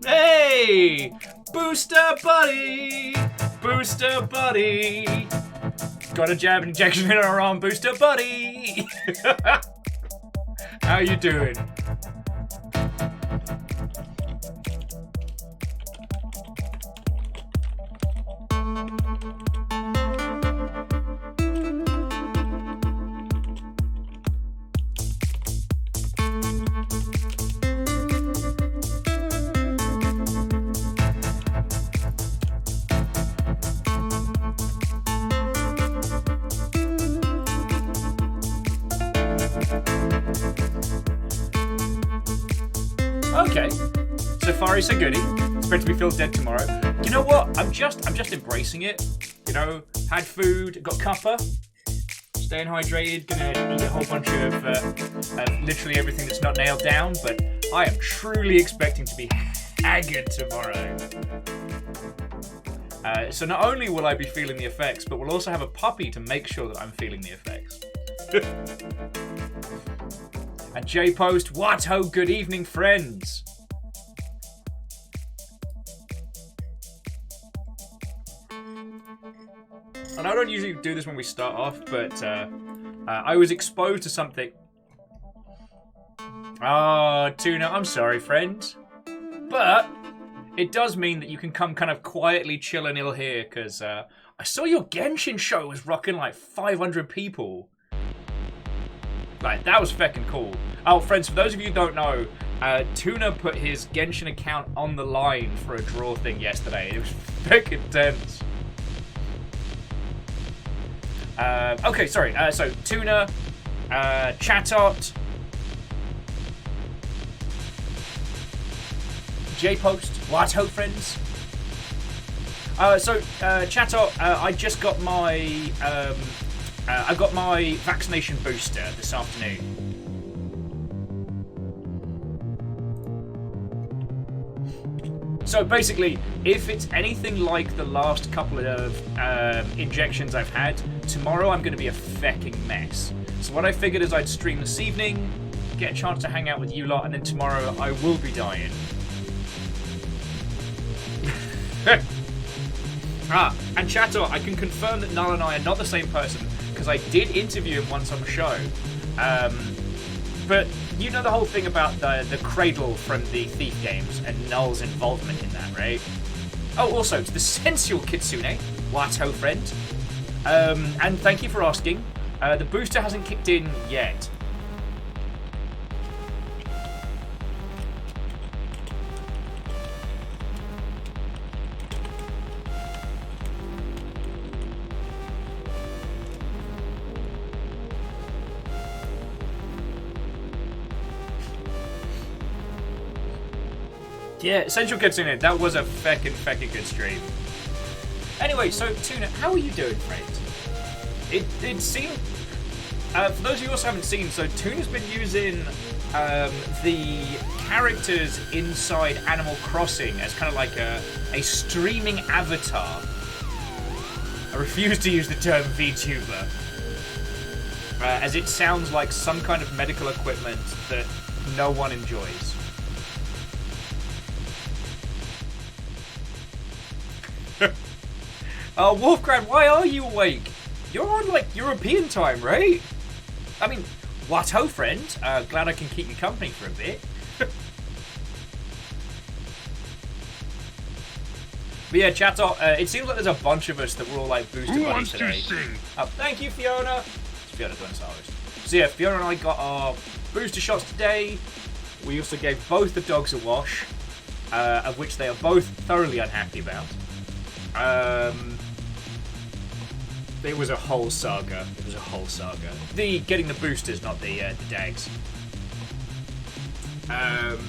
Hey! Booster buddy! Booster buddy! Got a jab injection in our arm, booster buddy! How you doing? Okay, so far so goody. Expect to be Phil's dead tomorrow. You know what? I'm just embracing it. You know, had food, got cuppa, staying hydrated. Gonna eat a whole bunch of literally everything that's not nailed down. But I am truly expecting to be haggard tomorrow. So not only will I be feeling the effects, but we'll also have a puppy to make sure that I'm feeling the effects. And J Post, what ho, good evening, friends. And I don't usually do this when we start off, but I was exposed to something. Oh, Tuna, I'm sorry, friend. But it does mean that you can come kind of quietly chill and ill here, because I saw your Genshin show was rocking like 500 people. Like, that was feckin' cool. Oh, friends, for those of you who don't know, Tuna put his Genshin account on the line for a draw thing yesterday. It was feckin' tense. Okay, sorry. So, Tuna, Chatot, J-Post, what ho, friends? Chatot, I just got my... I got my vaccination booster this afternoon. So basically, if it's anything like the last couple of injections I've had, tomorrow I'm going to be a fecking mess. So what I figured is I'd stream this evening, get a chance to hang out with you lot, and then tomorrow I will be dying. And Chato, I can confirm that Null and I are not the same person, because I did interview him once on the show. But you know the whole thing about the cradle from the Thief games and Null's involvement in that, right? Oh, also, to the sensual Kitsune, what ho, friend. And thank you for asking. The booster hasn't kicked in yet. Yeah, Essential Kitsune, that was a feckin' good stream. Anyway, so Tuna, how are you doing, friend? It seemed... for those of you who also haven't seen, so Tuna's been using the characters inside Animal Crossing as kind of like a streaming avatar. I refuse to use the term VTuber, as it sounds like some kind of medical equipment that no one enjoys. Wolfcran, why are you awake? You're on, like, European time, right? I mean, what ho, friend? Glad I can keep you company for a bit. But yeah, chat, it seems like there's a bunch of us that were all, like, boosted buddies today. Thank you, Fiona. It's Fiona doing ours. So yeah, Fiona and I got our booster shots today. We also gave both the dogs a wash, of which they are both thoroughly unhappy about. It was a whole saga. The getting the boosters, not the dags. And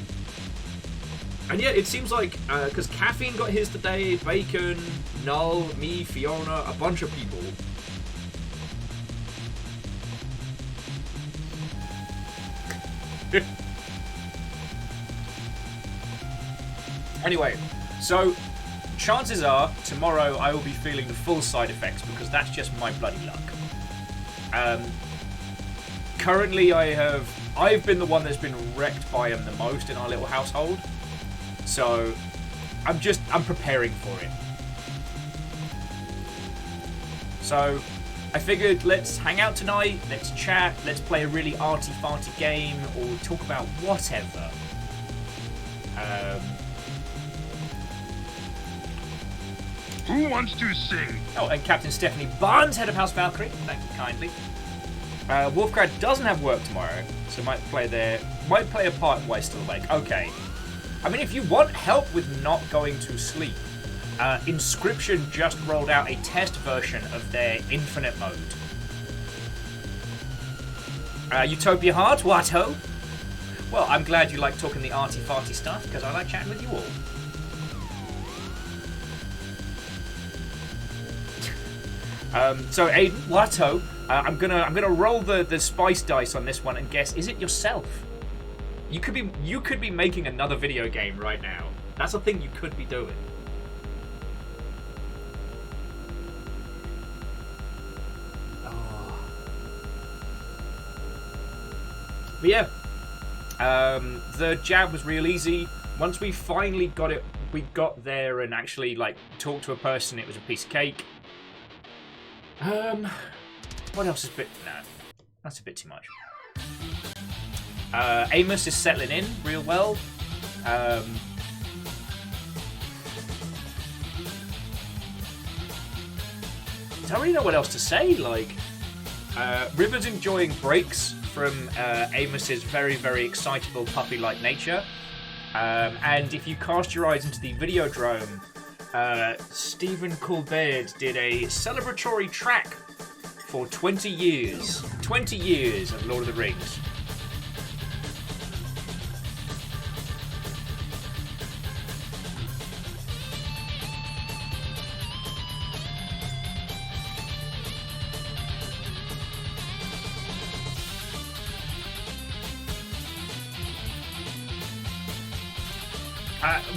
yeah, it seems like because Caffeine got his today, Bacon, Null, me, Fiona, a bunch of people. Anyway, so chances are tomorrow I will be feeling the full side effects because that's just my bloody luck. Currently, I've been the one that's been wrecked by them the most in our little household, so I'm preparing for it. So I figured let's hang out tonight, let's chat, let's play a really arty-farty game, or talk about whatever. Who wants to sing? Oh, and Captain Stephanie Barnes, head of House Valkyrie, thank you kindly. Wolfgrad doesn't have work tomorrow, so might play a part while still awake. Okay. I mean, if you want help with not going to sleep, Inscription just rolled out a test version of their Infinite mode. Utopia Heart, what ho? Well, I'm glad you like talking the arty-farty stuff, because I like chatting with you all. So Aiden, what ho? I'm gonna roll the spice dice on this one and guess, is it yourself? You could be making another video game right now. That's a thing you could be doing. Oh. But yeah, the jab was real easy. Once we finally got it, we got there and actually like talked to a person. It was a piece of cake. What else is that's a bit too much. Amos is settling in real well. I don't really know what else to say. Like, River's enjoying breaks from Amos's very, very excitable puppy-like nature. And if you cast your eyes into the Videodrome, Stephen Colbert did a celebratory track for 20 years. 20 years of Lord of the Rings.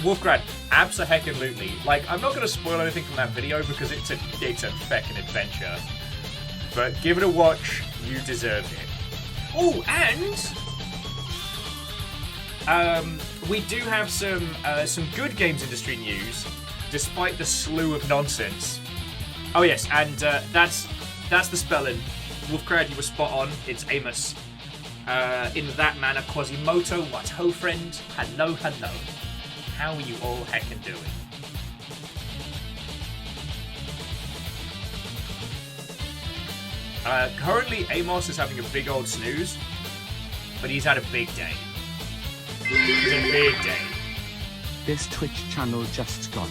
Wolfgrad, abso-heckin-lutely. Like, I'm not going to spoil anything from that video because it's a feckin' adventure. But give it a watch, you deserve it. Oh, and we do have some good games industry news, despite the slew of nonsense. Oh yes, and that's the spelling. Wolfgrad, you were spot on. It's Amos. In that manner, Quasimodo, what ho, friend? Hello, hello. How are you all heckin' doing? Currently, Amos is having a big old snooze, but he's had a big day. It's a big day. This Twitch channel just got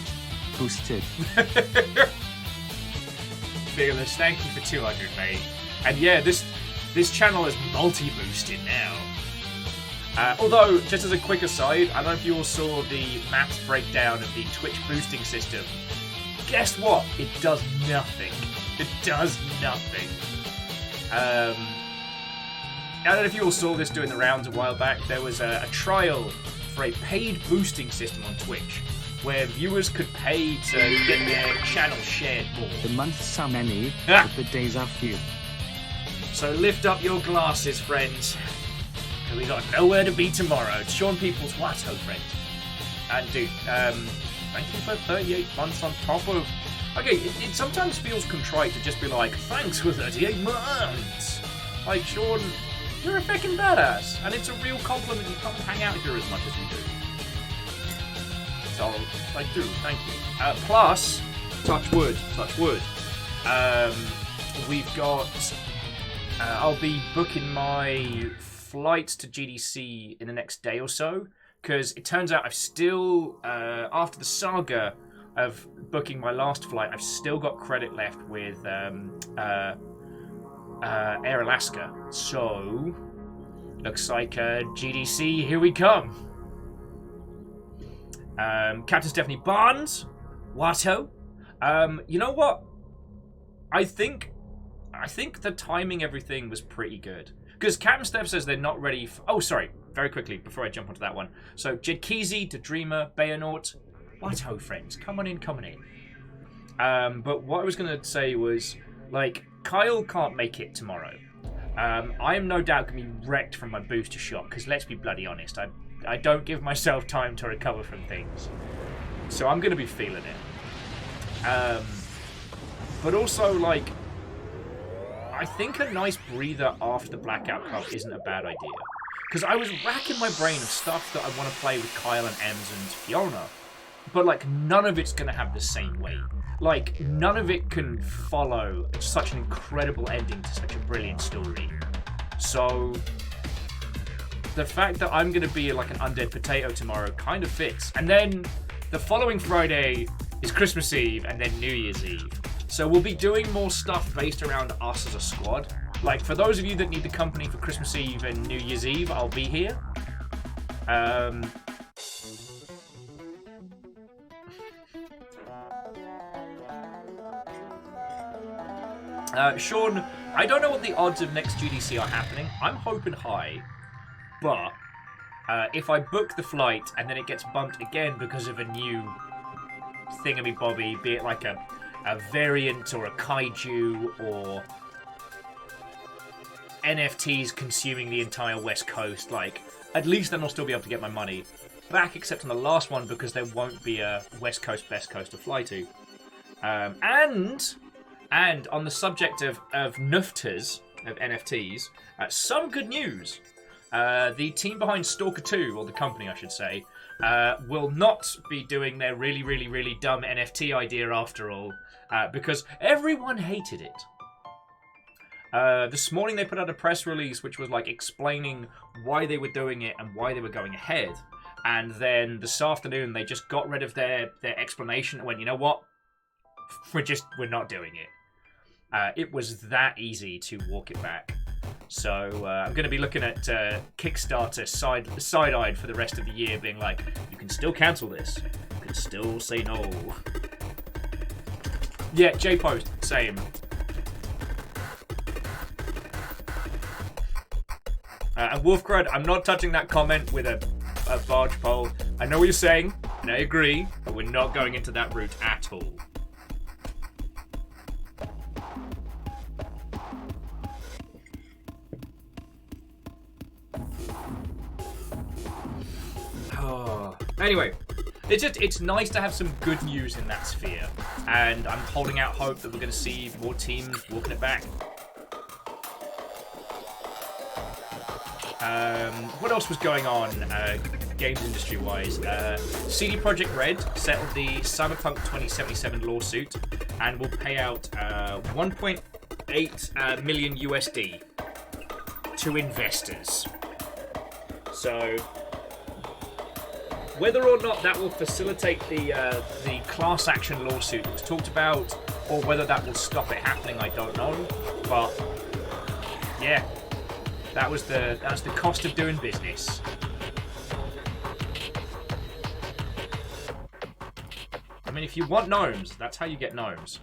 boosted. Fearless, thank you for 200, mate. And yeah, this channel is multi-boosted now. Although, just as a quick aside, I don't know if you all saw the maps breakdown of the Twitch boosting system. Guess what? It does nothing. It does nothing. I don't know if you all saw this doing the rounds a while back. There was a trial for a paid boosting system on Twitch, where viewers could pay to get their channel shared more. The months are many, but the days are few. So lift up your glasses, friends. We got nowhere to be tomorrow. It's Sean Peoples' Watto, friend. And dude, thank you for 38 months on top of... Okay, it sometimes feels contrite to just be like, thanks for 38 months. Like, Sean, you're a fucking badass. And it's a real compliment you come hang out here as much as you do. So, I do, thank you. Plus, touch wood. We've got... I'll be booking my flights to GDC in the next day or so, because it turns out I've still, after the saga of booking my last flight, I've still got credit left with Air Alaska. So, looks like GDC, here we come. Captain Stephanie Barnes, Watto. You know what? I think the timing, everything was pretty good. Because Captain Steph says they're not ready for... Oh, sorry. very quickly before I jump onto that one. So Jedkizi, to Dreamer, Bayonort. What ho, friends? Come on in, come on in. But what I was going to say was, like, Kyle can't make it tomorrow. I am no doubt going to be wrecked from my booster shot, because let's be bloody honest, I don't give myself time to recover from things. So I'm going to be feeling it. But also, like, I think a nice breather after the Blackout Cup isn't a bad idea. Because I was racking my brain of stuff that I want to play with Kyle and Ems and Fiona. But, like, none of it's going to have the same weight. Like, none of it can follow such an incredible ending to such a brilliant story. So, the fact that I'm going to be like an undead potato tomorrow kind of fits. And then the following Friday is Christmas Eve and then New Year's Eve. So we'll be doing more stuff based around us as a squad. Like, for those of you that need the company for Christmas Eve and New Year's Eve, I'll be here. Sean, I don't know what the odds of next GDC are happening. I'm hoping high, but if I book the flight and then it gets bumped again because of a new thingamybobby, be it like a variant or a kaiju or NFTs consuming the entire West Coast, like, at least then I'll still be able to get my money back, except on the last one because there won't be a West Coast, Best Coast to fly to. And on the subject of NFTs, some good news. The team behind Stalker 2, or the company I should say, will not be doing their really, really, really dumb NFT idea after all, because everyone hated it. This morning they put out a press release which was like explaining why they were doing it and why they were going ahead. And then this afternoon they just got rid of their explanation and went, you know what? We're not doing it. It was that easy to walk it back. So I'm going to be looking at Kickstarter side-eyed for the rest of the year, being like, you can still cancel this. You can still say no. Yeah, J-Post, same. And Wolfgrud, I'm not touching that comment with a barge pole. I know what you're saying, and I agree, but we're not going into that route at all. Anyway, it's nice to have some good news in that sphere, and I'm holding out hope that we're going to see more teams walking it back. What else was going on, games industry-wise? CD Projekt Red settled the Cyberpunk 2077 lawsuit and will pay out 1.8 million USD to investors. So, whether or not that will facilitate the class action lawsuit that was talked about, or whether that will stop it happening, I don't know. But yeah, that's the cost of doing business. I mean, if you want gnomes, that's how you get gnomes.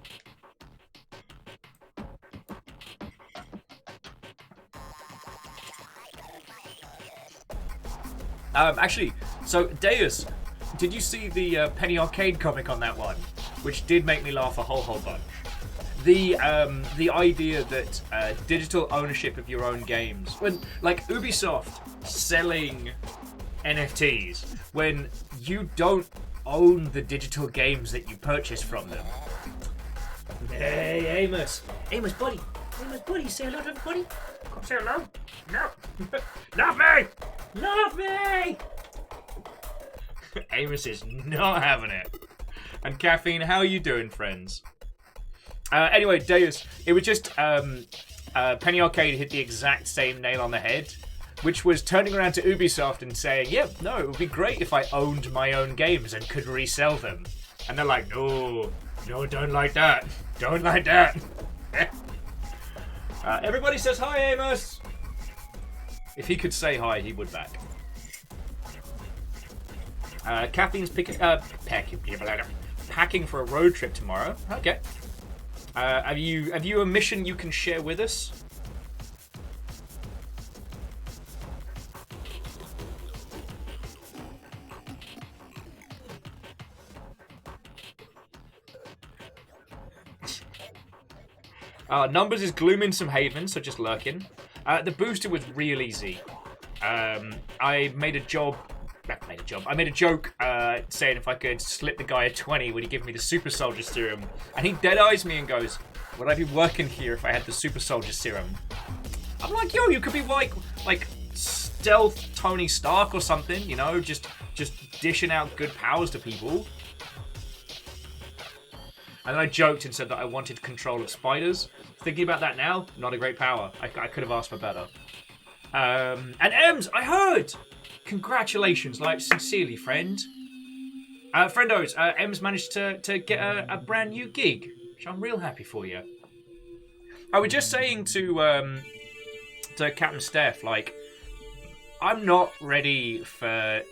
Actually, so Deus, did you see the Penny Arcade comic on that one? Which did make me laugh a whole bunch. The idea that digital ownership of your own games, when like Ubisoft selling NFTs, when you don't own the digital games that you purchase from them. Hey, Amos, buddy, say hello to everybody. Come say hello. No, not me. Love me! Amos is not having it. And Caffeine, how are you doing, friends? Anyway, Deus, it was just Penny Arcade hit the exact same nail on the head, which was turning around to Ubisoft and saying, yep, no, it would be great if I owned my own games and could resell them. And they're like, no, don't like that. Don't like that. Everybody says hi, Amos! If he could say hi, he would back. Caffeine's packing for a road trip tomorrow. Okay. Have you a mission you can share with us? Numbers is glooming some havens, so just lurking. The booster was real easy. I made a joke saying if I could slip the guy a 20, would he give me the super soldier serum? And he dead eyes me and goes, would I be working here if I had the super soldier serum? I'm like, yo, you could be like stealth Tony Stark or something, you know, just dishing out good powers to people. And then I joked and said that I wanted control of spiders. Thinking about that now, not a great power. I could have asked for better. And Ems, I heard! Congratulations, like, sincerely, friend. Friendos, Ems managed to get a brand new gig, which I'm real happy for you. I was just saying to Captain Steph, like, I'm not ready for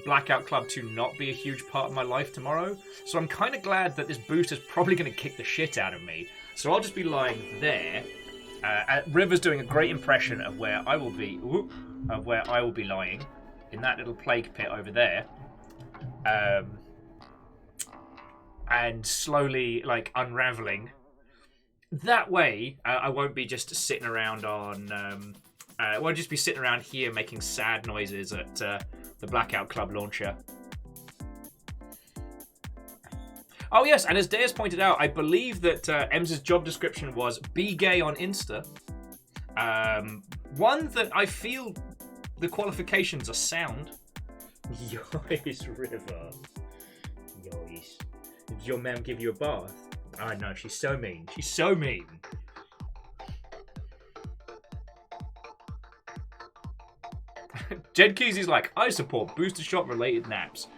Blackout Club to not be a huge part of my life tomorrow, so I'm kind of glad that this booster's probably going to kick the shit out of me. So I'll just be lying there. River's doing a great impression of where I will be, lying in that little plague pit over there, and slowly like unraveling. That way, I won't be just sitting around on. I won't just be sitting around here making sad noises at the Blackout Club launcher. Oh yes, and as Deus pointed out, I believe that Ems's job description was be gay on Insta. One that I feel the qualifications are sound. Yois, River. Yois. Did your ma'am give you a bath? Oh no, she's so mean. She's so mean. Jed Keys is like, I support booster shot related naps.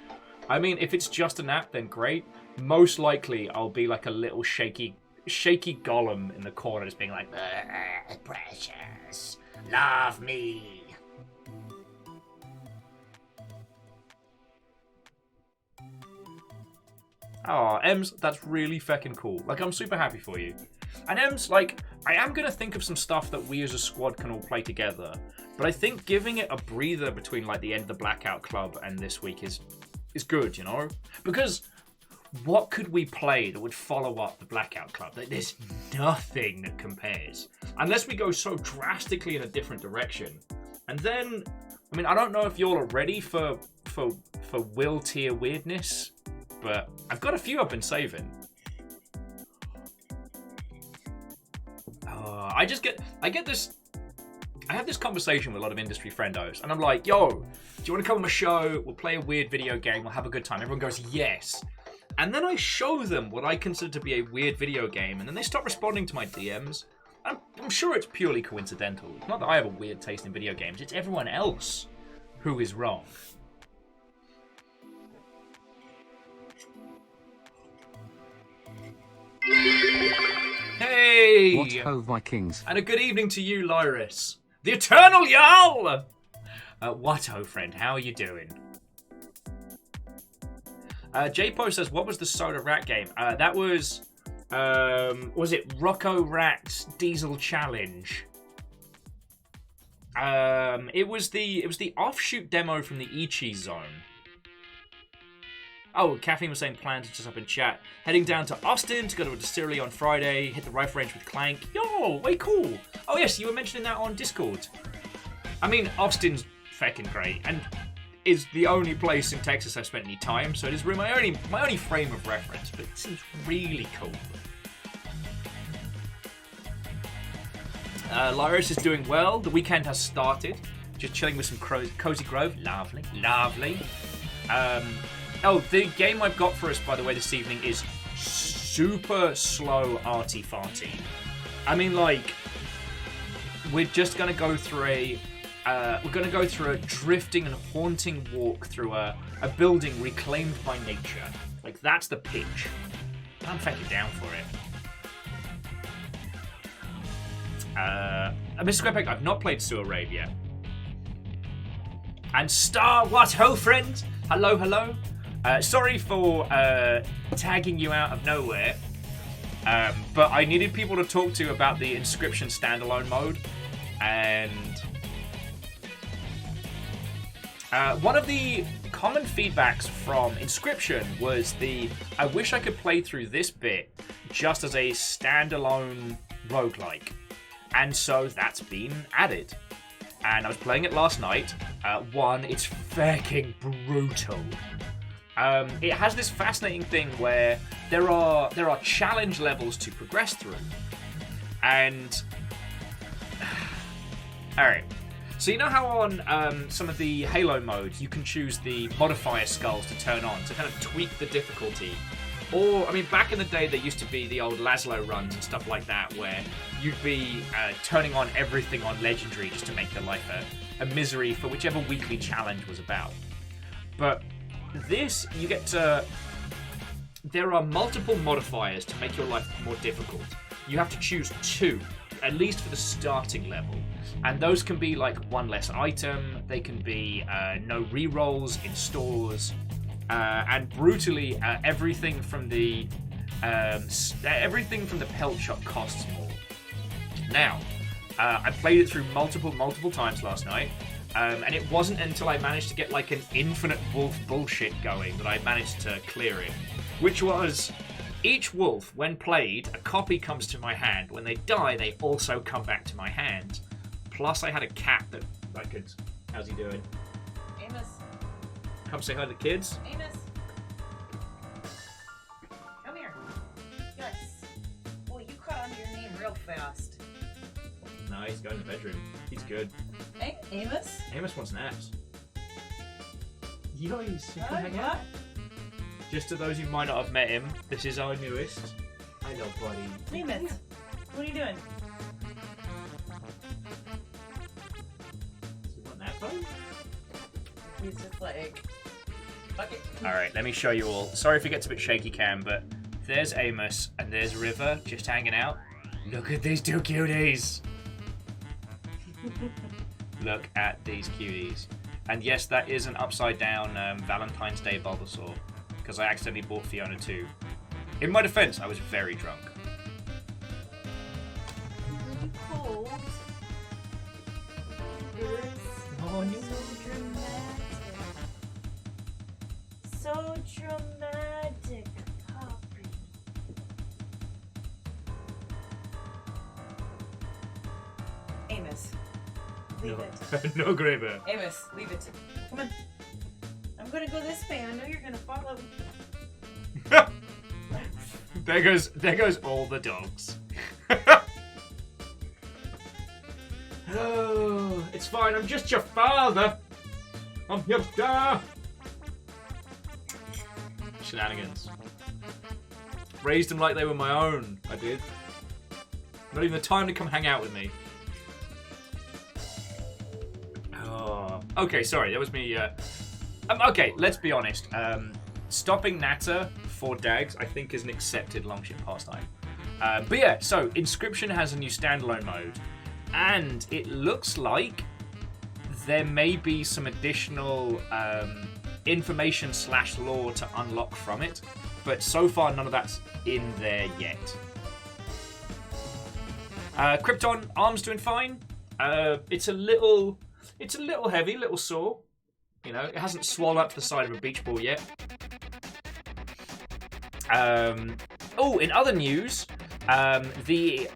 I mean, if it's just a nap, then great. Most likely, I'll be like a little shaky golem in the corner, just being like, precious, love me. Oh, Ems, that's really feckin' cool. Like, I'm super happy for you. And Ems, like, I am gonna think of some stuff that we as a squad can all play together. But I think giving it a breather between, like, the end of the Blackout Club and this week is good, you know? Because what could we play that would follow up the Blackout Club? There's nothing that compares. Unless we go so drastically in a different direction. And then, I mean, I don't know if y'all are ready for Will tier weirdness, but I've got a few I've been saving. I have this conversation with a lot of industry friendos, and I'm like, yo, do you want to come on my show? We'll play a weird video game, we'll have a good time. Everyone goes, yes. And then I show them what I consider to be a weird video game, and then they stop responding to my DMs. I'm sure it's purely coincidental. It's not that I have a weird taste in video games, it's everyone else who is wrong. Hey! What ho, Vikings? And a good evening to you, Lyris. The Eternal Jarl! What ho, friend, how are you doing? J-Po says, what was the Soda Rat game? That was it Rocco Rat's Diesel Challenge? It was the offshoot demo from the Ichi Zone. Oh, Caffeine was saying plans just up in chat. Heading down to Austin to go to a distillery on Friday. Hit the rifle range with Clank. Yo, way cool. Oh yes, you were mentioning that on Discord. I mean, Austin's feckin' great, and is the only place in Texas I've spent any time, so it is my only frame of reference, but it seems really cool. Lyris is doing well. The weekend has started. Just chilling with some Cozy Grove. Lovely, lovely. Oh, the game I've got for us, by the way, this evening is super slow arty-farty. I mean, like, we're just gonna go through a drifting and haunting walk through a building reclaimed by nature. Like, that's the pitch. I'm fucking down for it. Mr. Squarepeck, I've not played Sewer Rave yet. And Star, what ho, friend? Hello, hello. Sorry for tagging you out of nowhere, but I needed people to talk to about the Inscription standalone mode, and one of the common feedbacks from Inscription was I wish I could play through this bit just as a standalone roguelike. And so that's been added. And I was playing it last night. It's fucking brutal. It has this fascinating thing where there are challenge levels to progress through. And alright. So you know how on some of the Halo modes you can choose the modifier skulls to turn on to kind of tweak the difficulty? Or, I mean, back in the day there used to be the old Laszlo runs and stuff like that where you'd be turning on everything on Legendary just to make your life a misery for whichever weekly challenge was about. But this, you get to... There are multiple modifiers to make your life more difficult. You have to choose 2, at least for the starting level. And those can be like 1 less item, they can be no rerolls in stores, and brutally everything from the pelt shop costs more. Now, I played it through multiple times last night, and it wasn't until I managed to get like an infinite wolf bullshit going that I managed to clear it. Which was, each wolf, when played, a copy comes to my hand. When they die, they also come back to my hand. Plus, I had a cat that I could... How's he doing? Amos. Come say hi to the kids. Amos. Come here. Yes. Boy, you caught on to your name real fast. No, he's going to the bedroom. He's good. Hey, Amos. Amos wants naps. Yois, you Huh? can hang out. Just to those who might not have met him, this is our newest. Hello, buddy. Amos. What are you doing? So you want nap time? He's just like... Okay. Alright, let me show you all. Sorry if it gets a bit shaky cam, but there's Amos and there's River just hanging out. Look at these 2 cuties! Look at these cuties. And yes, that is an upside down Valentine's Day Bulbasaur. Because I accidentally bought Fiona too. In my defense, I was very drunk. Really cold. Oh, no. So dramatic, Poppy. Amos, leave it. No, Graver. Amos, leave it. Come on. I'm gonna go this way. I know you're gonna follow. There goes all the dogs. Oh, it's fine. I'm just your father. I'm your dad. Shenanigans. Raised them like they were my own. I did. Not even the time to come hang out with me. Oh. Okay, sorry. That was me. Okay, let's be honest. Stopping Natter for Dags, I think, is an accepted longship pastime. But yeah, so Inscription has a new standalone mode, and it looks like there may be some additional information / lore to unlock from it, but so far none of that's in there yet. Krypton, arm's doing fine. It's a little heavy, a little sore. You know, it hasn't swallowed up to the side of a beach ball yet. Oh, in other news, the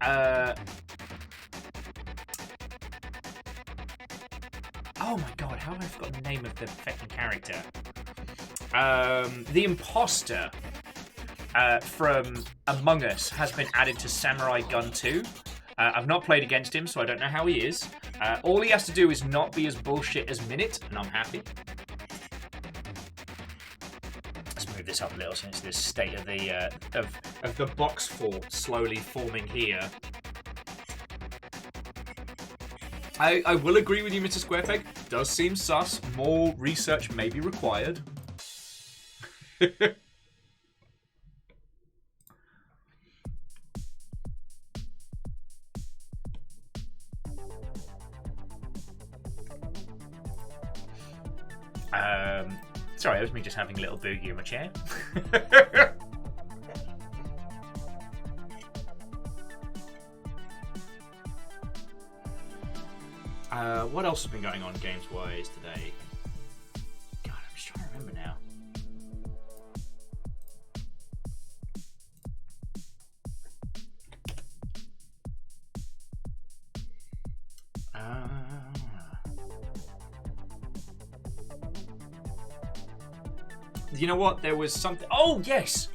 oh my god, how have I forgotten the name of the fucking character? The imposter from Among Us has been added to Samurai Gun 2. I've not played against him, so I don't know how he is. All he has to do is not be as bullshit as Minute, and I'm happy. Let's move this up a little since this state of the box fort slowly forming here. I will agree with you, Mr. Squarepeg. Does seem sus. More research may be required. Sorry, that was me just having a little boogie in my chair. What else has been going on games-wise today? God, I'm just trying to remember now. you know what? There was something. Oh yes,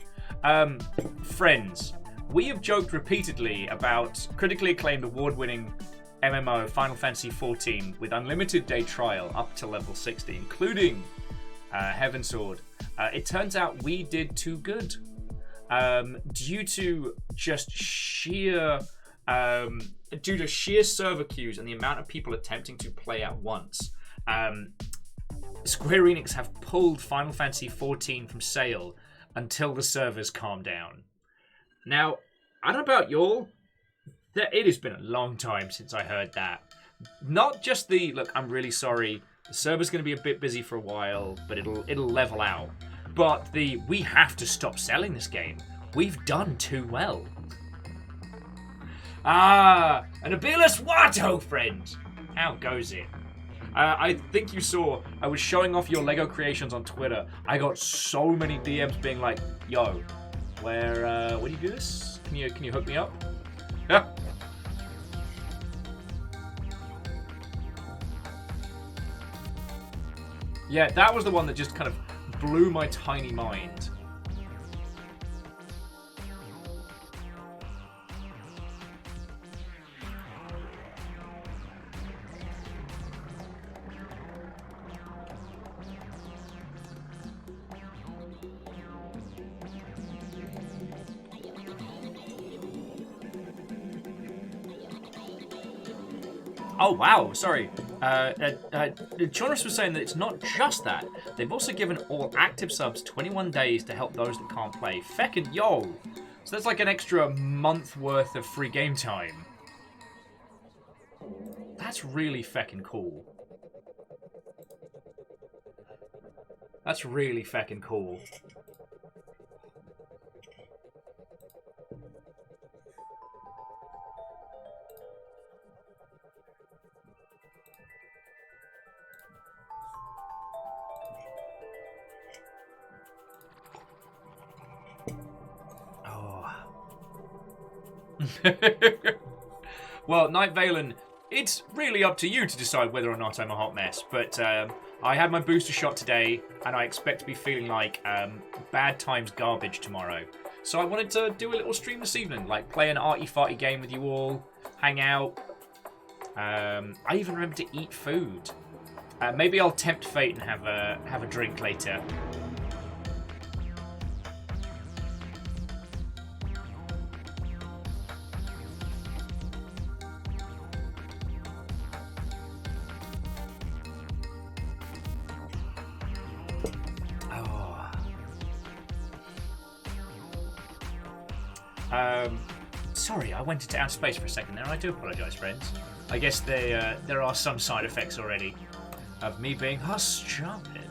friends. We have joked repeatedly about critically acclaimed, award-winning MMO Final Fantasy XIV with unlimited day trial up to level 60, including Heavensward. It turns out we did too good. Due to sheer server queues and the amount of people attempting to play at once, Square Enix have pulled Final Fantasy XIV from sale until the servers calm down. Now, I don't know about y'all, it has been a long time since I heard that. Not just the, look, I'm really sorry, the server's going to be a bit busy for a while, but it'll level out. But we have to stop selling this game. We've done too well. An Abilas Watto, friend! How goes it? I think you saw, I was showing off your Lego creations on Twitter. I got so many DMs being like, yo, where do you do this? Can you hook me up? Yeah. Yeah, that was the one that just kind of blew my tiny mind. Oh wow, sorry. Jonas was saying that it's not just that. They've also given all active subs 21 days to help those that can't play. Feckin' yo! So that's like an extra month worth of free game time. That's really feckin' cool. That's really feckin' cool. Well, Night Valen, it's really up to you to decide whether or not I'm a hot mess, but I had my booster shot today, and I expect to be feeling like bad times garbage tomorrow. So I wanted to do a little stream this evening, like play an arty-farty game with you all, hang out. I even remember to eat food. Maybe I'll tempt fate and have a drink later. Sorry, I went into outer space for a second there. I do apologise, friends. I guess there are some side effects already of me being stupid.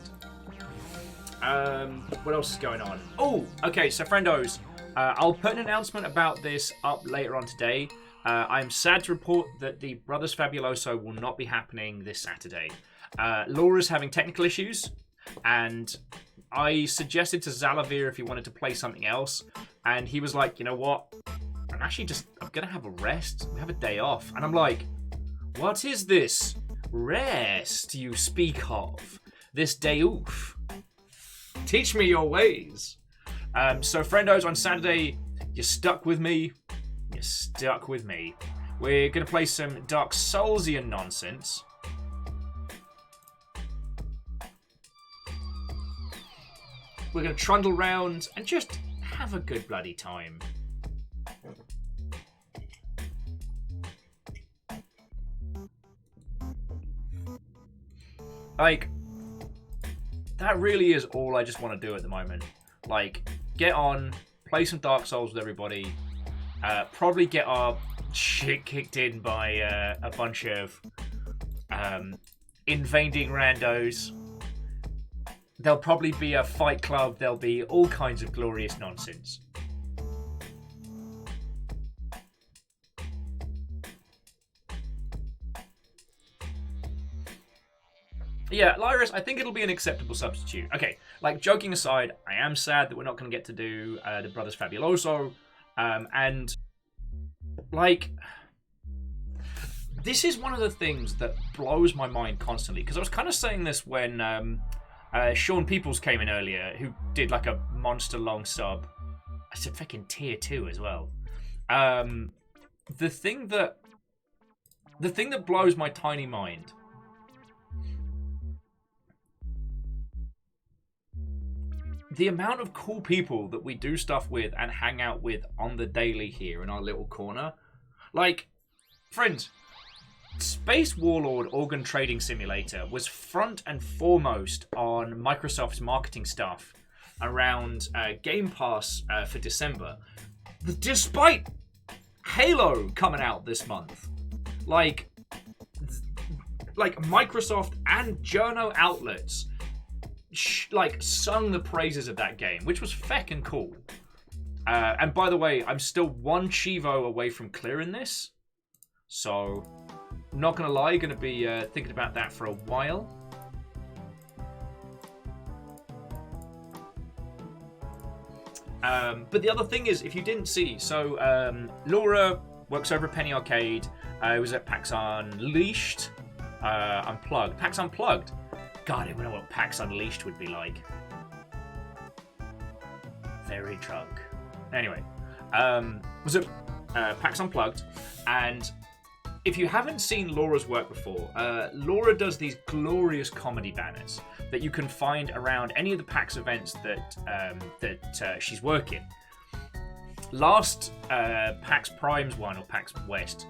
What else is going on? Oh, okay, so friendos, I'll put an announcement about this up later on today. I'm sad to report that the Brothers Fabuloso will not be happening this Saturday. Laura's having technical issues, and I suggested to Zalavir if he wanted to play something else, and he was like, you know what? I'm gonna have a rest. We have a day off. And I'm like, what is this rest you speak of? This day off? Teach me your ways. So friendos, on Saturday, you're stuck with me. You're stuck with me. We're gonna play some Dark Soulsian nonsense. We're gonna trundle around and just have a good bloody time. Like, that really is all I just want to do at the moment. Like, get on, play some Dark Souls with everybody, probably get our shit kicked in by a bunch of invading randos. There'll probably be a fight club, there'll be all kinds of glorious nonsense. Yeah, Lyris, I think it'll be an acceptable substitute. Okay, like, joking aside, I am sad that we're not going to get to do the Brothers Fabuloso. And, like, this is one of the things that blows my mind constantly. Because I was kind of saying this when Sean Peoples came in earlier, who did like a monster long sub. I said fucking tier 2 as well. The thing that blows my tiny mind. The amount of cool people that we do stuff with and hang out with on the daily here in our little corner. Like, friends, Space Warlord Organ Trading Simulator was front and foremost on Microsoft's marketing stuff around Game Pass for December. Despite Halo coming out this month. Like Microsoft and journo outlets sung the praises of that game, which was feckin' cool. And by the way, I'm still one Chivo away from clearing this. So, not gonna lie, gonna be thinking about that for a while. But the other thing is, if you didn't see, so Laura works over at Penny Arcade. I was at PAX Unleashed, Unplugged. PAX Unplugged. God, I don't know what PAX Unleashed would be like. Very drunk. Anyway, was it PAX Unplugged? And if you haven't seen Laura's work before, Laura does these glorious comedy banners that you can find around any of the PAX events that she's working. Last PAX Primes one, or PAX West,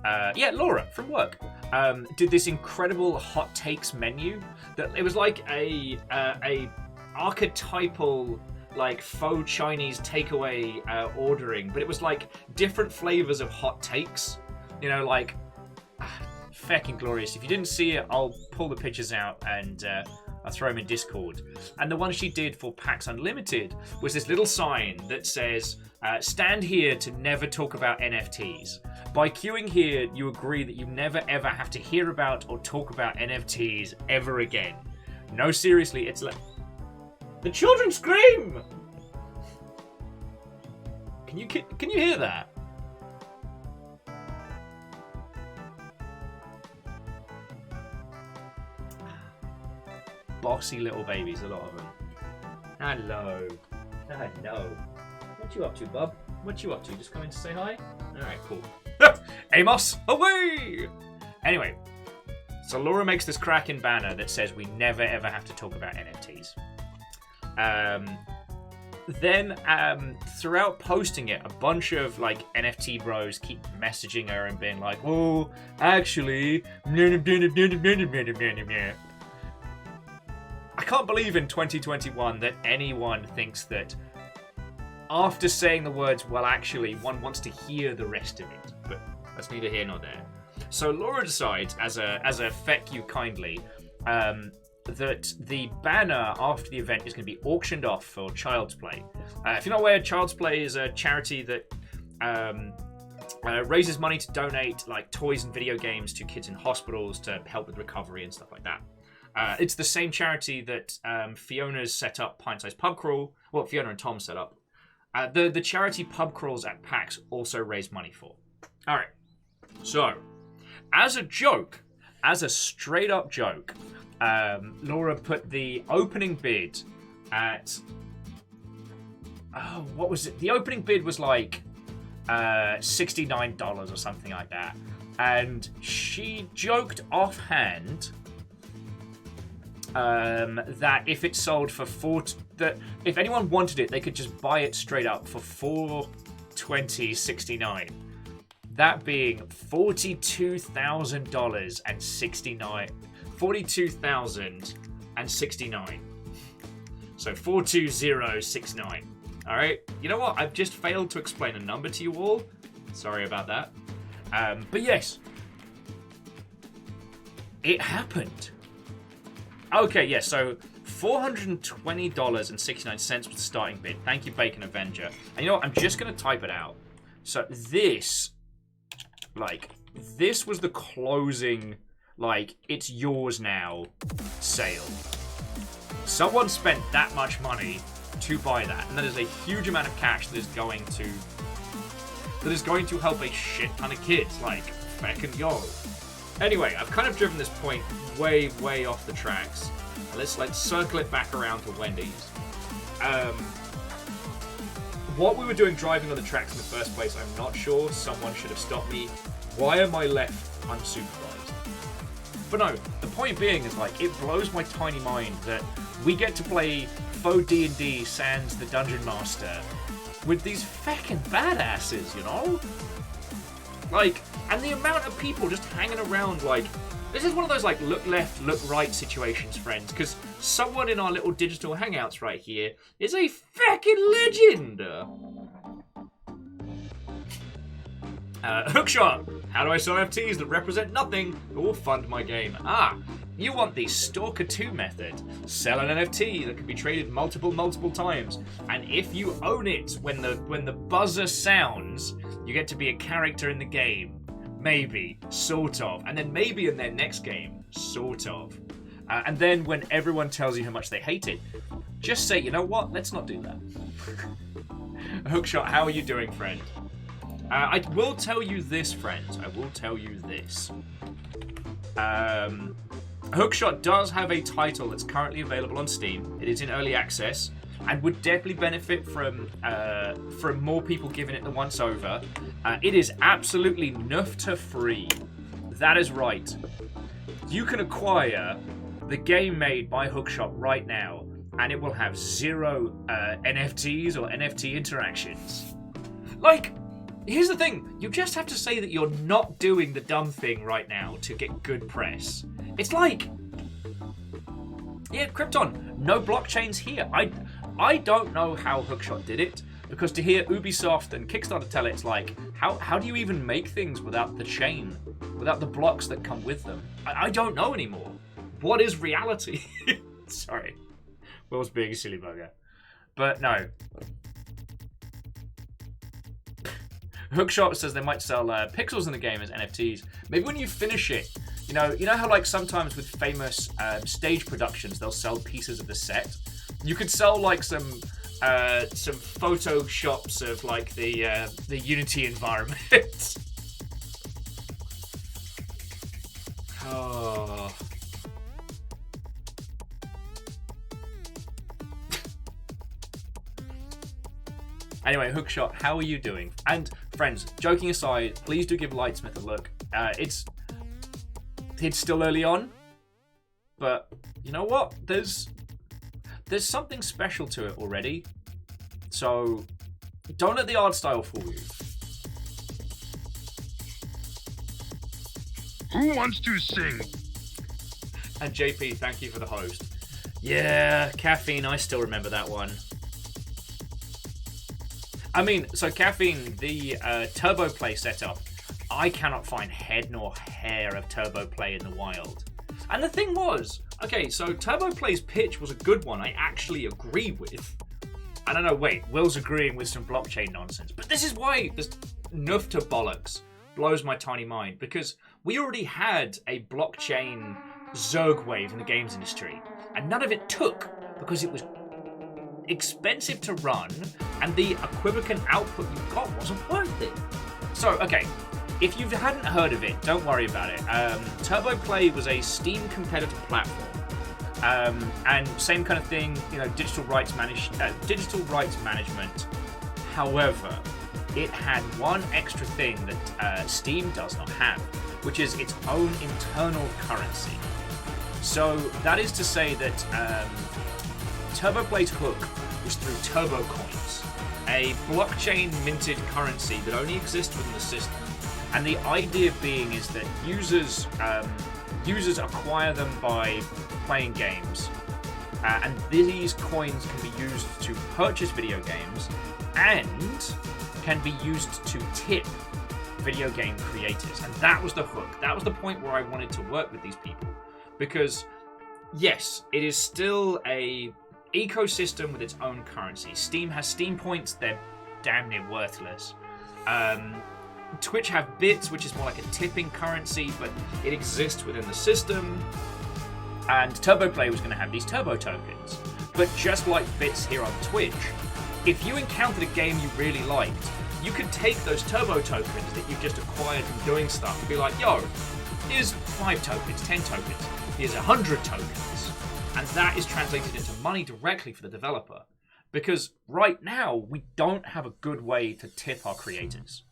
Laura from work did this incredible hot takes menu that it was like a archetypal like faux Chinese takeaway ordering, but it was like different flavors of hot takes. You know, like feckin' glorious. If you didn't see it, I'll pull the pictures out and I'll throw them in Discord. And the one she did for PAX Unlimited was this little sign that says, stand here to never talk about NFTs. By queuing here, you agree that you never ever have to hear about or talk about NFTs ever again. No, seriously, it's like... The children scream! Can you hear that? Bossy little babies, a lot of them. Hello. Hello. What you up to, bub? What you up to? Just coming to say hi? Alright, cool. Amos, away! Anyway, so Laura makes this cracking banner that says we never ever have to talk about NFTs. Then throughout posting it, a bunch of like NFT bros keep messaging her and being like, oh, actually, I can't believe in 2021 that anyone thinks that after saying the words, well, actually, one wants to hear the rest of it. But that's neither here nor there. So Laura decides, as a feck you kindly, that the banner after the event is going to be auctioned off for Child's Play. If you're not aware, Child's Play is a charity that raises money to donate like toys and video games to kids in hospitals to help with recovery and stuff like that. It's the same charity that Fiona's set up Pint-Sized Pub Crawl. Well, Fiona and Tom set up. The charity pub crawls at PAX also raise money for. All right. So, as a joke, as a straight up joke, Laura put the opening bid at... Oh, what was it? The opening bid was like $69 or something like that. And she joked offhand that if it sold for that if anyone wanted it, they could just buy it straight up for $420.69. That being $42,000 and 69. So 42069. All right. You know what? I've just failed to explain a number to you all. Sorry about that. But yes, it happened. Okay, yeah, so $420.69 was the starting bid. Thank you, Bacon Avenger. And you know what? I'm just going to type it out. So this was the closing, like, it's yours now sale. Someone spent that much money to buy that. And that is a huge amount of cash that is going to help a shit ton of kids. Like, feckin' yo. Anyway, I've kind of driven this point way, way off the tracks. let's circle it back around to Wendy's. What we were doing driving on the tracks in the first place, I'm not sure. Someone should have stopped me. Why am I left unsupervised? But no, the point being is, like, it blows my tiny mind that we get to play faux D&D sans the Dungeon Master with these feckin' badasses, you know? Like, and the amount of people just hanging around, like, this is one of those, like, look left, look right situations, friends, because someone in our little digital hangouts right here is a feckin' legend! Hookshot! How do I sell NFTs that represent nothing or fund my game? Ah, you want the Stalker 2 method. Sell an NFT that can be traded multiple times, and if you own it when the buzzer sounds, you get to be a character in the game. Maybe, sort of, and then maybe in their next game, sort of. And then when everyone tells you how much they hate it, just say, you know what, let's not do that. Hookshot, how are you doing, friend? I will tell you this, friends. I will tell you this. Hookshot does have a title that's currently available on Steam. It is in early access and would definitely benefit from more people giving it the once over. It is absolutely NFTA free. That is right. You can acquire the game made by Hookshot right now, and it will have 0 NFTs or NFT interactions. Like, here's the thing. You just have to say that you're not doing the dumb thing right now to get good press. It's like, yeah, Krypton, no blockchains here. I don't know how Hookshot did it, because to hear Ubisoft and Kickstarter tell it, it's like, how do you even make things without the chain, without the blocks that come with them? I don't know anymore. What is reality? Sorry. Will's being a silly bugger. But no. Hookshot says they might sell pixels in the game as NFTs. Maybe when you finish it, you know how like sometimes with famous stage productions they'll sell pieces of the set. You could sell like some photoshops of like the Unity environment. Oh. Anyway, Hookshot, how are you doing? And friends, joking aside, please do give Lightsmith a look. It's still early on, but you know what? There's something special to it already. So don't let the art style fool you. Who wants to sing? And JP, thank you for the host. Yeah, Caffeine, I still remember that one. I mean, so Caffeine, the Turbo Play setup, I cannot find head nor hair of Turbo Play in the wild. And the thing was, okay, so Turbo Play's pitch was a good one I actually agree with. I don't know, wait, Will's agreeing with some blockchain nonsense. But this is why this NFTA bollocks blows my tiny mind, because we already had a blockchain Zerg wave in the games industry, and none of it took because it was expensive to run, and the equivalent output you got wasn't worth it. So, okay, if you hadn't heard of it, don't worry about it. Turbo Play was a Steam competitive platform, and same kind of thing, digital rights management. However, it had one extra thing that Steam does not have, which is its own internal currency. So that is to say that Turbo Play's hook was through Turbo Coins, a blockchain minted currency that only exists within the system. And the idea being is that users acquire them by playing games, and these coins can be used to purchase video games and can be used to tip video game creators. And that was the hook. That was the point where I wanted to work with these people, because yes, it is still a ecosystem with its own currency. Steam has Steam points, they're damn near worthless. Twitch have bits, which is more like a tipping currency, but it exists within the system. And Turbo Play was going to have these turbo tokens. But just like bits here on Twitch, if you encountered a game you really liked, you could take those turbo tokens that you've just acquired from doing stuff and be like, yo, here's 5 tokens, 10 tokens, here's 100 tokens. And that is translated into money directly for the developer. Because right now, we don't have a good way to tip our creators.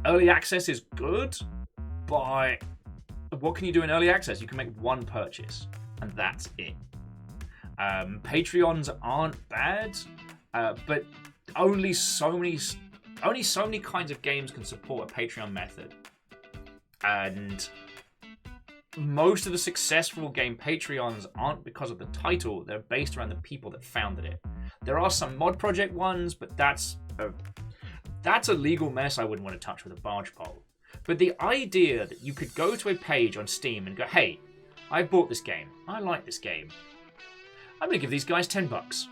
Early access is good, but what can you do in early access? You can make one purchase, and that's it. Patreons aren't bad, but only so many kinds of games can support a Patreon method. And most of the successful game Patreons aren't because of the title, they're based around the people that founded it. There are some mod project ones, but that's a legal mess I wouldn't want to touch with a barge pole. But the idea that you could go to a page on Steam and go, hey, I bought this game. I like this game. I'm going to give these guys $10.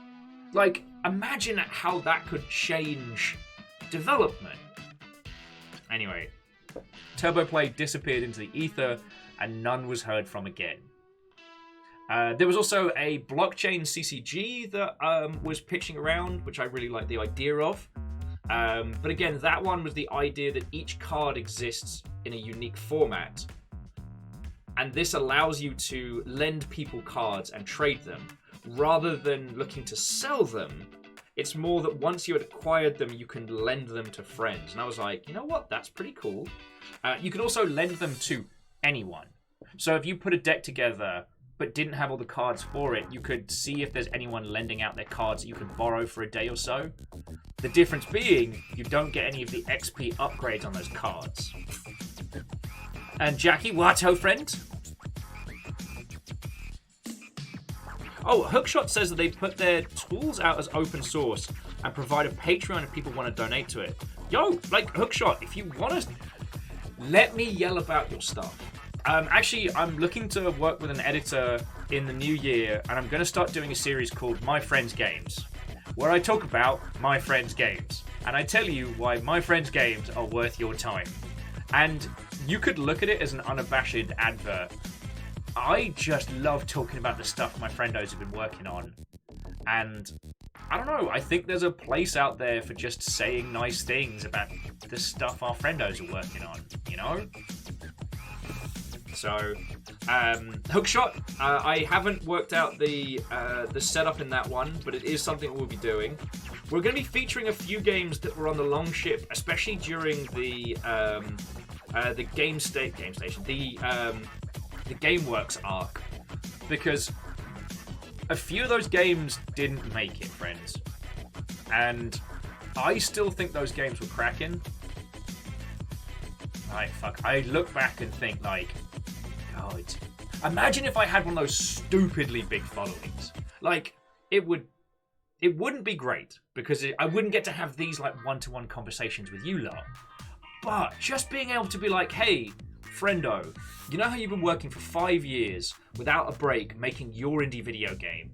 Like, imagine how that could change development. Anyway, TurboPlay disappeared into the ether and none was heard from again. There was also a blockchain CCG that was pitching around, which I really like the idea of. But again, that one was the idea that each card exists in a unique format. And this allows you to lend people cards and trade them. Rather than looking to sell them, it's more that once you had acquired them, you can lend them to friends. And I was like, you know what? That's pretty cool. You can also lend them to anyone. So if you put a deck together but didn't have all the cards for it, you could see if there's anyone lending out their cards that you could borrow for a day or so. The difference being, you don't get any of the XP upgrades on those cards. And Jackie, what, ho friend? Oh, Hookshot says that they put their tools out as open source and provide a Patreon if people want to donate to it. Yo, like, Hookshot, if you want to, let me yell about your stuff. Actually, I'm looking to work with an editor in the new year, and I'm going to start doing a series called My Friends Games, where I talk about my friends' games, and I tell you why my friends' games are worth your time. And you could look at it as an unabashed advert. I just love talking about the stuff my friendos have been working on, and I don't know, I think there's a place out there for just saying nice things about the stuff our friendos are working on, you know? So, Hookshot, I haven't worked out the setup in that one, but it is something we'll be doing. We're going to be featuring a few games that were on the long ship, especially during the GameWorks arc, because a few of those games didn't make it, friends. And I still think those games were cracking. Like, fuck, I look back and think, like, God, imagine if I had one of those stupidly big followings. Like, it wouldn't be great, because I wouldn't get to have these, like, one-to-one conversations with you lot. But just being able to be like, hey, friendo, you know how you've been working for 5 years without a break making your indie video game?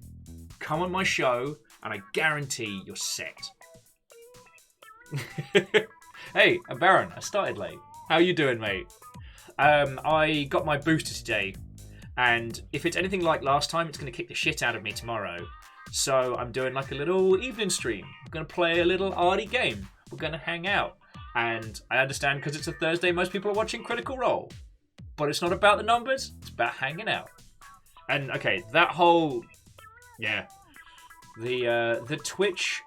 Come on my show, and I guarantee you're set. Hey, I'm Baron. I started late. How you doing, mate? I got my booster today, and if it's anything like last time, it's going to kick the shit out of me tomorrow. So I'm doing like a little evening stream. I'm going to play a little arty game. We're going to hang out. And I understand because it's a Thursday, most people are watching Critical Role. But it's not about the numbers, it's about hanging out. And okay, that whole, yeah, the Twitch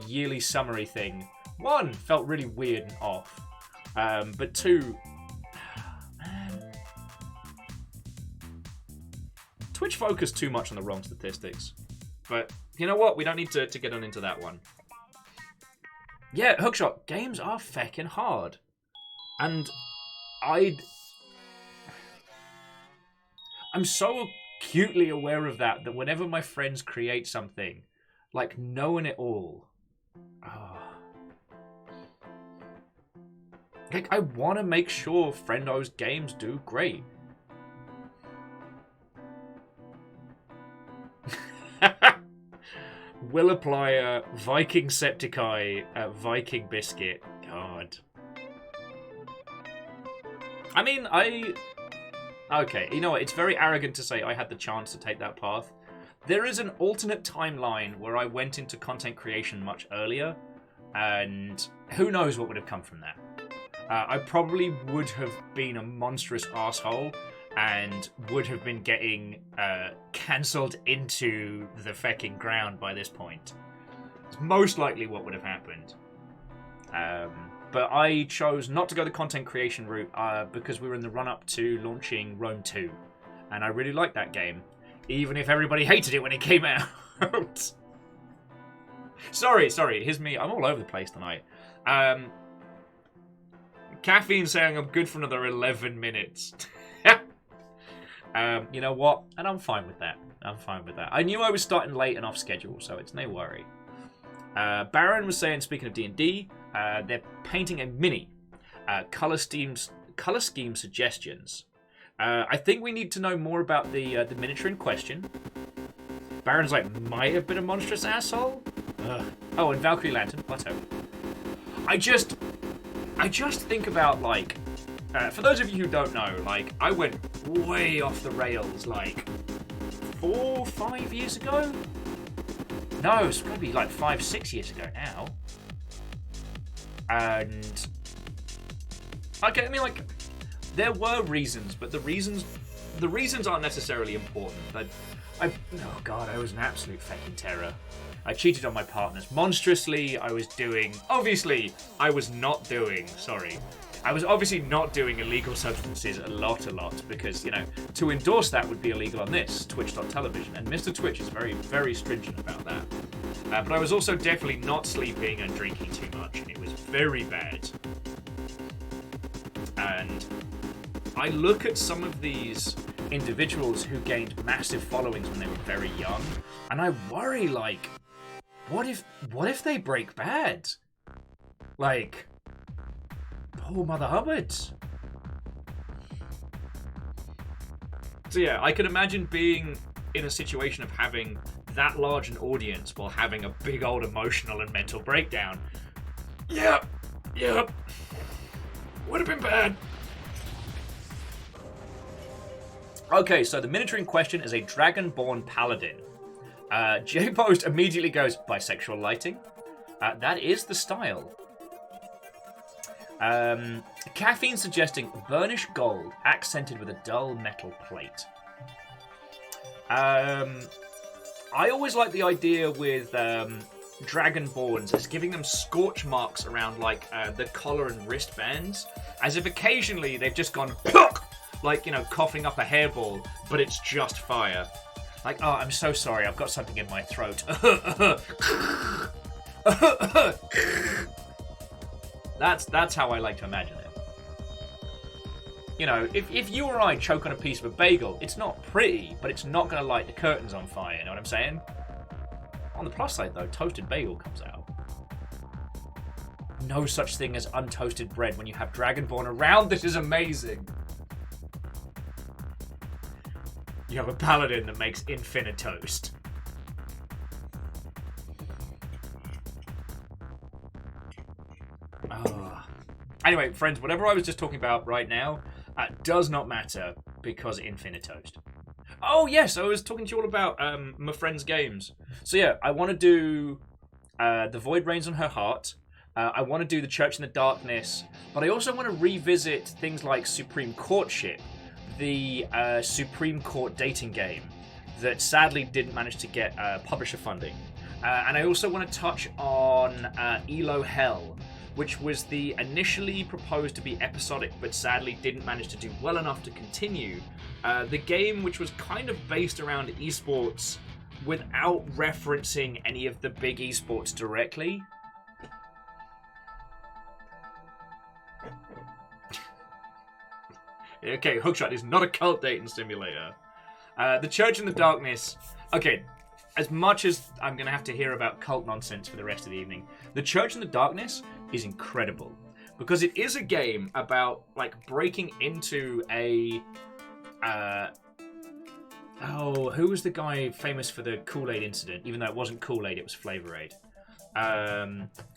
yearly summary thing, one, felt really weird and off. But two, man, Twitch focused too much on the wrong statistics. But you know what? We don't need to get on into that one. Yeah, Hookshot, games are feckin' hard. And I'm so acutely aware of that whenever my friends create something, like knowing it all, like I want to make sure friendo's games do great. Will apply a Viking Septiceye, Viking Biscuit. God. I mean, okay, you know what? It's very arrogant to say I had the chance to take that path. There is an alternate timeline where I went into content creation much earlier, and who knows what would have come from that. I probably would have been a monstrous asshole and would have been getting cancelled into the fecking ground by this point. It's most likely what would have happened. But I chose not to go the content creation route because we were in the run-up to launching Rome 2. And I really liked that game, even if everybody hated it when it came out. Sorry, here's me. I'm all over the place tonight. Caffeine saying I'm good for another 11 minutes. You know what? And I'm fine with that. I knew I was starting late and off schedule, so it's no worry. Baron was saying, speaking of D&D, they're painting a mini. Color scheme suggestions. I think we need to know more about the miniature in question. Baron's like, might have been a monstrous asshole? Ugh. Oh, and Valkyrie Lantern, Plateau. I just think about, like, for those of you who don't know, like, I went way off the rails, like, 4, 5 years ago? No, it's going to be like 5, 6 years ago now. And, okay, I mean, like, there were reasons, but the reasons aren't necessarily important. Oh god, I was an absolute fucking terror. I cheated on my partners monstrously. I was obviously not doing illegal substances a lot, because, you know, to endorse that would be illegal on this, Twitch.television, and Mr. Twitch is very, very stringent about that. But I was also definitely not sleeping and drinking too much, and it was very bad. And I look at some of these individuals who gained massive followings when they were very young, and I worry, like, what if they break bad? Like, poor Mother Hubbard. So yeah, I can imagine being in a situation of having that large an audience while having a big old emotional and mental breakdown. Yep. Would have been bad. Okay, so the miniature in question is a Dragonborn Paladin. J-Post immediately goes, bisexual lighting? That is the style. Caffeine suggesting burnished gold accented with a dull metal plate. I always like the idea with Dragonborns as giving them scorch marks around, like, the collar and wristbands, as if occasionally they've just gone like, you know, coughing up a hairball, but it's just fire. Like, oh, I'm so sorry, I've got something in my throat. That's how I like to imagine it. You know, if you or I choke on a piece of a bagel, it's not pretty, but it's not going to light the curtains on fire, you know what I'm saying? On the plus side, though, toasted bagel comes out. No such thing as untoasted bread when you have Dragonborn around. This is amazing. You have a paladin that makes infinite toast. Oh. Anyway, friends, whatever I was just talking about right now does not matter because infinite toast. Oh, yes, I was talking to you all about my friend's games. So yeah, I want to do The Void Reigns on Her Heart. I want to do The Church in the Darkness. But I also want to revisit things like Supreme Courtship, the Supreme Court dating game that sadly didn't manage to get publisher funding. And I also want to touch on Elo Hell, which was the initially proposed to be episodic but sadly didn't manage to do well enough to continue. The game which was kind of based around esports without referencing any of the big esports directly. Okay, Hookshot is not a cult dating simulator. The Church in the Darkness. Okay, as much as I'm going to have to hear about cult nonsense for the rest of the evening, The Church in the Darkness is incredible. Because it is a game about, like, breaking into a... who was the guy famous for the Kool-Aid incident? Even though it wasn't Kool-Aid, it was Flavor Aid.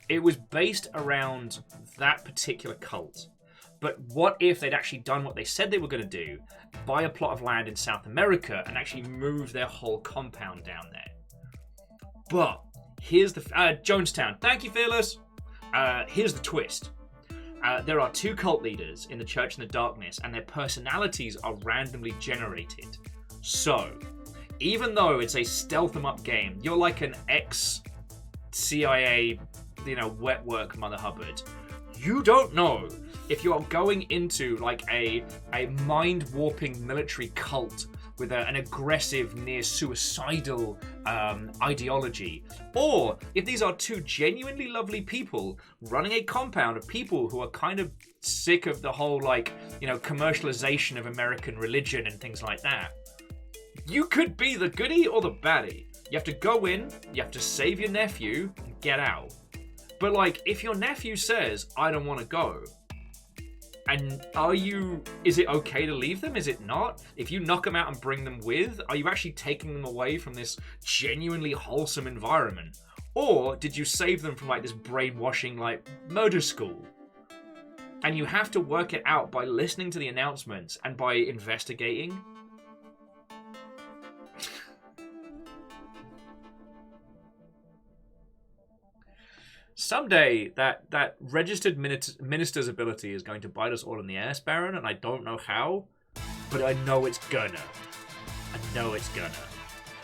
It was based around that particular cult. But what if they'd actually done what they said they were going to do, buy a plot of land in South America and actually move their whole compound down there? But here's the... Jonestown. Thank you, Fearless. Here's the twist. There are 2 cult leaders in the Church in the Darkness, and their personalities are randomly generated. So, even though it's a stealth 'em up game, you're like an ex-CIA, wet work Mother Hubbard. You don't know if you are going into like a mind-warping military cult with an aggressive, near suicidal ideology, or if these are 2 genuinely lovely people running a compound of people who are kind of sick of the whole commercialization of American religion and things like that. You could be the goodie or the baddie. You have to go in, you have to save your nephew, and get out. But if your nephew says, I don't want to go, and is it okay to leave them? Is it not? If you knock them out and bring them with, are you actually taking them away from this genuinely wholesome environment? Or did you save them from this brainwashing murder school? And you have to work it out by listening to the announcements and by investigating. Someday, that registered minister's ability is going to bite us all in the ass, Baron, and I don't know how, but I know it's gonna.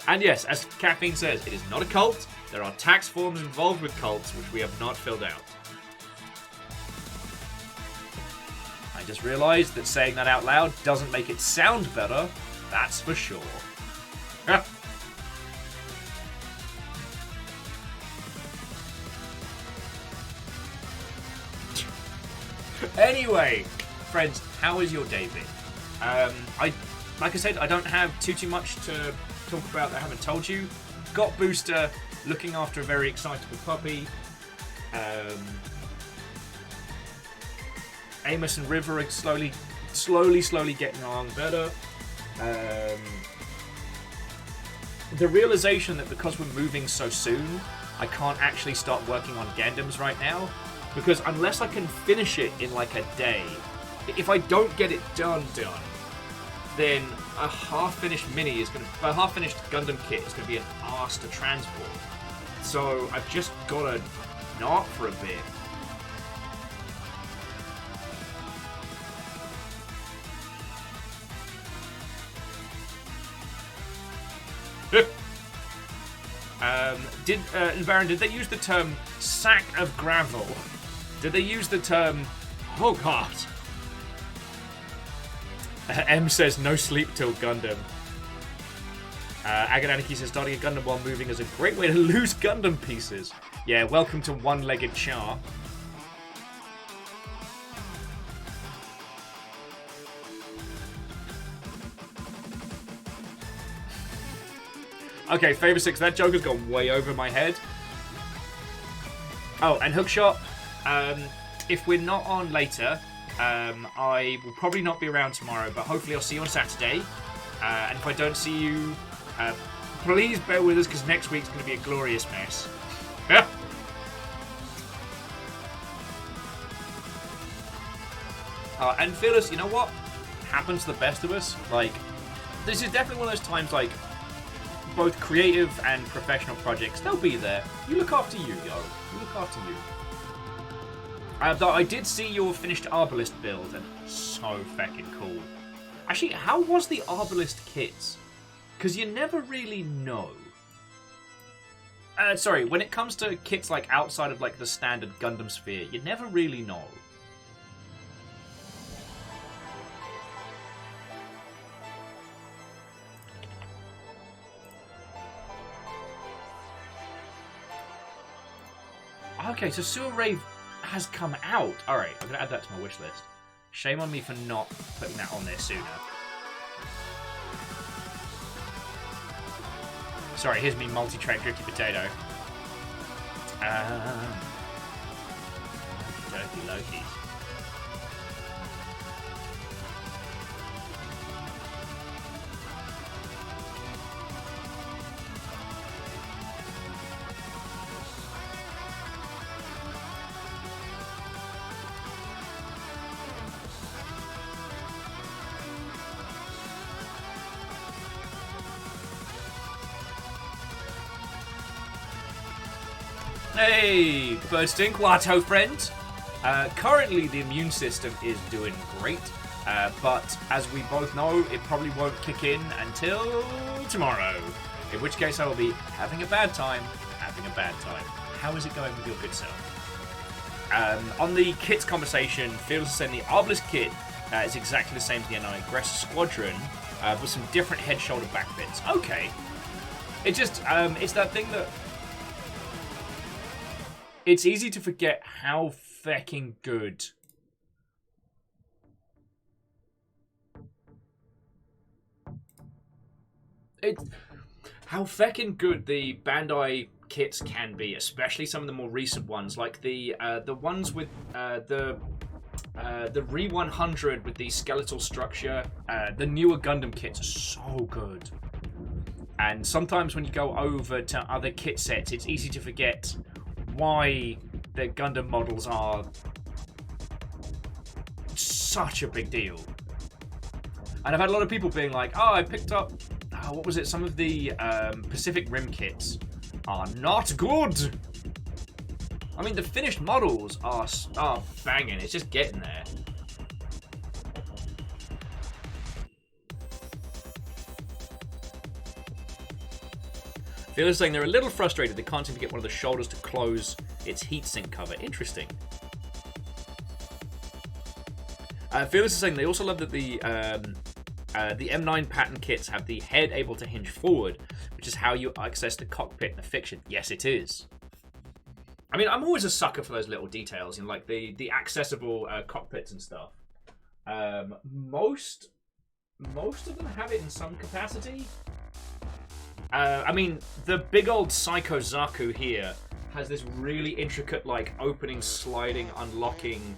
And yes, as Caffeine says, it is not a cult. There are tax forms involved with cults, which we have not filled out. I just realized that saying that out loud doesn't make it sound better, that's for sure. Anyway, friends, how has your day been? Like I said, I don't have too much to talk about that I haven't told you. Got Booster looking after a very excitable puppy. Amos and River are slowly getting along better. The realization that because we're moving so soon, I can't actually start working on Gundams right now. Because unless I can finish it in a day, if I don't get it done, then a half-finished Gundam kit is gonna be an arse to transport. So I've just gotta not for a bit. Baron, did they use the term sack of gravel? Did they use the term, oh god? M says no sleep till Gundam. Agananiki says starting a Gundam while moving is a great way to lose Gundam pieces. Yeah, welcome to one-legged Char. Okay, Favor 6, that joke has gone way over my head. Oh, and Hookshot, if we're not on later, I will probably not be around tomorrow, but hopefully I'll see you on Saturday. And if I don't see you, please bear with us, because next week's going to be a glorious mess. And Phyllis, you know what? Happens to the best of us. This is definitely one of those times, both creative and professional projects, they'll be there. You look after you, yo. You look after you. Though I did see your finished Arbalist build, and so fucking cool. Actually, how was the Arbalist kits? Because you never really know. Sorry, when it comes to kits outside of the standard Gundam sphere, you never really know. Okay, so Sewer Rave has come out. Alright, I'm going to add that to my wish list. Shame on me for not putting that on there sooner. Sorry, here's me multi-track Drifty Potato. Dirty Lokis. Hey, Bird Stink, Watto friend. Currently, the immune system is doing great, but as we both know, it probably won't kick in until tomorrow. In which case, I will be having a bad time. How is it going with your good self? On the kits conversation, Fearless is saying the Obelisk kit is exactly the same as the Aggressor Squadron, with some different head, shoulder, back bits. Okay. It just, it's that thing that... It's easy to forget how fecking good... How fecking good the Bandai kits can be, especially some of the more recent ones, like the ones with the Re 100 with the skeletal structure. The newer Gundam kits are so good, and sometimes when you go over to other kit sets, it's easy to forget why the Gundam models are such a big deal. And I've had a lot of people being like, "Oh, I picked up." What was it? Some of the Pacific Rim kits are not good. I mean, the finished models are banging. It's just getting there. Fearless saying they're a little frustrated. They can't seem to get one of the shoulders to close its heatsink cover. Interesting. Fearless is saying they also love that the M9 pattern kits have the head able to hinge forward, which is how you access the cockpit in the fiction. Yes, it is. I mean, I'm always a sucker for those little details, like the accessible cockpits and stuff. Most of them have it in some capacity. I mean, the big old Psycho Zaku here has this really intricate, like, opening, sliding, unlocking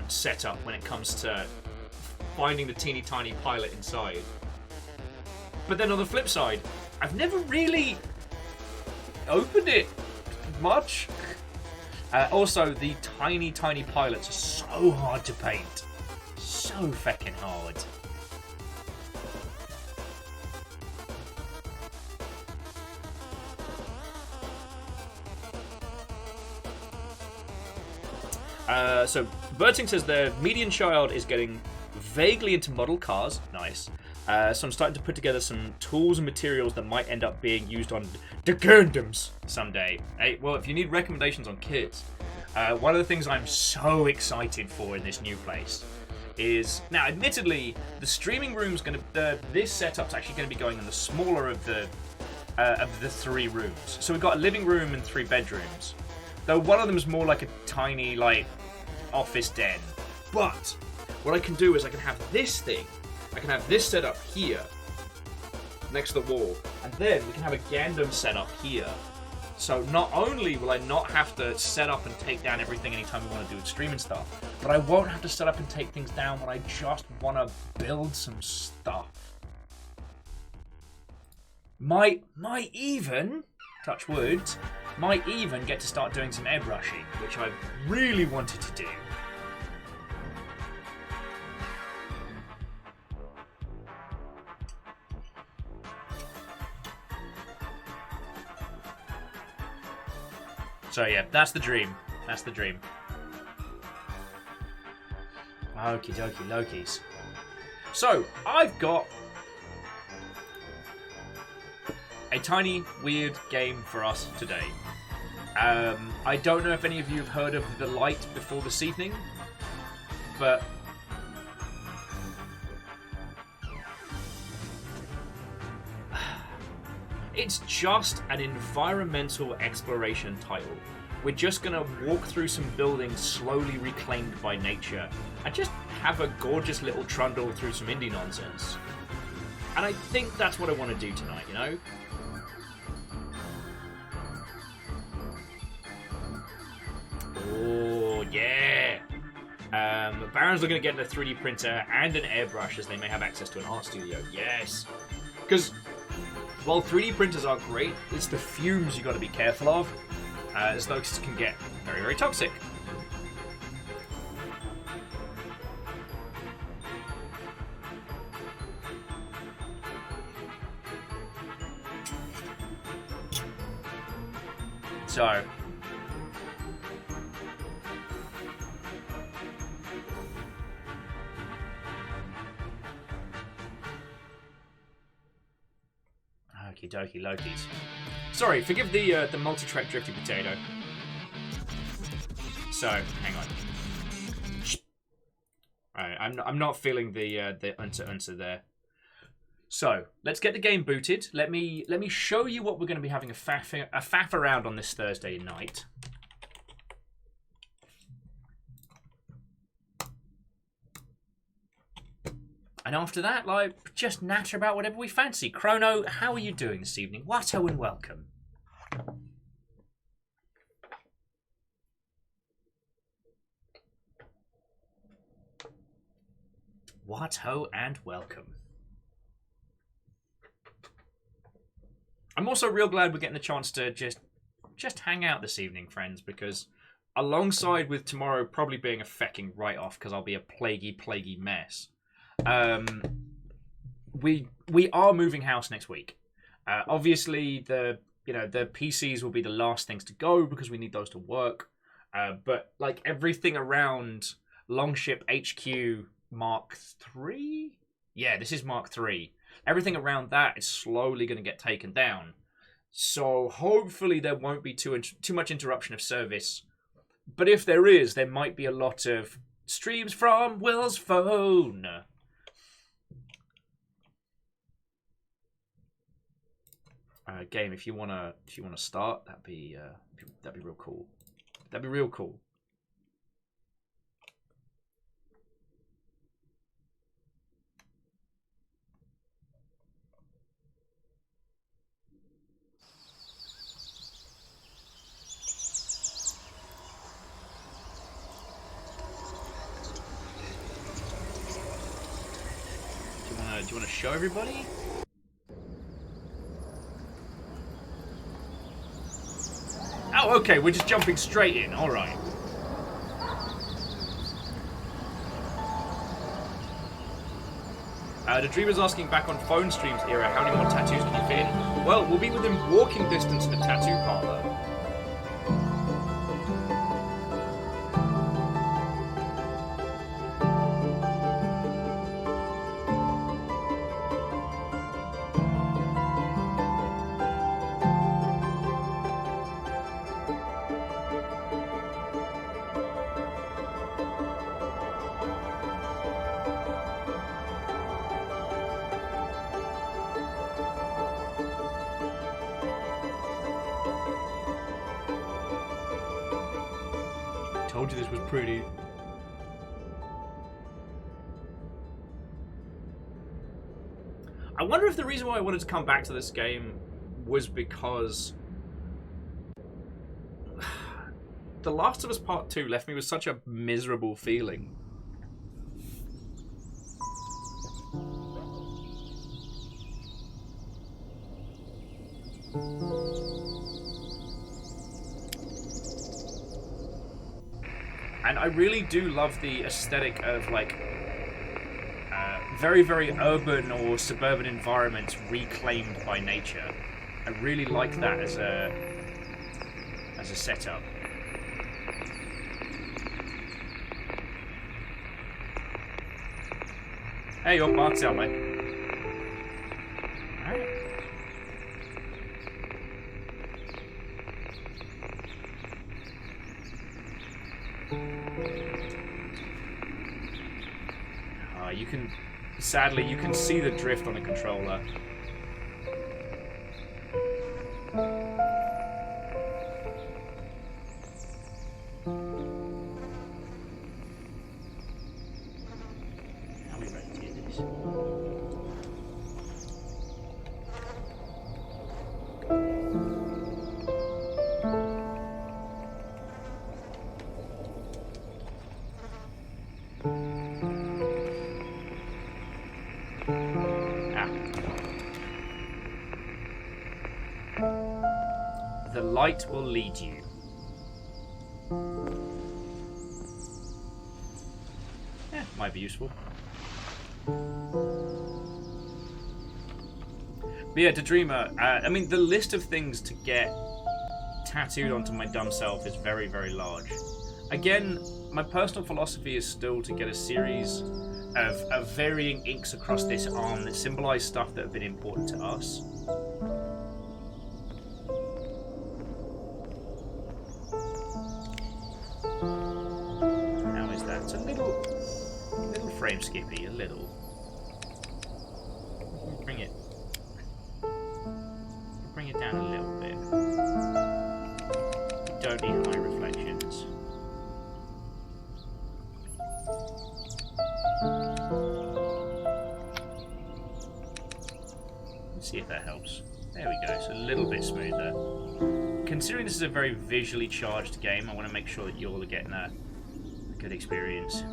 setup when it comes to finding the teeny tiny pilot inside. But then on the flip side, I've never really opened it much. Also, the tiny pilots are so hard to paint. So feckin' hard. So Berting says their median child is getting vaguely into model cars. Nice. So I'm starting to put together some tools and materials that might end up being used on the Gundams someday. Hey, well, if you need recommendations on kits, one of the things I'm so excited for in this new place is, now admittedly, the streaming room's this setup's actually going to be going in the smaller of the 3 rooms. So we've got a living room and 3 bedrooms. Though one of them is more like a tiny, like, office den. But what I can do is I can have this thing. I can have this set up here, next to the wall, and then we can have a Gundam set up here. So not only will I not have to set up and take down everything anytime we want to do streaming stuff, but I won't have to set up and take things down when I just want to build some stuff. Might even, touch wood, might even get to start doing some airbrushing, which I've really wanted to do. So yeah, that's the dream. That's the dream. Okie dokie Lokis. So, I've got a tiny, weird game for us today. I don't know if any of you have heard of The Light Before this evening, but it's just an environmental exploration title. We're just going to walk through some buildings slowly reclaimed by nature and just have a gorgeous little trundle through some indie nonsense. And I think that's what I want to do tonight, you know? Oh, yeah! Baron's looking at getting a 3D printer and an airbrush as they may have access to an art studio. Yes! Because while 3D printers are great, it's the fumes you got to be careful of, as those can get very, very toxic. So, Okie dokie Lokies. Sorry, forgive the multi-track drifty potato. So, hang on. Alright, I'm not feeling the unta there. So, let's get the game booted. Let me show you what we're going to be having a faff around on this Thursday night. And after that, like, just natter about whatever we fancy. Chrono, how are you doing this evening? Watto and welcome. Watto and welcome. I'm also real glad we're getting the chance to just hang out this evening, friends, because alongside with tomorrow probably being a fecking write-off because I'll be a plaguey mess. We are moving house next week. Obviously, the PCs will be the last things to go because we need those to work. But like everything around Longship HQ Mark III, yeah, this is Mark III. Everything around that is slowly going to get taken down. So hopefully there won't be too much interruption of service. But if there is, there might be a lot of streams from Will's phone. Game, if you wanna start, that'd be real cool. That'd be real cool. Do you wanna show everybody? Oh, okay, we're just jumping straight in. All right. The Dreamer's asking back on phone streams era, how many more tattoos can you fit in? Well, we'll be within walking distance of the tattoo parlor. Told you this was pretty. I wonder if the reason why I wanted to come back to this game was because The Last of Us Part 2 left me with such a miserable feeling. And I really do love the aesthetic of like very, very urban or suburban environments reclaimed by nature. I really like that as a setup. Hey, you're Mark's out, mate. Alright. You can, sadly, you can see the drift on the controller. Are we ready to do this? The light will lead you. Yeah, might be useful. But yeah, to Dreamer, I mean, the list of things to get tattooed onto my dumb self is very, very large. Again, my personal philosophy is still to get a series of varying inks across this arm that symbolize stuff that have been important to us. frame skippy, a little. Bring it down a little bit. You don't need high reflections. Let's see if that helps. There we go, it's a little bit smoother. Considering this is a very visually charged game, I want to make sure that you all are getting a good experience.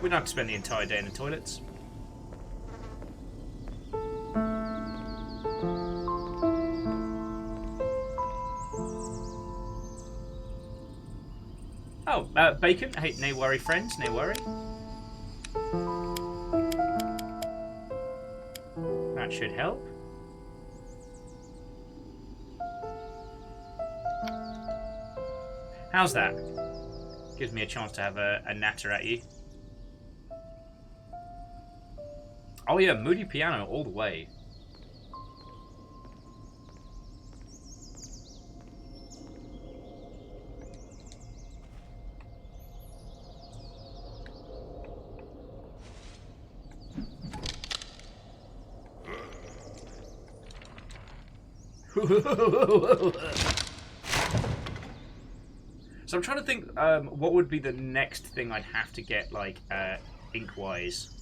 We don't have to spend the entire day in the toilets. Oh, bacon. Hey, no worry, friends. No worry. That should help. How's that? Gives me a chance to have a natter at you. Oh yeah, moody piano all the way. So I'm trying to think what would be the next thing I'd have to get, like, ink-wise.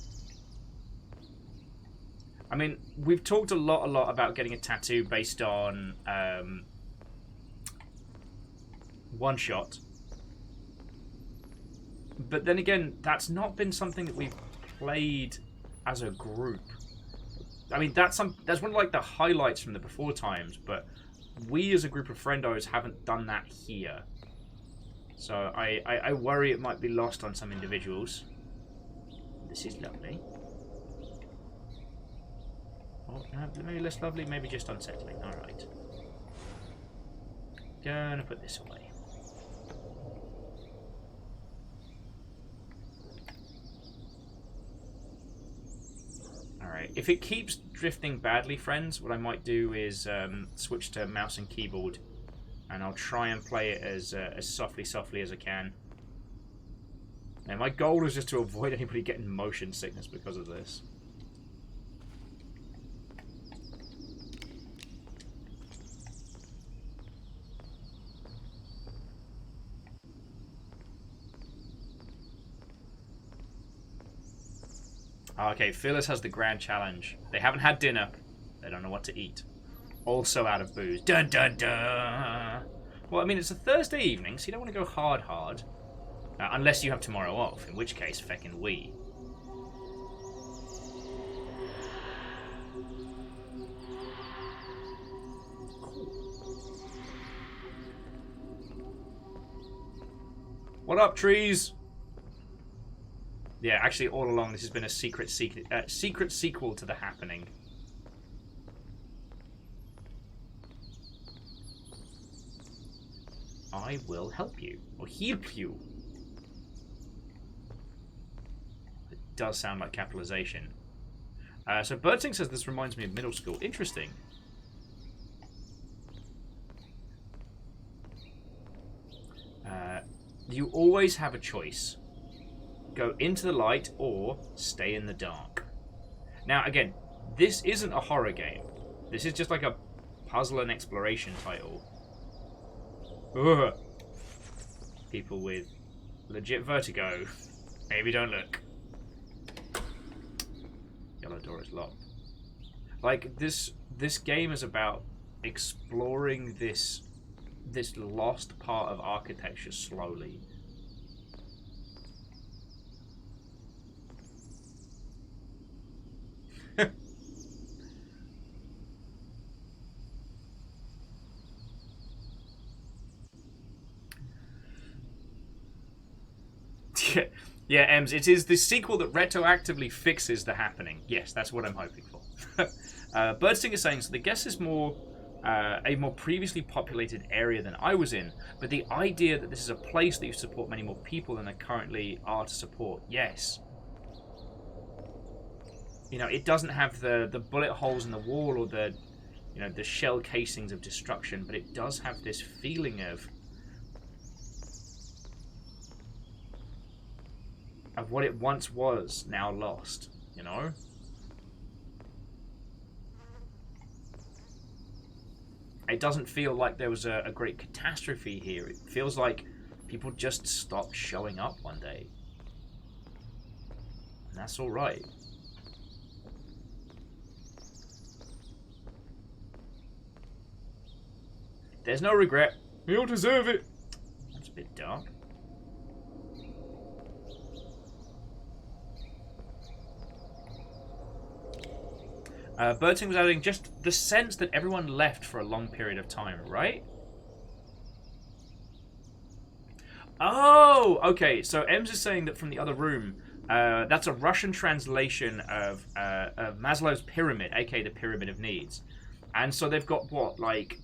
I mean, we've talked a lot about getting a tattoo based on one shot. But then again, that's not been something that we've played as a group. I mean, that's one of like the highlights from the before times, but we as a group of friendos haven't done that here. So I worry it might be lost on some individuals. This is lovely. Oh, no, maybe less lovely, maybe just unsettling. Alright. Gonna put this away. Alright, if it keeps drifting badly, friends, what I might do is switch to mouse and keyboard. And I'll try and play it as softly as I can. And my goal is just to avoid anybody getting motion sickness because of this. Okay, Phyllis has the grand challenge. They haven't had dinner. They don't know what to eat. Also out of booze. Dun dun dun! Well, I mean, it's a Thursday evening, so you don't want to go hard. Unless you have tomorrow off, in which case, feckin' we. What up, trees? Yeah, actually, all along, this has been a secret sequel to The Happening. I will help you, or help you. It does sound like capitalization. So Birdsing says this reminds me of middle school. Interesting. You always have a choice. Go into the light or stay in the dark. Now, again, this isn't a horror game. This is just like a puzzle and exploration title. Ugh. People with legit vertigo. Maybe don't look. Yellow door is locked. Like, this game is about exploring this lost part of architecture slowly. Yeah, Ems, it is the sequel that retroactively fixes the happening. Yes, that's what I'm hoping for. Birdsting is saying, so the guess is more a more previously populated area than I was in, but the idea that this is a place that you support many more people than there currently are to support, yes. You know, it doesn't have the bullet holes in the wall or the, you know, the shell casings of destruction, but it does have this feeling of what it once was, now lost, you know? It doesn't feel like there was a great catastrophe here. It feels like people just stopped showing up one day. And that's alright. There's no regret. We all deserve it. That's a bit dark. Berting was adding just the sense that everyone left for a long period of time, right? Oh, okay. So Ems is saying that from the other room, that's a Russian translation of Maslow's pyramid, aka the Pyramid of Needs. And so they've got what, like,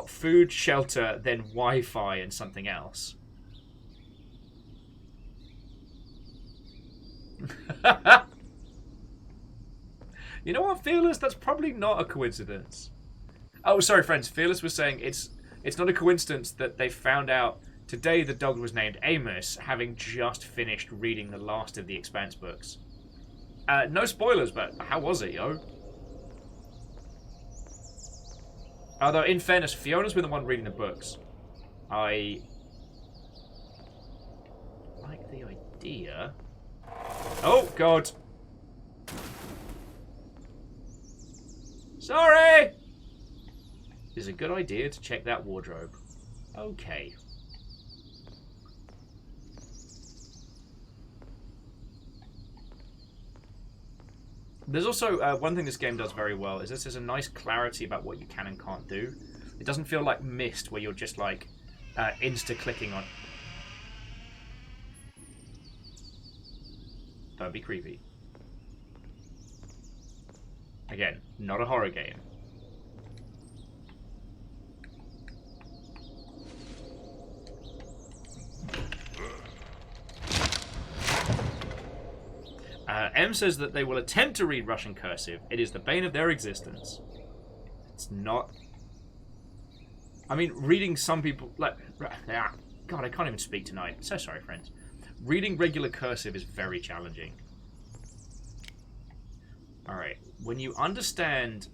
food, shelter, then Wi-Fi, and something else. You know what, Fearless? That's probably not a coincidence. Oh, sorry, friends. Fearless was saying it's not a coincidence that they found out today the dog was named Amos, having just finished reading the last of the Expanse books. No spoilers, but how was it, yo? Although, in fairness, Fiona's been the one reading the books. I like the idea. Oh, God. Sorry! It's a good idea to check that wardrobe. Okay. There's also one thing this game does very well is there's a nice clarity about what you can and can't do. It doesn't feel like Myst where you're just like insta-clicking on... Don't be creepy. Again, not a horror game. M says that they will attempt to read Russian cursive. It is the bane of their existence. It's not... I mean, reading some people... like, God, I can't even speak tonight. So sorry, friends. Reading regular cursive is very challenging. Alright, when you understand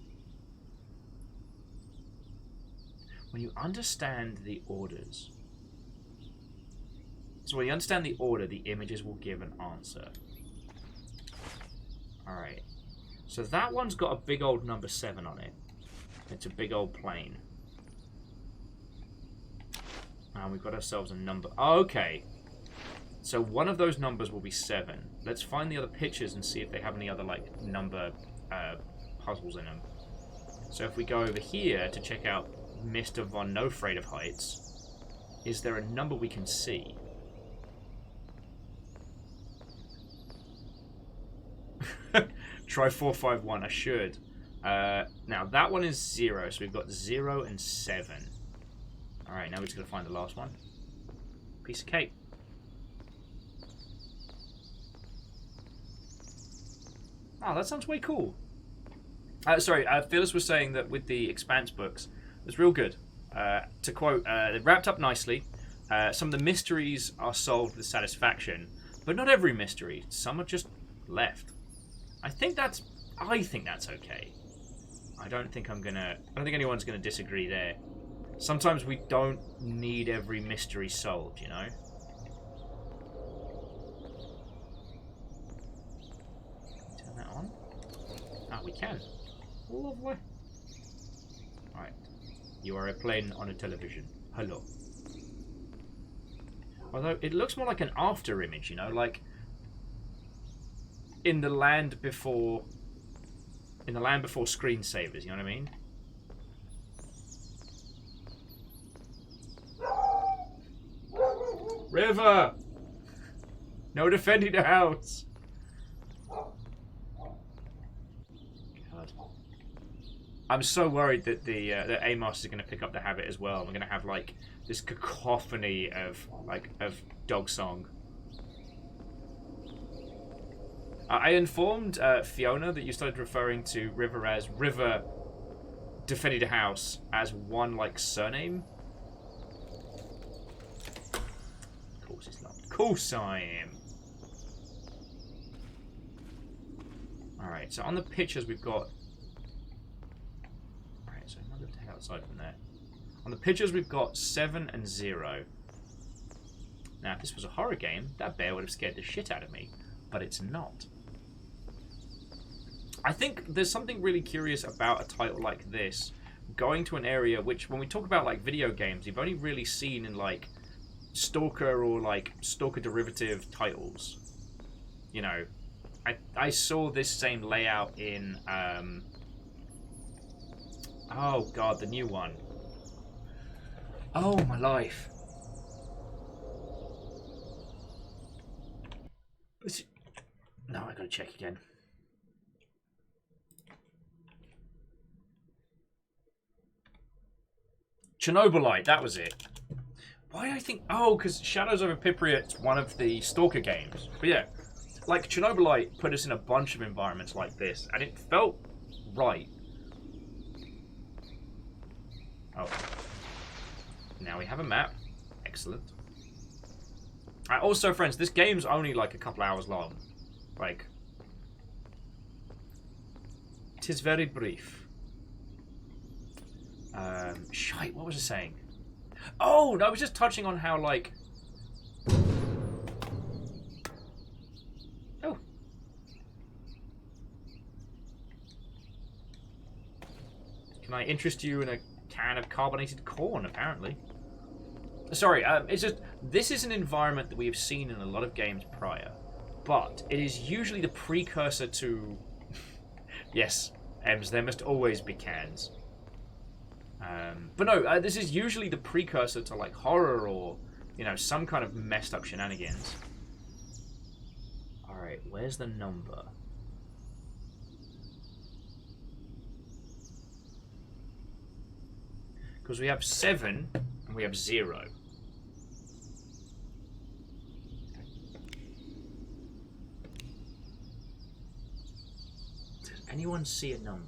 the orders, so when you understand the order, the images will give an answer. Alright, so that one's got a big old number 7 on it. It's a big old plane. And we've got ourselves a number. Oh, okay. So one of those numbers will be 7. Let's find the other pictures and see if they have any other, like, number puzzles in them. So if we go over here to check out Mr. Von No Afraid of Heights, is there a number we can see? Try 451. I should. Now, that one is 0, so we've got 0 and 7. Alright, now we're just going to find the last one. Piece of cake. Oh, that sounds way cool. Sorry, Phyllis was saying that with the Expanse books, it's real good. To quote, they wrapped up nicely. Some of the mysteries are solved with satisfaction, but not every mystery. Some are just left. I think that's okay. I don't think anyone's gonna disagree there. Sometimes we don't need every mystery solved, you know? Turn that on. Ah, we can. Lovely. Alright. You are a plane on a television. Hello. Although, it looks more like an after image, you know? Like, in the land before screensavers, you know what I mean? River! No defending the house! God. I'm so worried that that Amos is going to pick up the habit as well. We're going to have like this cacophony of dog song. I informed Fiona that you started referring to River as River defending the house as one like surname. Of course it's not. Of course I am. Alright, so on the pictures we've got... Alright, so I'm not going to take outside from there. On the pictures we've got 7 and 0. Now if this was a horror game, that bear would have scared the shit out of me. But it's not. I think there's something really curious about a title like this, going to an area which, when we talk about like video games, you've only really seen in like Stalker or like Stalker derivative titles. You know, I saw this same layout in oh god, the new one. Oh my life. No, I gotta check again. Chernobylite, that was it. Why do I think... Oh, because Shadows over Pipriot's one of the Stalker games. But yeah, like Chernobylite put us in a bunch of environments like this, and it felt right. Oh. Now we have a map. Excellent. Also, friends, this game's only like a couple hours long. Like... 'Tis very brief. Shite, what was I saying? Oh, no, I was just touching on how, like... Oh. Can I interest you in a can of carbonated corn, apparently? Sorry, it's just... This is an environment that we have seen in a lot of games prior. But it is usually the precursor to... Yes, Ems, there must always be cans. But no, this is usually the precursor to like horror or, you know, some kind of messed up shenanigans. Alright, where's the number? Because we have 7 and we have 0. Does anyone see a number?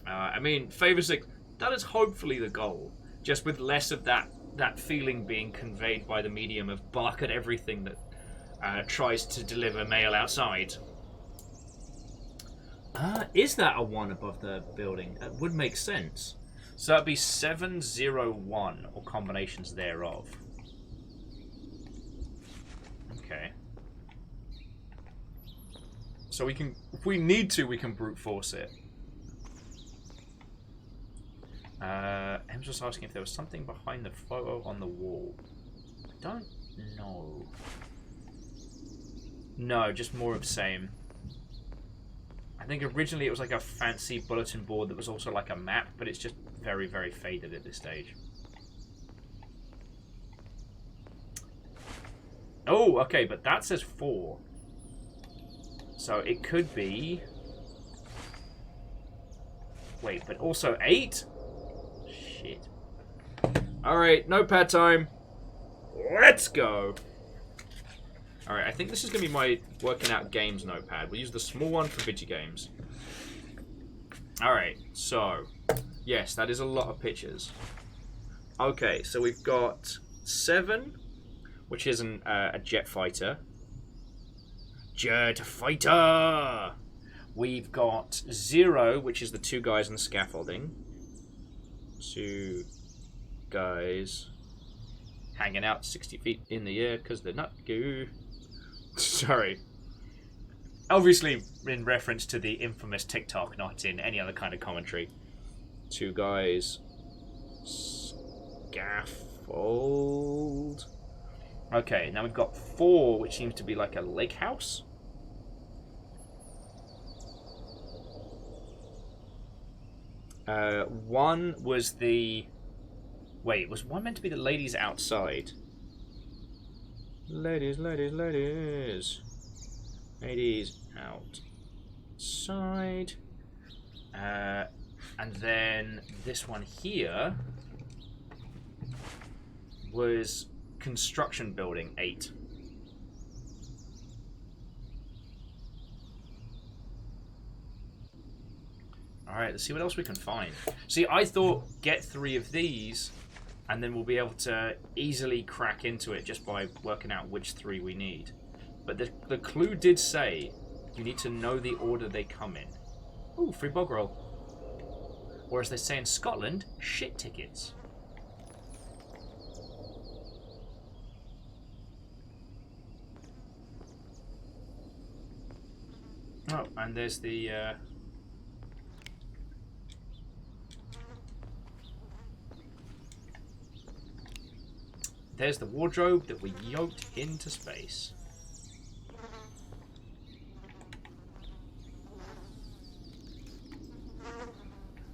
I mean, Favorsic, that is hopefully the goal. Just with less of that feeling being conveyed by the medium of bark at everything that tries to deliver mail outside. Is that a 1 above the building? That would make sense. So that'd be 701 or combinations thereof. Okay. So we can, if we need to, we can brute force it. Em's just asking if there was something behind the photo on the wall. I don't know. No, just more of the same. I think originally it was like a fancy bulletin board that was also like a map, but it's just very, very faded at this stage. Oh, okay, but that says 4. So it could be... Wait, but also 8? Shit. Alright, notepad time. Let's go. Alright, I think this is going to be my working out games notepad. We'll use the small one for video games. Alright, so... Yes, that is a lot of pictures. Okay, so we've got 7, which is a jet fighter. Jet fighter! We've got 0, which is the 2 guys on the scaffolding. 2 guys hanging out 60 feet in the air because they're not goo. Sorry. Obviously in reference to the infamous TikTok, not in any other kind of commentary. 2 guys. Scaffold. Okay, now we've got 4, which seems to be like a lake house. One was the... Wait, was one meant to be the ladies outside? Ladies, ladies, ladies. Ladies outside. And then this one here was construction building 8. Alright, let's see what else we can find. See, I thought get 3 of these and then we'll be able to easily crack into it just by working out which 3 we need. But the clue did say you need to know the order they come in. Ooh, free bog roll. Or as they say in Scotland, shit tickets. Oh, and there's the... There's the wardrobe that we yoked into space.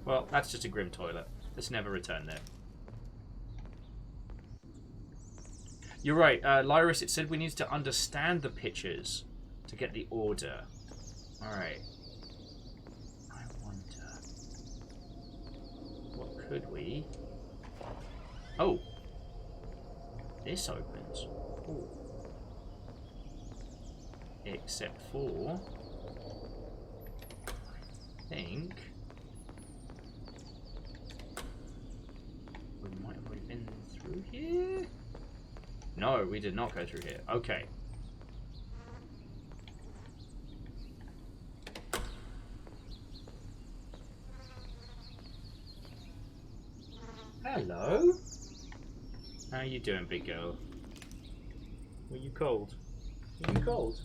Well, that's just a grim toilet. Let's never return there. You're right, Lyris, it said we need to understand the pictures to get the order. Alright. I wonder... What could we... Oh! This opens. Ooh. Except for... I think... We might have already been through here? No, we did not go through here. Okay. Hello? How you doing, big girl? Were you cold? Are you cold?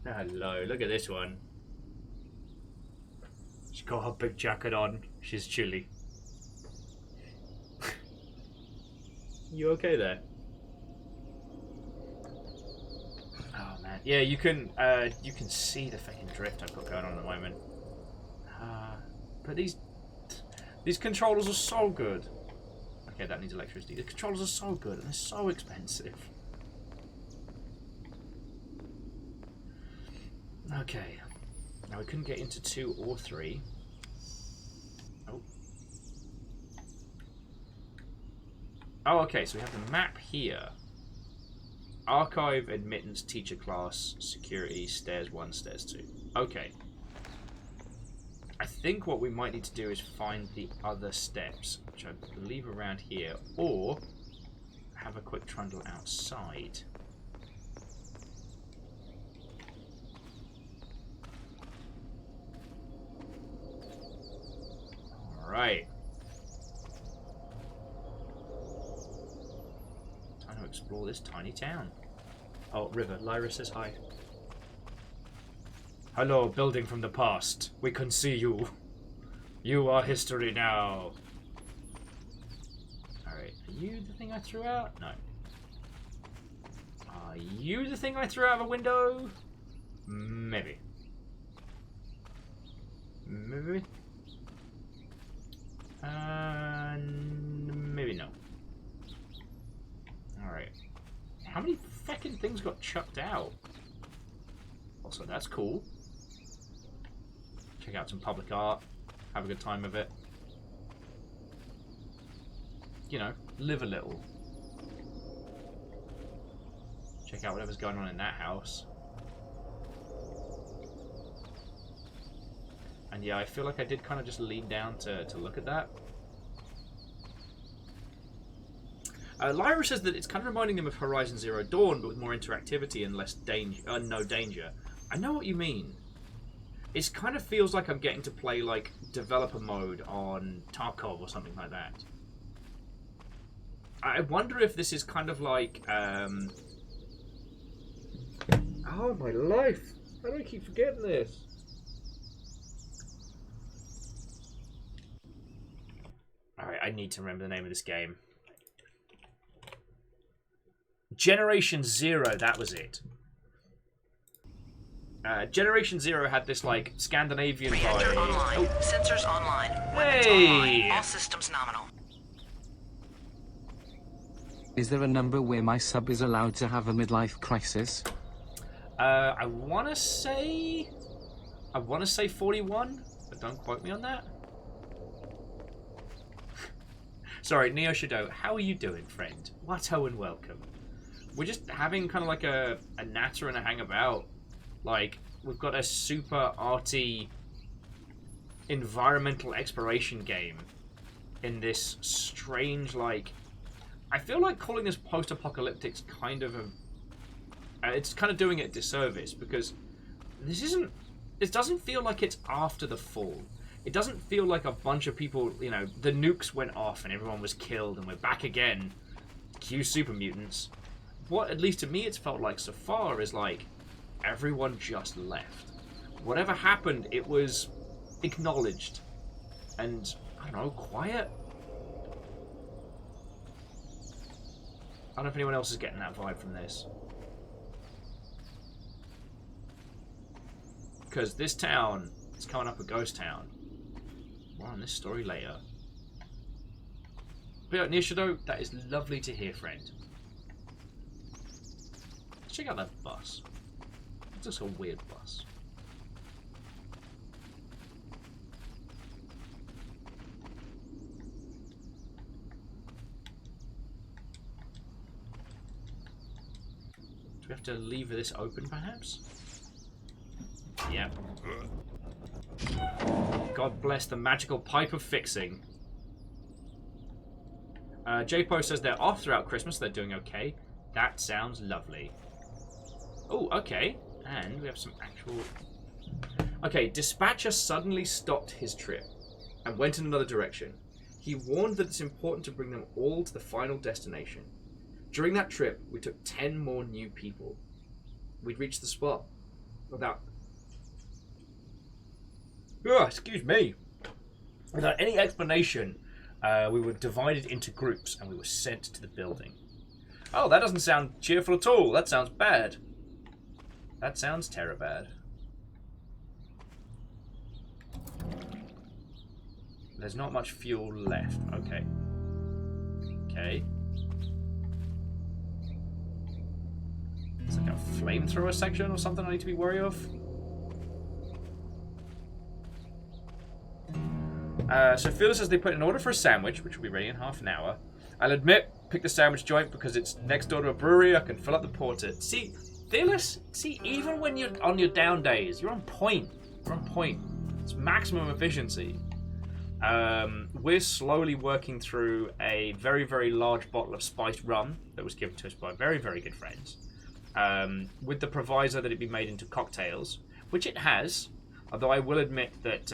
Hello, look at this one. She's got her big jacket on. She's chilly. You okay there? Oh man, yeah, you can see the fucking drift I've got going on at the moment. But these controllers are so good. Okay, that needs electricity. The controllers are so good and they're so expensive. Okay, now we couldn't get into 2 or 3. Oh, okay, so we have the map here. Archive, admittance, teacher class, security, stairs 1, stairs 2. Okay. I think what we might need to do is find the other steps, which I believe are around here, or have a quick trundle outside. Alright. Explore this tiny town. Oh, River. Lyra says hi. Hello, building from the past. We can see you. You are history now. Alright, are you the thing I threw out? No. Are you the thing I threw out of a window? Maybe. Maybe? Maybe no. Alright. How many fucking things got chucked out? Also, that's cool. Check out some public art. Have a good time with it. You know, live a little. Check out whatever's going on in that house. And yeah, I feel like I did kind of just lean down to look at that. Lyra says that it's kind of reminding them of Horizon Zero Dawn, but with more interactivity and less danger, no danger. I know what you mean. It kind of feels like I'm getting to play like developer mode on Tarkov or something like that. I wonder if this is kind of like, oh my life! How do I keep forgetting this? Alright, I need to remember the name of this game. Generation Zero, that was it. Generation Zero had this like Scandinavian Reactor vibe. online. Oh, Sensors online. Weapons hey! online. All systems nominal. Is there a number where my sub is allowed to have a midlife crisis? I want to say 41, but don't quote me on that. Sorry, Neo Shadow, how are you doing, friend? Watto and welcome. We're just having kind of like a natter and a hang about. Like, we've got a super arty environmental exploration game in this strange, like... I feel like calling this post-apocalyptic's kind of a... it's kind of doing it a disservice, because this doesn't feel like it's after the fall. It doesn't feel like a bunch of people, you know, the nukes went off and everyone was killed and we're back again. Cue super mutants. What, at least to me, it's felt like so far is like everyone just left. Whatever happened, it was acknowledged and, I don't know, quiet. I don't know if anyone else is getting that vibe from this. Because this town is coming up a ghost town. More on this story later. But yeah, Nishido, that is lovely to hear, friend. Let's check out that bus. It's just a weird bus. Do we have to leave this open, perhaps? Yeah. God bless the magical pipe of fixing. JPO says they're off throughout Christmas. They're doing okay. That sounds lovely. Oh, okay. And we have some actual... Okay, Dispatcher suddenly stopped his trip and went in another direction. He warned that it's important to bring them all to the final destination. During that trip, we took 10 more new people. We'd reached the spot without... Oh, excuse me. Without any explanation, we were divided into groups and we were sent to the building. Oh, that doesn't sound cheerful at all. That sounds bad. That sounds terror-bad. There's not much fuel left. Okay. Okay. It's like a flamethrower section or something I need to be wary of. So Phil says they put an order for a sandwich, which will be ready in half an hour. I'll admit, pick the sandwich joint because it's next door to a brewery. I can fill up the porter. See, Phyllis, even when you're on your down days, you're on point. You're on point. It's maximum efficiency. We're slowly working through a very, very large bottle of spiced rum that was given to us by very, very good friends. With the proviso that it be made into cocktails, which it has. Although I will admit that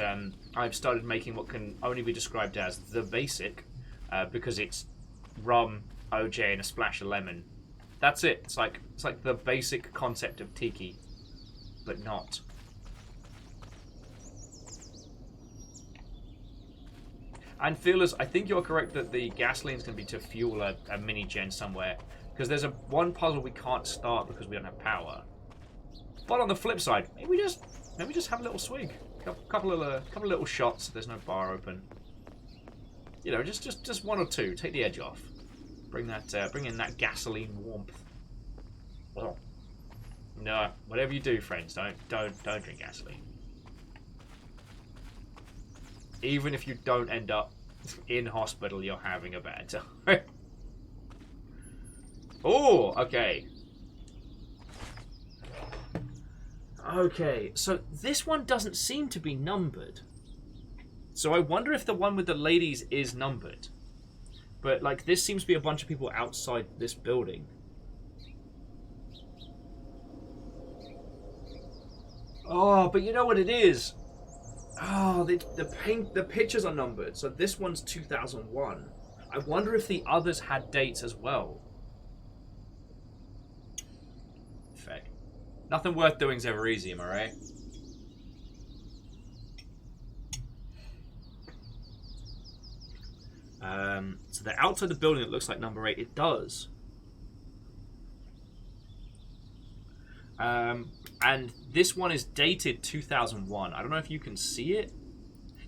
I've started making what can only be described as the basic, because it's rum, OJ, and a splash of lemon. That's it. It's like the basic concept of tiki, but not. And Feelers, I think you're correct that the gasoline's going to be to fuel a mini gen somewhere, because there's one puzzle we can't start because we don't have power. But on the flip side, maybe just have a little swig, couple little shots. If there's no bar open, you know, just one or two. Take the edge off. Bring in that gasoline warmth. Well, no, whatever you do, friends, don't drink gasoline. Even if you don't end up in hospital, you're having a bad time. Oh, okay. Okay, so this one doesn't seem to be numbered. So I wonder if the one with the ladies is numbered. But, like, this seems to be a bunch of people outside this building. Oh, but you know what it is? Oh, the pictures are numbered. So this one's 2001. I wonder if the others had dates as well. Feck. Nothing worth doing is ever easy, am I right? So they're outside the building. It looks like number 8. It does. And this one is dated 2001. I don't know if you can see it.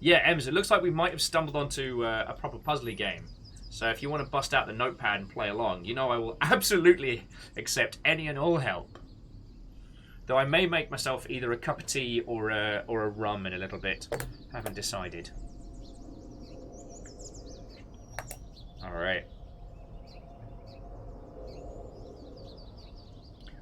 Yeah, Ems, it looks like we might have stumbled onto a proper puzzly game. So if you want to bust out the notepad and play along, you know I will absolutely accept any and all help. Though I may make myself either a cup of tea or a rum in a little bit. Haven't decided. Alright.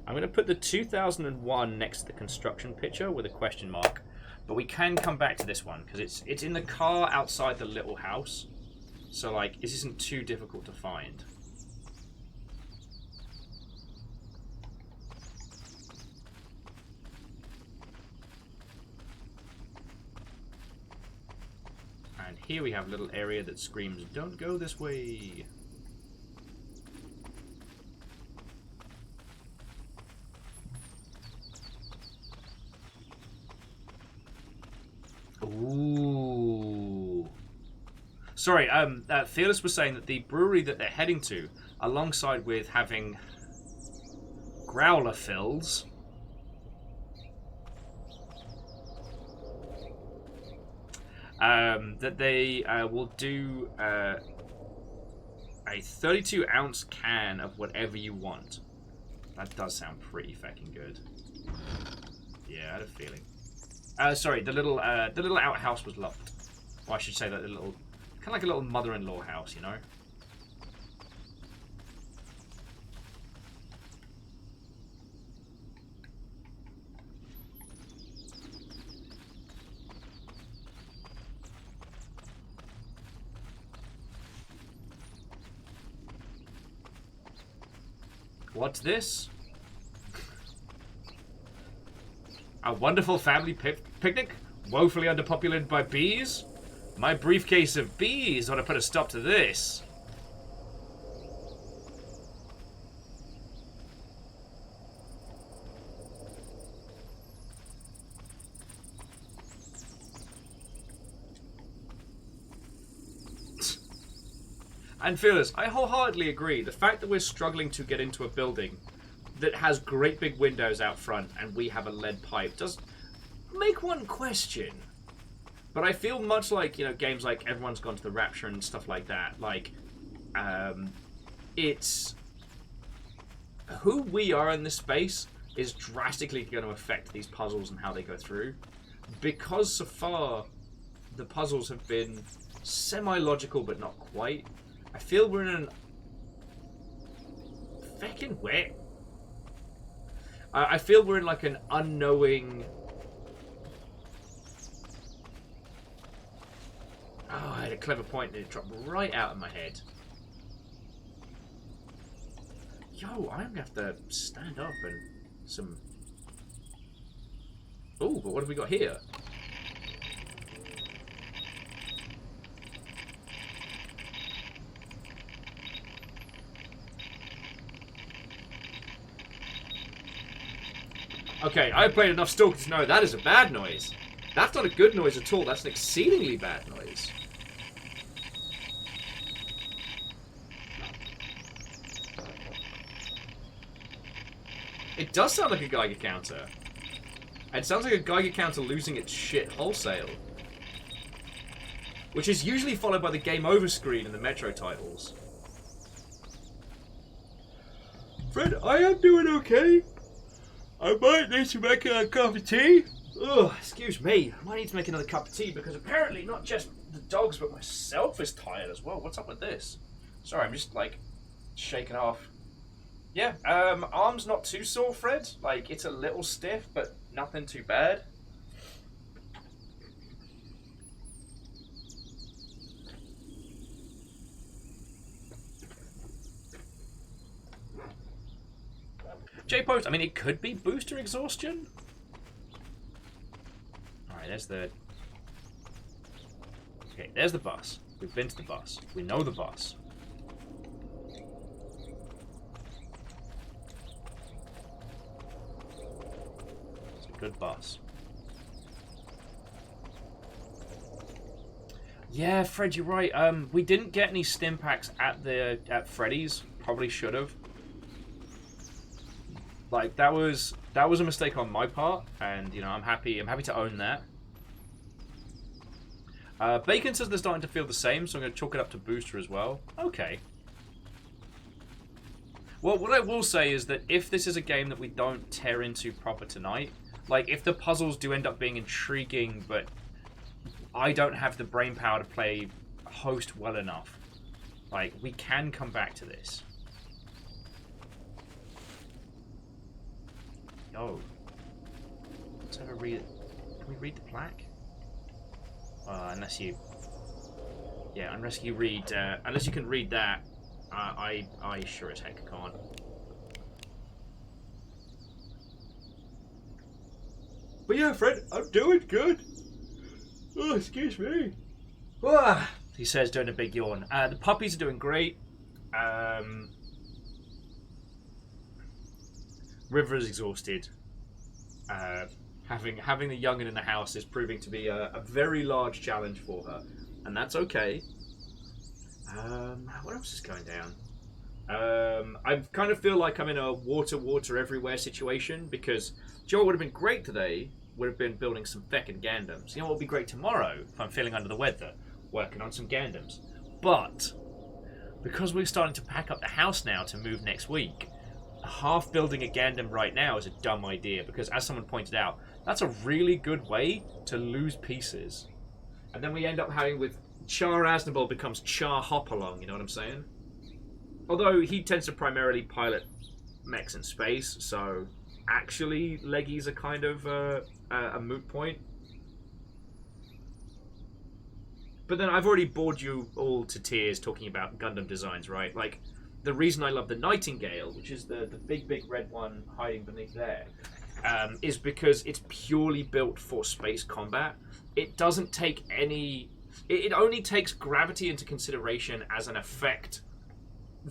I'm going to put the 2001 next to the construction picture with a question mark. But we can come back to this one, because it's in the car outside the little house. So, like, this isn't too difficult to find. And here we have a little area that screams, "Don't go this way." Ooh. Sorry, Fearless was saying that the brewery that they're heading to, alongside with having growler fills, that they will do a 32-ounce can of whatever you want. That does sound pretty fucking good. Yeah, I had a feeling. Sorry, the little outhouse was locked. Or I should say that the little, kind of like a little mother-in-law house, you know. What's this? A wonderful family picnic? Woefully underpopulated by bees? My briefcase of bees ought to put a stop to this. And Fearless, I wholeheartedly agree. The fact that we're struggling to get into a building that has great big windows out front and we have a lead pipe does make one question. But I feel much like, you know, games like Everyone's Gone to the Rapture and stuff like that. Like, it's who we are in this space is drastically going to affect these puzzles and how they go through. Because so far, the puzzles have been semi-logical but not quite. I feel we're in an feckin' wet. I feel we're in like an unknowing. Oh, I had a clever point and it dropped right out of my head. Yo, I'm gonna have to stand up and some. Oh, but what have we got here? Okay, I've played enough Stalker to know that is a bad noise. That's not a good noise at all. That's an exceedingly bad noise. It does sound like a Geiger counter. It sounds like a Geiger counter losing its shit wholesale. Which is usually followed by the game over screen in the Metro titles. Fred, I am doing okay. I might need to make a cup of tea. Ugh, excuse me. I might need to make another cup of tea because apparently not just the dogs but myself is tired as well. What's up with this? Sorry, I'm just like shaking off. Yeah, arm's not too sore, Fred. Like, it's a little stiff, but nothing too bad. J-Post, I mean, it could be booster exhaustion. Alright, there's the... Okay, there's the bus. We've been to the bus. We know the bus. It's a good bus. Yeah, Fred, you're right. We didn't get any stim packs at Freddy's. Probably should have. Like that was a mistake on my part, and you know I'm happy to own that. Bacon says they're starting to feel the same, so I'm going to chalk it up to Booster as well. Okay. Well, what I will say is that if this is a game that we don't tear into proper tonight, like if the puzzles do end up being intriguing, but I don't have the brain power to play host well enough, like we can come back to this. Oh. Let's have a read it. Can we read the plaque? Unless you can read that, I sure as heck can't. But yeah, Fred, I'm doing good. Oh, excuse me. He says, doing a big yawn. The puppies are doing great. River is exhausted. Having the young'un in the house is proving to be a very large challenge for her, and that's okay. What else is going down? I kind of feel like I'm in a water everywhere situation, because Joe would have been great today, would have been building some feckin' Gandams. You know what would be great tomorrow, if I'm feeling under the weather, working on some Gandams. But, because we're starting to pack up the house now to move next week, half building a Gandam right now is a dumb idea, because as someone pointed out, that's a really good way to lose pieces. And then we end up having with Char Aznable becomes Char Hopalong, you know what I'm saying? Although he tends to primarily pilot mechs in space, so actually leggies are kind of a moot point. But then I've already bored you all to tears talking about Gundam designs, right? Like, the reason I love the Nightingale, which is the big red one hiding beneath there, is because it's purely built for space combat. It doesn't take any... It only takes gravity into consideration as an effect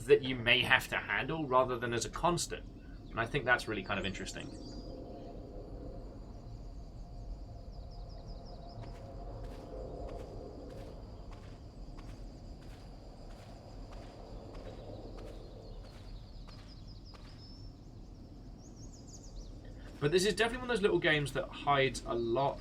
that you may have to handle rather than as a constant. And I think that's really kind of interesting. But this is definitely one of those little games that hides a lot.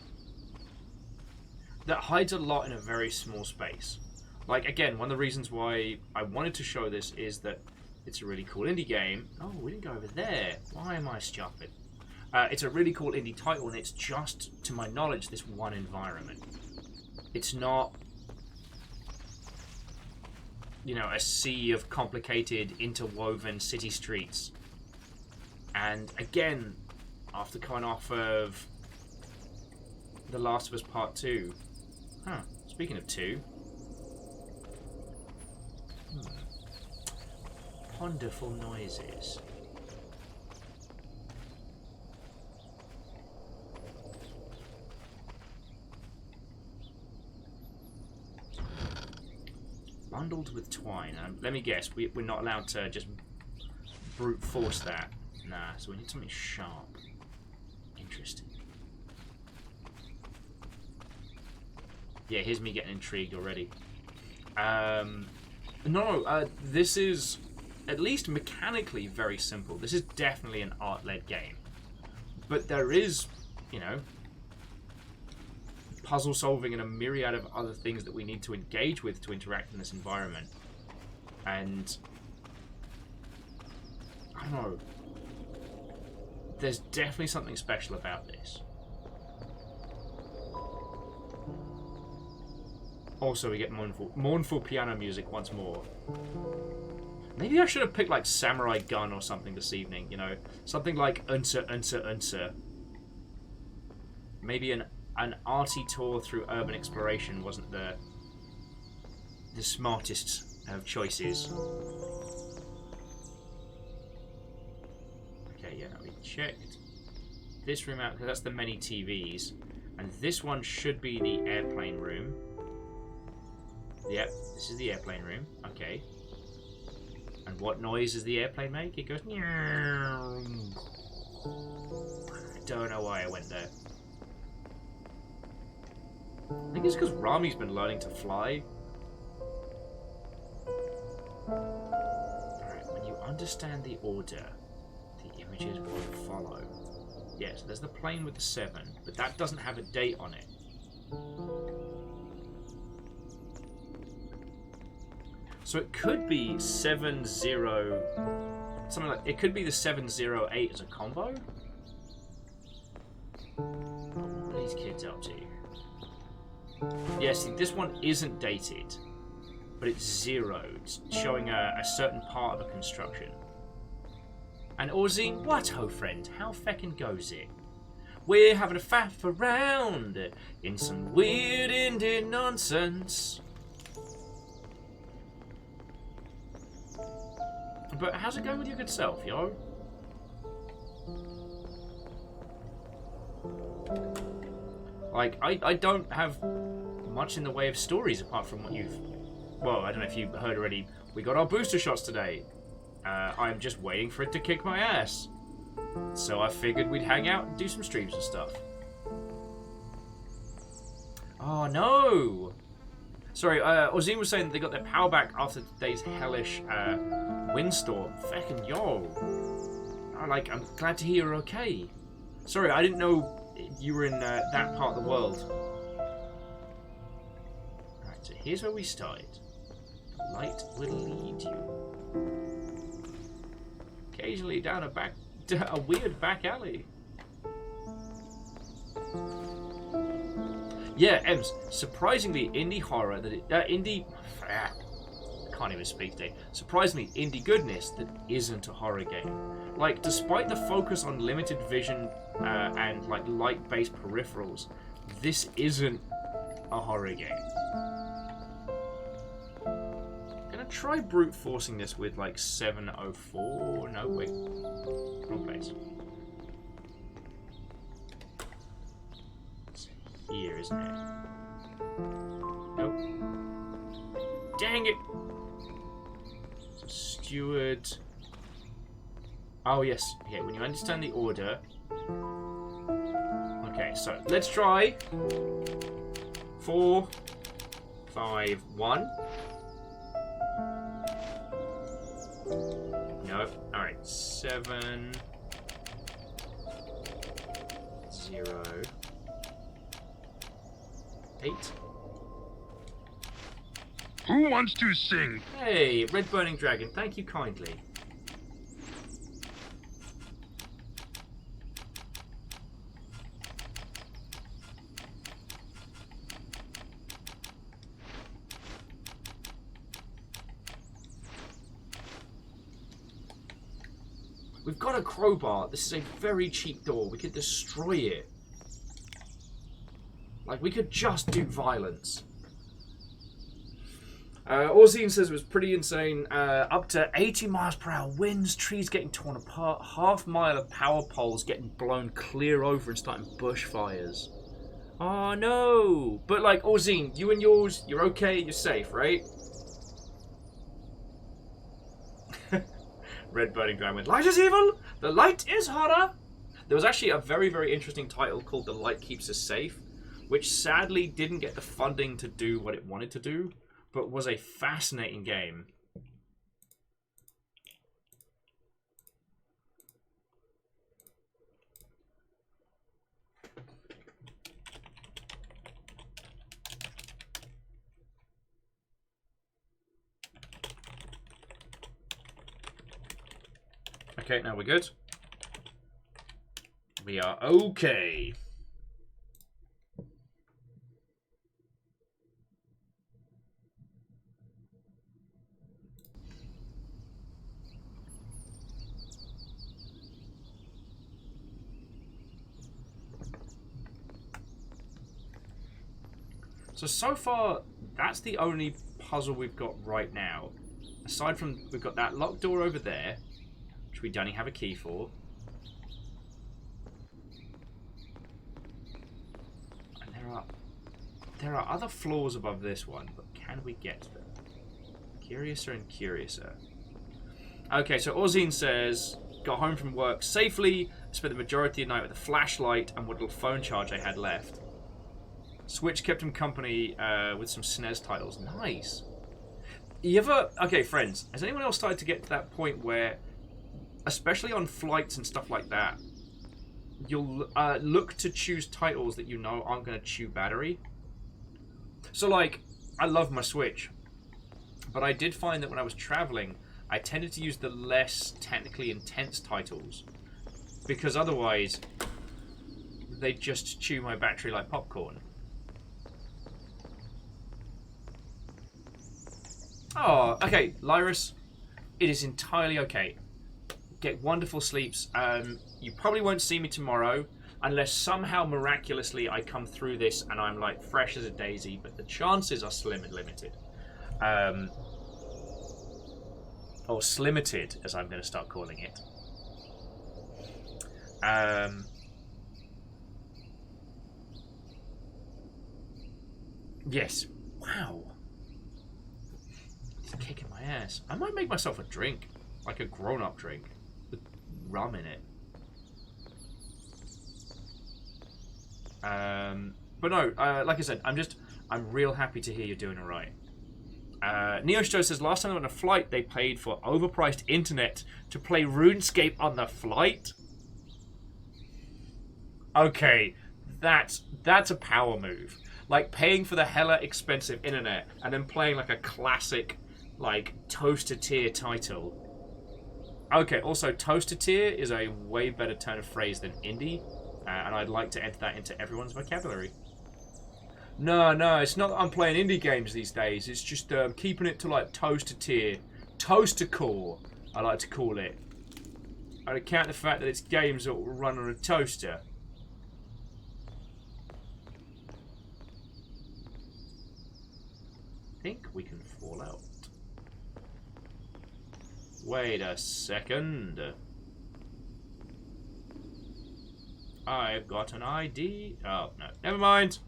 That hides a lot in a very small space. Like, again, one of the reasons why I wanted to show this is that it's a really cool indie game. Oh, we didn't go over there. Why am I stupid? It's a really cool indie title, and it's just, to my knowledge, this one environment. It's not, you know, a sea of complicated, interwoven city streets. And again, after coming off of The Last of Us Part 2. Huh, speaking of 2. Wonderful noises. Bundled with twine. Let me guess, we're not allowed to just brute force that. Nah, so we need something sharp. Interesting. Yeah, here's me getting intrigued already. This is, at least mechanically, very simple. This is definitely an art-led game. But there is, you know, puzzle solving and a myriad of other things that we need to engage with to interact in this environment. And I don't know. There's definitely something special about this. Also, we get mournful piano music once more. Maybe I should have picked like Samurai Gun or something this evening, you know? Something like Unsa. Maybe an arty tour through urban exploration wasn't the smartest of choices. Okay, yeah, we checked this room out because that's the many TVs. And this one should be the airplane room. Yep, this is the airplane room. Okay. And what noise does the airplane make? It goes... I don't know why I went there. I think it's because Rami's been learning to fly. Alright, when you understand the order, the Images will follow. Yes, there's the plane with the 7, but that doesn't have a date on it. So it could be 70... something like... It could be the 708 as a combo? What are these kids up to? Yeah, see, this one isn't dated, but it's zeroed, showing a certain part of a construction. And Orzine, what ho friend, how feckin' goes it? We're having a faff around in some weird Indian nonsense. But how's it going with your good self, yo? Like, I don't have much in the way of stories apart from what you've... Well, I don't know if you've heard already. We got our booster shots today. I'm just waiting for it to kick my ass. So I figured we'd hang out and do some streams and stuff. Oh, no! Sorry, Ozine was saying that they got their power back after today's hellish windstorm. Feckin' yo. I'm glad to hear you're okay. Sorry, I didn't know you were in that part of the world. Right, so here's where we started. The light will lead you. Occasionally down a weird back alley. Yeah, Ems, surprisingly indie horror that it... I can't even speak today. Surprisingly indie goodness that isn't a horror game. Like, despite the focus on limited vision and like light-based peripherals, this isn't a horror game. Gonna try brute forcing this with like 704. No, wait, wrong place. It's here, isn't it? Nope. Dang it! So steward. Oh yes. Okay, when you understand the order. Okay, so let's try 4, 5, 1. Nope. Alright, 7, 0, 8. Who wants to sing? Hey, Red Burning Dragon, thank you kindly. We've got a crowbar. This is a very cheap door. We could destroy it. Like, we could just do violence. Orzine says it was pretty insane. Up to 80 miles per hour winds, trees getting torn apart, half-mile of power poles getting blown clear over and starting bushfires. Oh, no. But, like, Orzine, you and yours, you're okay, you're safe, right? Red Burning Dragon went, light is evil, the light is horror. There was actually a very, very interesting title called The Light Keeps Us Safe, which sadly didn't get the funding to do what it wanted to do, but was a fascinating game. Okay, now we're good. We are okay. So far, that's the only puzzle we've got right now. Aside from, we've got that locked door over there, which we don't have a key for. And there are other floors above this one, but can we get to them? Curiouser and curiouser. Okay, so Orzine says, got home from work safely, spent the majority of the night with a flashlight and what little phone charge I had left. Switch kept him company with some SNES titles. Nice. You ever... Okay, friends, has anyone else started to get to that point where especially on flights and stuff like that, you'll look to choose titles that you know aren't going to chew battery. So, like, I love my Switch, but I did find that when I was traveling, I tended to use the less technically intense titles, because otherwise they just chew my battery like popcorn. Oh, okay, Lyris, it is entirely okay. Get wonderful sleeps. You probably won't see me tomorrow, unless somehow miraculously I come through this and I'm like fresh as a daisy, but the chances are slim and limited. Or slimited, as I'm going to start calling it. Yes. Wow. It's kicking my ass. I might make myself a drink. Like a grown-up drink. With rum in it. But no, like I said, I'm real happy to hear you're doing alright. Neosho says last time on a flight they paid for overpriced internet to play RuneScape on the flight. Okay, that's a power move. Like paying for the hella expensive internet and then playing like a classic, like toaster tier title. Okay, also toaster tier is a way better turn of phrase than indie, and I'd like to enter that into everyone's vocabulary. No, it's not that I'm playing indie games these days. It's just keeping it to like toaster tier, toaster core, I like to call it. I account the fact that it's games that will run on a toaster. I think we can fall out. Wait a second. I've got an ID. Oh no, never mind.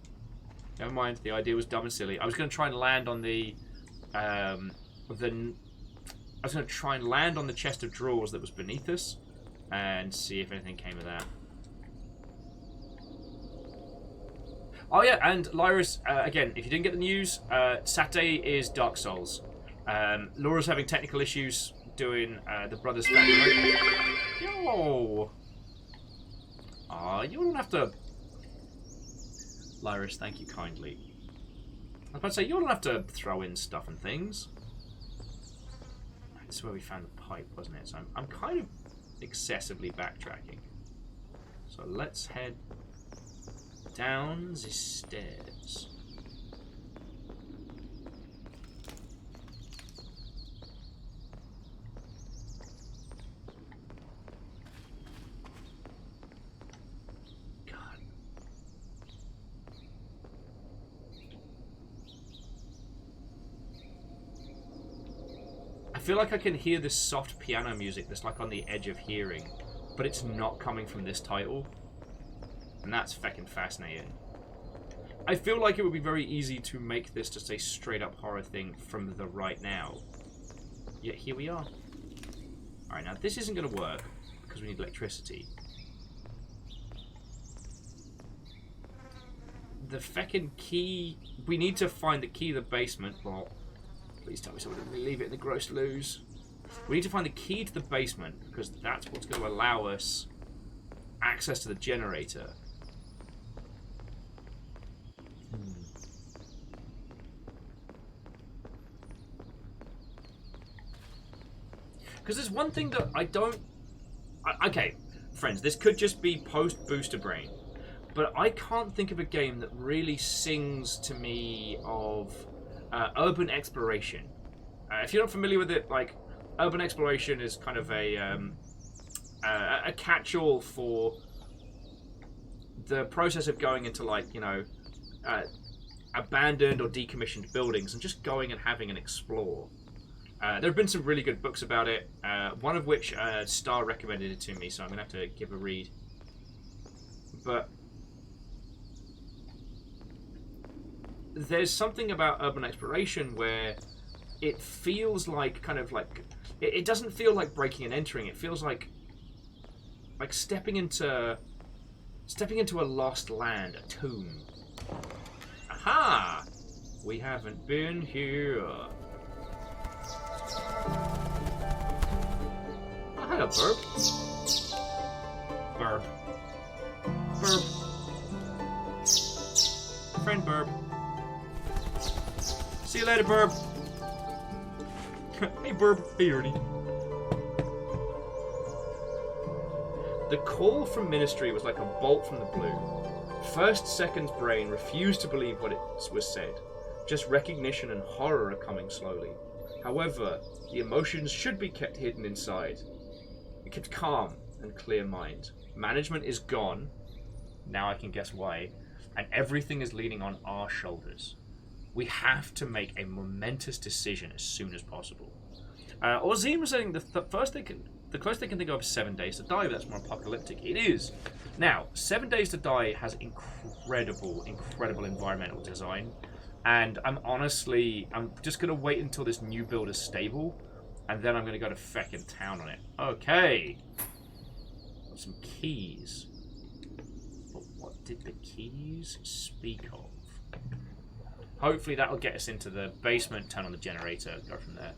Never mind. The idea was dumb and silly. I was going to try and land on the chest of drawers that was beneath us, and see if anything came of that. Oh yeah, and Lyris, again, if you didn't get the news, Saturday is Dark Souls. Laura's having technical issues doing the Brothers Family. Yo! Aw, you don't have to... Lyris, thank you kindly. I was about to say, you don't have to throw in stuff and things. This is where we found the pipe, wasn't it? So I'm kind of excessively backtracking. So let's head down the stairs. God. I feel like I can hear this soft piano music that's like on the edge of hearing, but it's not coming from this title. And that's feckin' fascinating. I feel like it would be very easy to make this just a straight up horror thing from the right now. Yet here we are. Alright, now this isn't going to work because we need electricity. The feckin' key... We need to find the key to the basement. Well, please tell me someone didn't leave it in the gross loos. We need to find the key to the basement because that's what's going to allow us access to the generator. Because there's one thing that I don't... Okay, friends, this could just be post-Booster Brain, but I can't think of a game that really sings to me of urban exploration. If you're not familiar with it, like, urban exploration is kind of a catch-all for the process of going into, like, you know, abandoned or decommissioned buildings and just going and having an explore. There have been some really good books about it, one of which Star recommended it to me, so I'm going to have to give a read. But there's something about urban exploration where it feels like kind of like... It doesn't feel like breaking and entering, it feels like stepping into a lost land, a tomb. Aha! We haven't been here. hang on, Burb. Burb. Burb. Friend Burb. See you later, Burb. Hey, Burb. Hey, Ernie. The call from Ministry was like a bolt from the blue. First Second's brain refused to believe what it was said. Just recognition and horror are coming slowly. However, the emotions should be kept hidden inside. It kept calm and clear mind. Management is gone. Now I can guess why. And everything is leaning on our shoulders. We have to make a momentous decision as soon as possible. Ozim was saying the closest they can think of is 7 Days to Die, but that's more apocalyptic. It is. Now, 7 Days to Die has incredible environmental design. And I'm just going to wait until this new build is stable. And then I'm going to go to feckin' town on it. Okay. Got some keys. But what did the keys speak of? Hopefully that'll get us into the basement, turn on the generator, go from there.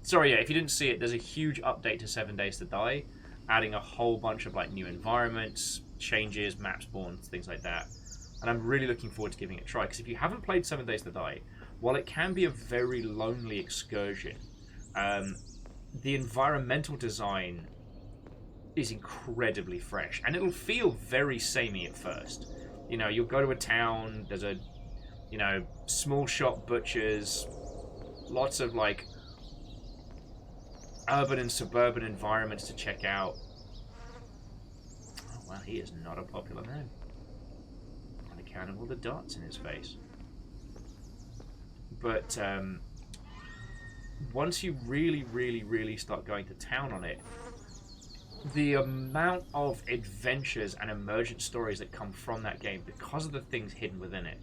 Sorry, yeah, if you didn't see it, there's a huge update to 7 Days to Die, adding a whole bunch of like new environments, changes, map spawns, things like that. And I'm really looking forward to giving it a try, because if you haven't played 7 Days to Die, while it can be a very lonely excursion, the environmental design is incredibly fresh, and it'll feel very samey at first. You know, you'll go to a town, there's a, you know, small shop butchers, lots of like urban and suburban environments to check out. Oh well, he is not a popular man on account of all the dots in his face. But once you really start going to town on it, the amount of adventures and emergent stories that come from that game because of the things hidden within it.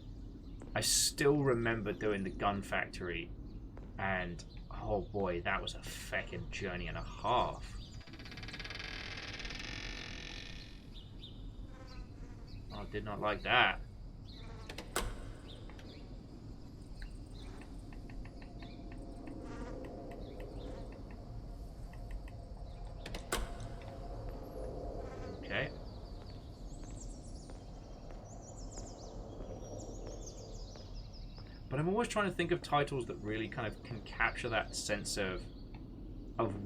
I still remember doing the gun factory, and oh boy, that was a feckin' journey and a half. I did not like that. Okay. But I'm always trying to think of titles that really kind of can capture that sense of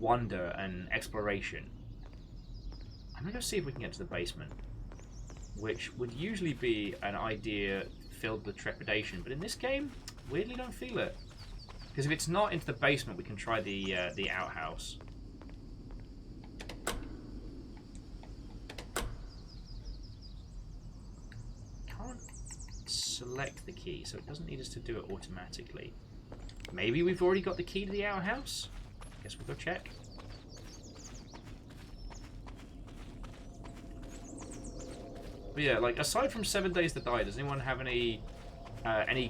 wonder and exploration. I'm gonna go see if we can get to the basement, which would usually be an idea filled with trepidation, but in this game, weirdly don't feel it. Because if it's not into the basement, we can try the outhouse. Select the key, so it doesn't need us to do it automatically. Maybe we've already got the key to the outhouse? Guess we'll go check. But yeah, like aside from 7 Days to Die, does anyone have any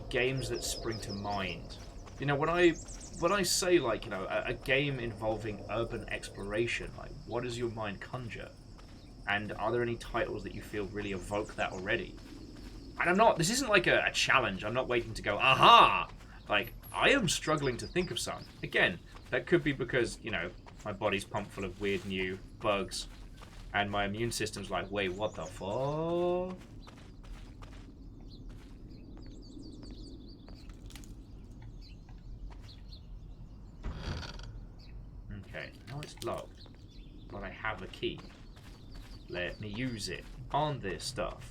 games that spring to mind? You know, when I say like, you know, a game involving urban exploration, like what does your mind conjure? And are there any titles that you feel really evoke that already? And I'm not, this isn't like a challenge. I'm not waiting to go, aha! Like, I am struggling to think of some. Again, that could be because, you know, my body's pumped full of weird new bugs. And my immune system's like, wait, what the fuck? Okay, now it's locked. But I have a key. Let me use it on this stuff.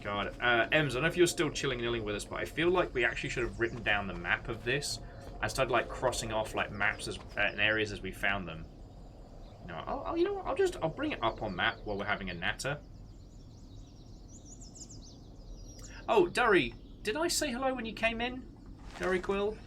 God, Ems, I don't know if you're still chilling and illing with us, but I feel like we actually should have written down the map of this and started like crossing off like maps as in areas as we found them. No, you know what? I'll bring it up on map while we're having a natter. Oh, Durry, did I say hello when you came in, Durry Quill?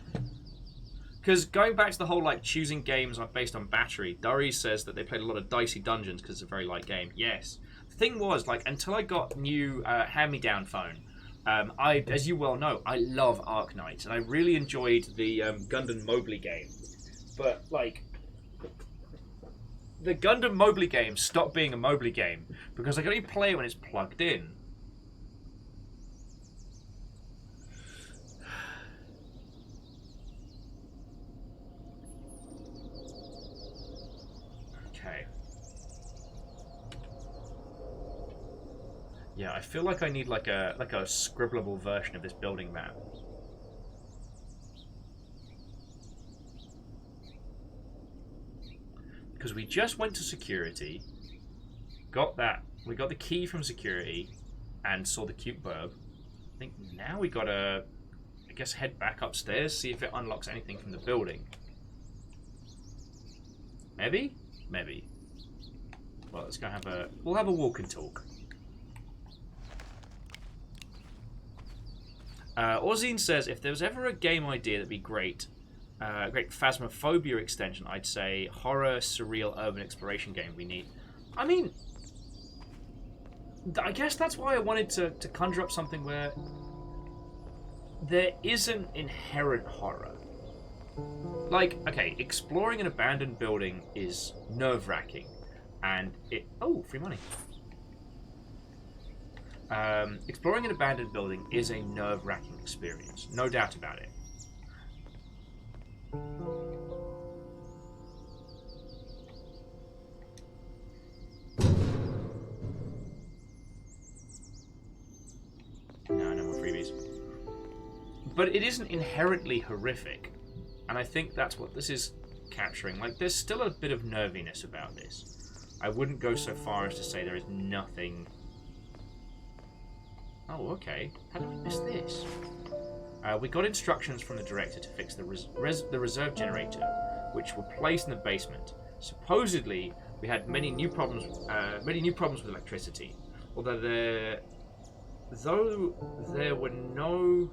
Because going back to the whole like choosing games based on battery, Durry says that they played a lot of Dicey Dungeons because it's a very light game. Yes. Thing was, like, until I got new hand-me-down phone, as you well know, I love Arknights, and I really enjoyed the Gundam Mobley game. But, like, the Gundam Mobley game stopped being a Mobley game because I can only play it when it's plugged in. Yeah, I feel like I need like a scribblable version of this building map. Because we just went to security, got that. We got the key from security, and saw the cute burb. I think now we gotta, I guess, head back upstairs, see if it unlocks anything from the building. Maybe? Maybe. Well, let's go we'll have a walk and talk. Orzine says, if there was ever a game idea that'd be great, great Phasmophobia extension, I'd say horror, surreal, urban exploration game we need. I mean, I guess that's why I wanted to conjure up something where there isn't inherent horror. Like, okay, exploring an abandoned building is nerve-wracking, and oh, free money. Exploring an abandoned building is a nerve-wracking experience, no doubt about it. No more freebies. But it isn't inherently horrific, and I think that's what this is capturing. Like, there's still a bit of nerviness about this. I wouldn't go so far as to say there is nothing. Oh, okay. How did we miss this? We got instructions from the director to fix the reserve generator, which were placed in the basement. Supposedly, we had many new problems with electricity. Although there were no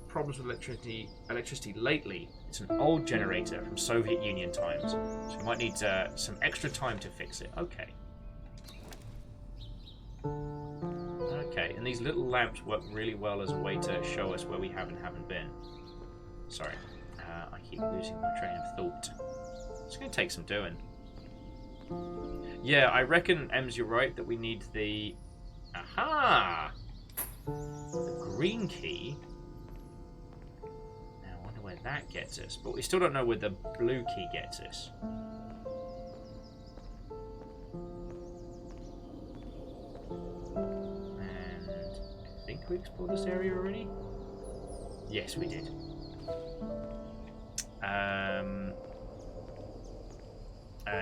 problems with electricity lately, it's an old generator from Soviet Union times, so we might need some extra time to fix it. Okay. Okay, and these little lamps work really well as a way to show us where we have and haven't been. Sorry, I keep losing my train of thought. It's going to take some doing. Yeah, I reckon, Ems, you're right, that we need the... Aha! The green key. Now, I wonder where that gets us. But we still don't know where the blue key gets us. I think we explored this area already? Yes, we did.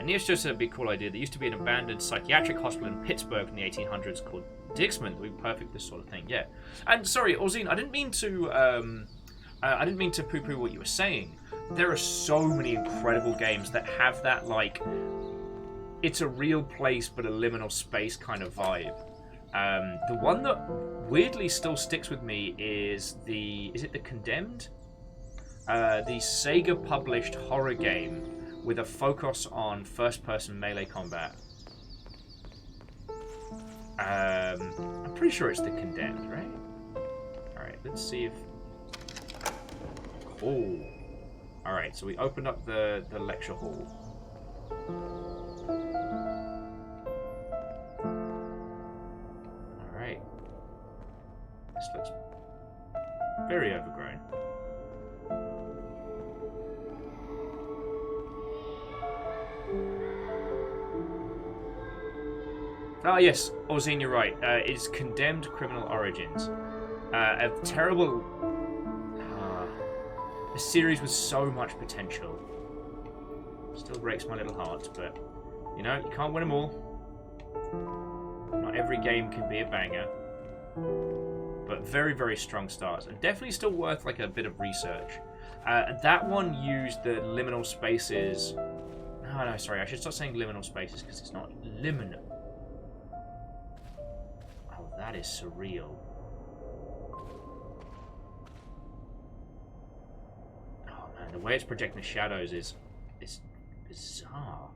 Neosto said it'd be a cool idea. There used to be an abandoned psychiatric hospital in Pittsburgh in the 1800s called Dixman that would be perfect for this sort of thing. Yeah. And sorry, Orzine, I didn't mean to poo-poo what you were saying. There are so many incredible games that have that, like, it's a real place but a liminal space kind of vibe. The one that weirdly still sticks with me is is it the Condemned? The Sega published horror game with a focus on first-person melee combat. I'm pretty sure it's the Condemned, right? Alright, let's see if... Oh. Alright, so we opened up the lecture hall. Alright. This looks very overgrown. Ah, yes, Orzine, you're right. It's Condemned Criminal Origins. A terrible... a series with so much potential. Still breaks my little heart, but, you know, you can't win them all. Not every game can be a banger. But very, very strong starts. And definitely still worth, like, a bit of research. That one used the liminal spaces... No, sorry, I should start saying liminal spaces, because it's not liminal. That is surreal. Oh man, the way it's projecting the shadows is bizarre.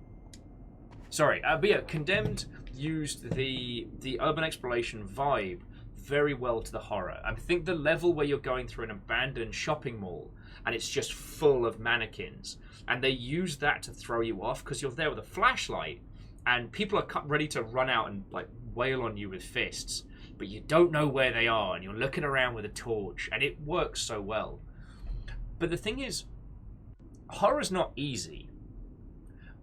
Sorry, but yeah, Condemned used the urban exploration vibe very well to the horror. I think the level where you're going through an abandoned shopping mall and it's just full of mannequins, and they use that to throw you off because you're there with a flashlight and people are ready to run out and like wail on you with fists. But you don't know where they are, and you're looking around with a torch, and it works so well. But the thing is, horror's not easy,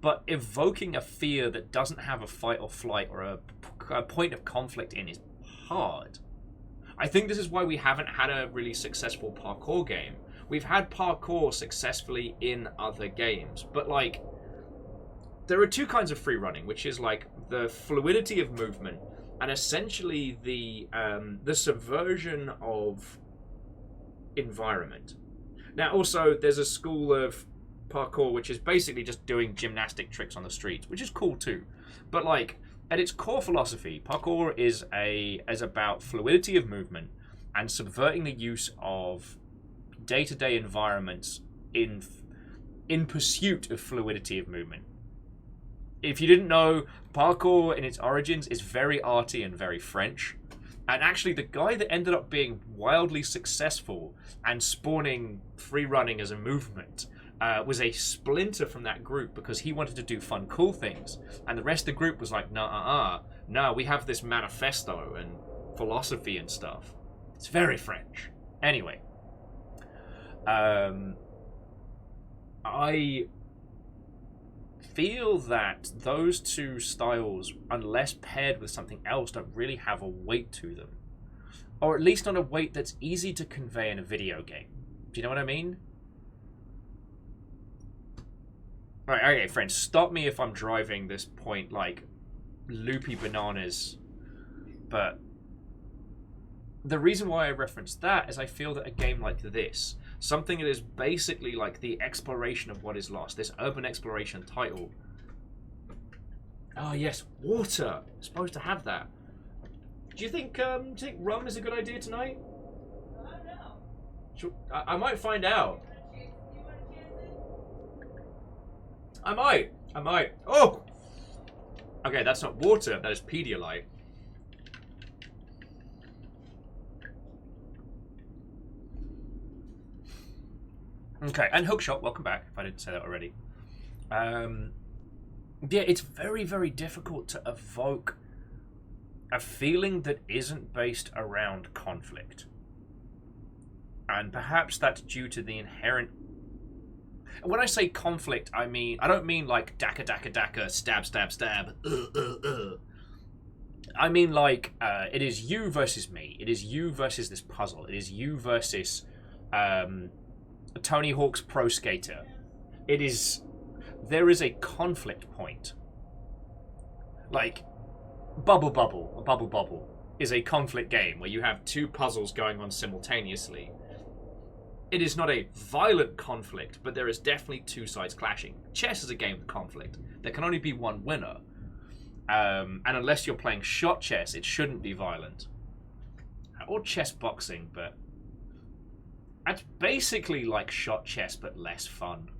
but evoking a fear that doesn't have a fight or flight or a point of conflict in is hard. I think this is why we haven't had a really successful parkour game. We've had parkour successfully in other games, but like, there are two kinds of free running, which is like the fluidity of movement and essentially the subversion of environment. Now, also, there's a school of parkour which is basically just doing gymnastic tricks on the streets, which is cool too. But like, at its core philosophy, parkour is about fluidity of movement and subverting the use of day-to-day environments in pursuit of fluidity of movement. If you didn't know, parkour in its origins is very arty and very French. And actually, the guy that ended up being wildly successful and spawning free running as a movement was a splinter from that group because he wanted to do fun, cool things. And the rest of the group was like, no, we have this manifesto and philosophy and stuff. It's very French. Anyway. I feel that those two styles, unless paired with something else, don't really have a weight to them. Or at least not a weight that's easy to convey in a video game. Do you know what I mean? Right, okay, friends, stop me if I'm driving this point like loopy bananas. But the reason why I reference that is I feel that a game like this, something that is basically like the exploration of what is lost, this urban exploration title. Oh yes, water. I'm supposed to have that. Do you think rum is a good idea tonight? I don't know. I might find out. I might. Oh! Okay, that's not water, that is Pedialyte. Okay, and Hookshot, welcome back, if I didn't say that already. Yeah, it's very, very difficult to evoke a feeling that isn't based around conflict. And perhaps that's due to the inherent... When I say conflict, I don't mean like daka daka daka, stab stab stab, I mean like, it is you versus me. It is you versus this puzzle. It is you versus Tony Hawk's Pro Skater. There is a conflict point. Like, Bubble Bubble is a conflict game where you have two puzzles going on simultaneously. It is not a violent conflict, but there is definitely two sides clashing. Chess is a game of conflict. There can only be one winner. And unless you're playing shot chess, it shouldn't be violent. Or chess boxing, but that's basically like shot chess, but less fun.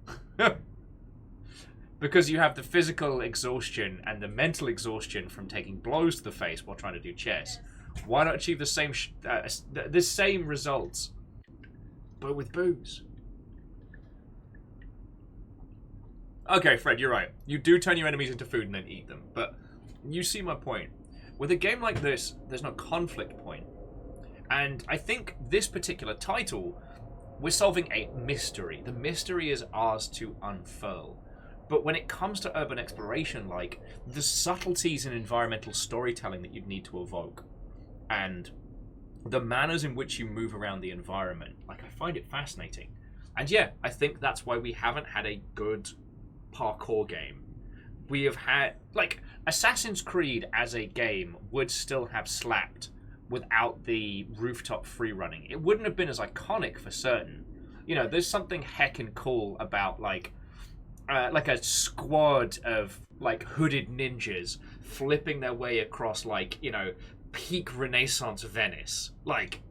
Because you have the physical exhaustion and the mental exhaustion from taking blows to the face while trying to do chess. Why not achieve the same results, but with booze? Okay, Fred, you're right. You do turn your enemies into food and then eat them, but you see my point. With a game like this, there's no conflict point. And I think this particular title, we're solving a mystery. The mystery is ours to unfurl. But when it comes to urban exploration, like, the subtleties in environmental storytelling that you'd need to evoke, and the manners in which you move around the environment, like, I find it fascinating. And yeah, I think that's why we haven't had a good parkour game. We have had, like, Assassin's Creed as a game would still have slapped without the rooftop free running. It wouldn't have been as iconic for certain. You know, there's something heckin' cool about, like a squad of, like, hooded ninjas flipping their way across, like, you know, peak Renaissance Venice. Like,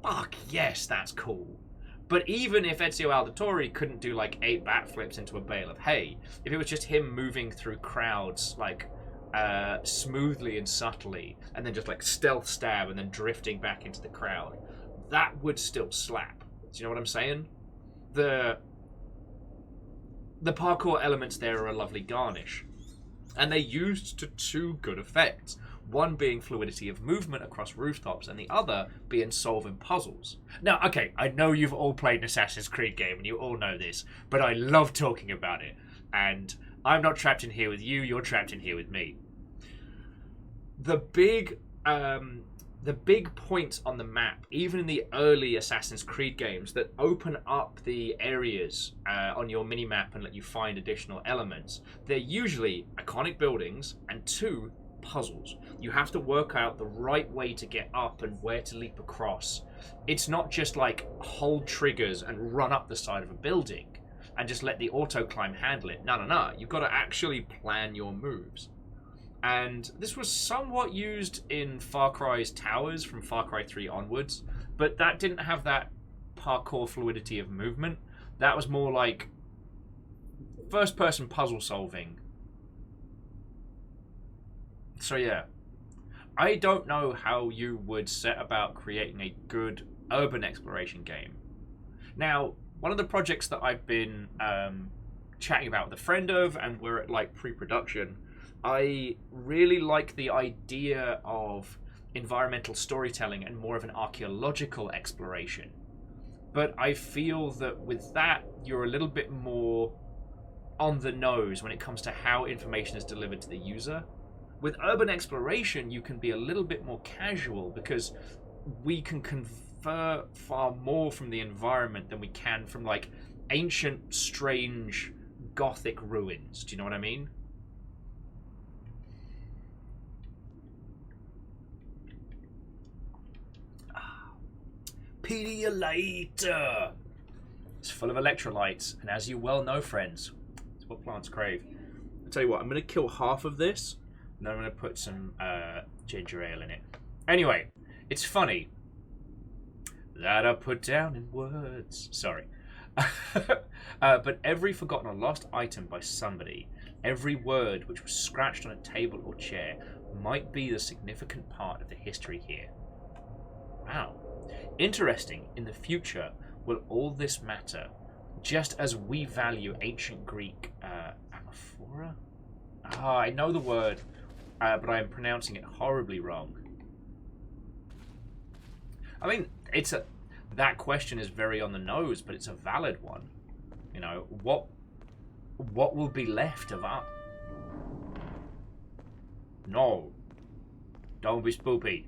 fuck yes, that's cool. But even if Ezio Auditore couldn't do, like, 8 backflips into a bale of hay, if it was just him moving through crowds, like, smoothly and subtly, and then just, like, stealth stab and then drifting back into the crowd, that would still slap. Do you know what I'm saying? The parkour elements there are a lovely garnish. And they're used to two good effects. One being fluidity of movement across rooftops, and the other being solving puzzles. Now, okay, I know you've all played an Assassin's Creed game, and you all know this, but I love talking about it. And I'm not trapped in here with you, you're trapped in here with me. The big the big points on the map, even in the early Assassin's Creed games, that open up the areas on your mini-map and let you find additional elements, they're usually iconic buildings and 2, puzzles. You have to work out the right way to get up and where to leap across. It's not just like hold triggers and run up the side of a building and just let the auto climb handle it. No. You've got to actually plan your moves. And this was somewhat used in Far Cry's towers from Far Cry 3 onwards, but that didn't have that parkour fluidity of movement. That was more like first-person puzzle solving. So yeah, I don't know how you would set about creating a good urban exploration game. Now, one of the projects that I've been chatting about with a friend of, and we're at like pre-production, I really like the idea of environmental storytelling and more of an archaeological exploration. But I feel that with that, you're a little bit more on the nose when it comes to how information is delivered to the user. With urban exploration, you can be a little bit more casual because we can confer far more from the environment than we can from like ancient, strange, gothic ruins. Do you know what I mean? Pedialyte! It's full of electrolytes, and as you well know, friends, it's what plants crave. I'll tell you what, I'm going to kill half of this, and then I'm going to put some ginger ale in it. Anyway, it's funny that I put down in words. Sorry. But every forgotten or lost item by somebody, every word which was scratched on a table or chair, might be the significant part of the history here. Wow. Interesting, in the future, will all this matter, just as we value ancient Greek anaphora? I know the word, but I am pronouncing it horribly wrong. I mean, that question is very on the nose, but it's a valid one. You know, what will be left of us? No. Don't be spoopy.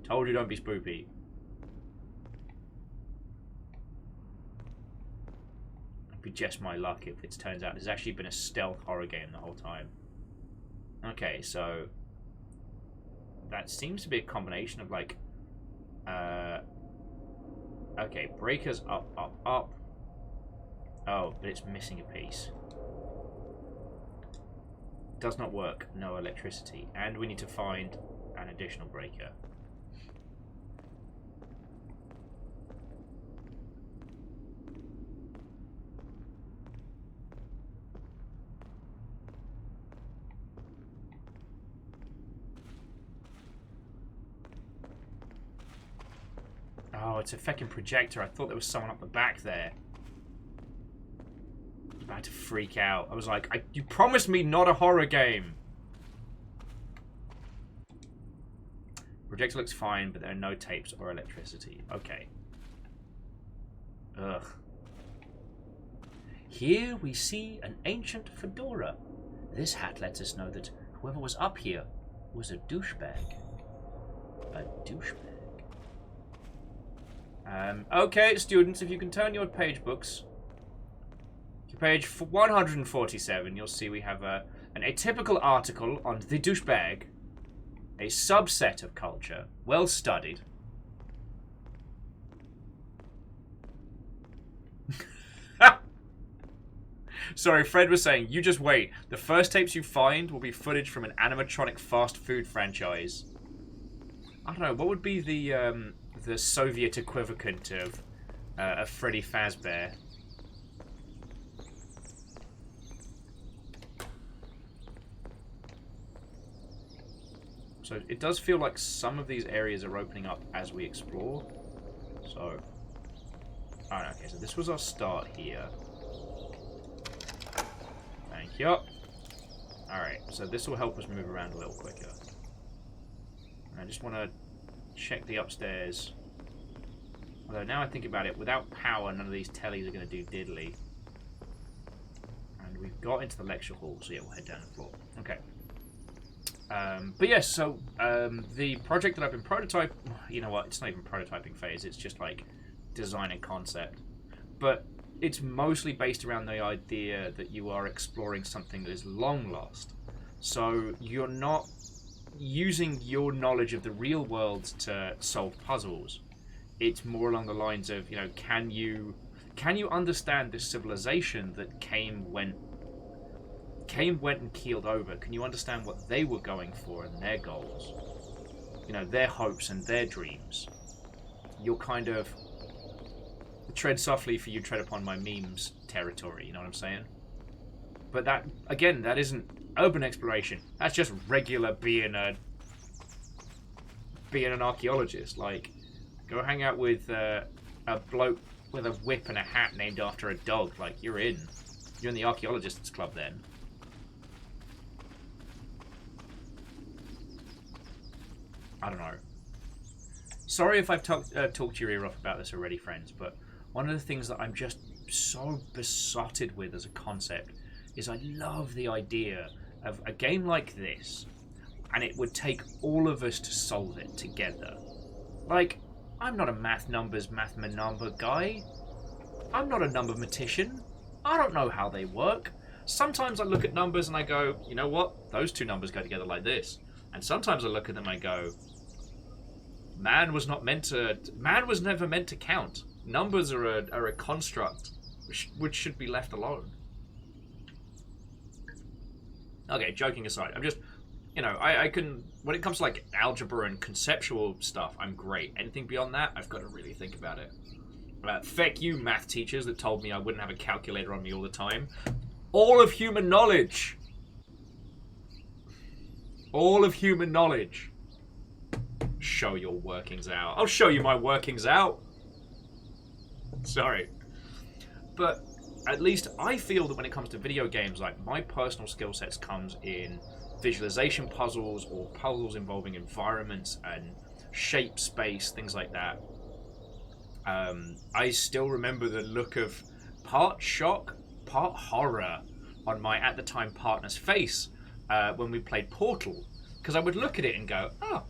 Told you don't be spoopy. It'd be just my luck if it turns out there's actually been a stealth horror game the whole time. Okay, so that seems to be a combination of like okay, breakers up, up, up. Oh, but it's missing a piece. Does not work. No electricity. And we need to find an additional breaker. Oh, it's a fucking projector. I thought there was someone up the back there. I was about to freak out. I was like, you promised me not a horror game. Projector looks fine, but there are no tapes or electricity. Okay. Ugh. Here we see an ancient fedora. This hat lets us know that whoever was up here was a douchebag. A douchebag. Okay, students, if you can turn your page books to page 147, you'll see we have an atypical article on the douchebag, a subset of culture, well studied. Sorry, Fred was saying, you just wait. The first tapes you find will be footage from an animatronic fast food franchise. I don't know, what would be the Soviet equivalent of Freddy Fazbear? So it does feel like some of these areas are opening up as we explore. So, alright, okay, so this was our start here. Thank you. Alright, so this will help us move around a little quicker. I just want to check the upstairs. Although now I think about it, without power, none of these tellies are going to do diddly. And we've got into the lecture hall, so yeah, we'll head down the floor. Okay. But yes, so the project that I've been prototyping, you know what, it's not even prototyping phase, it's just like design and concept. But it's mostly based around the idea that you are exploring something that is long lost. So you're not using your knowledge of the real world to solve puzzles. It's more along the lines of, you know, can you understand this civilization that came, went, and keeled over? Can you understand what they were going for and their goals? You know, their hopes and their dreams. You're kind of tread softly for you tread upon my memes territory, you know what I'm saying? But that, again, that isn't urban exploration. That's just regular being an archaeologist. Like, go hang out with a bloke with a whip and a hat named after a dog. Like, you're in the archaeologists club then. I don't know. Sorry if I've talked your ear off about this already, friends, but one of the things that I'm just so besotted with as a concept is I love the idea of a game like this, and it would take all of us to solve it together. Like, I'm not a math-number guy. I'm not a numbermatician. I don't know how they work. Sometimes I look at numbers and I go, you know what? Those two numbers go together like this. And sometimes I look at them and I go, man was never meant to count. Numbers are a construct which should be left alone. Okay, joking aside, I'm just, you know, I can, when it comes to like algebra and conceptual stuff, I'm great. Anything beyond that, I've got to really think about it. Feck you, math teachers that told me I wouldn't have a calculator on me all the time. All of human knowledge. All of human knowledge. Show your workings out. I'll show you my workings out. Sorry. But at least I feel that when it comes to video games, like, my personal skill sets comes in visualization puzzles or puzzles involving environments and shape, space, things like that. I still remember the look of part shock, part horror on my, at the time, partner's face when we played Portal. Because I would look at it and go, oh,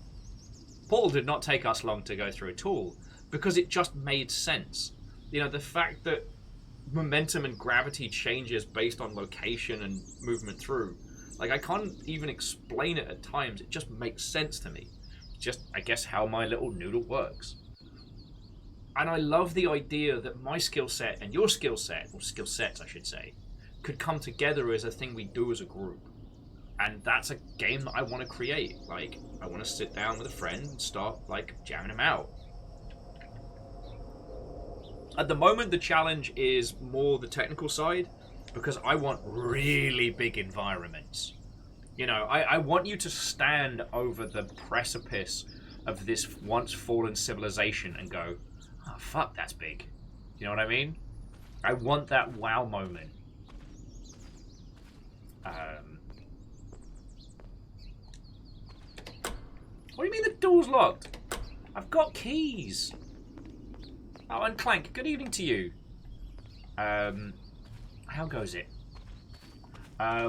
Portal did not take us long to go through at all. Because it just made sense. You know, the fact that momentum and gravity changes based on location and movement through. Like, I can't even explain it at times. It just makes sense to me. Just, I guess, how my little noodle works. And I love the idea that my skill set and your skill set, or skill sets I should say, could come together as a thing we do as a group. And that's a game that I want to create. Like, I want to sit down with a friend and start, like, jamming them out. At the moment, the challenge is more the technical side, because I want really big environments. You know, I want you to stand over the precipice of this once fallen civilization and go, oh, fuck, that's big. You know what I mean? I want that wow moment. What do you mean the door's locked? I've got keys. Oh, and Clank, good evening to you. How goes it?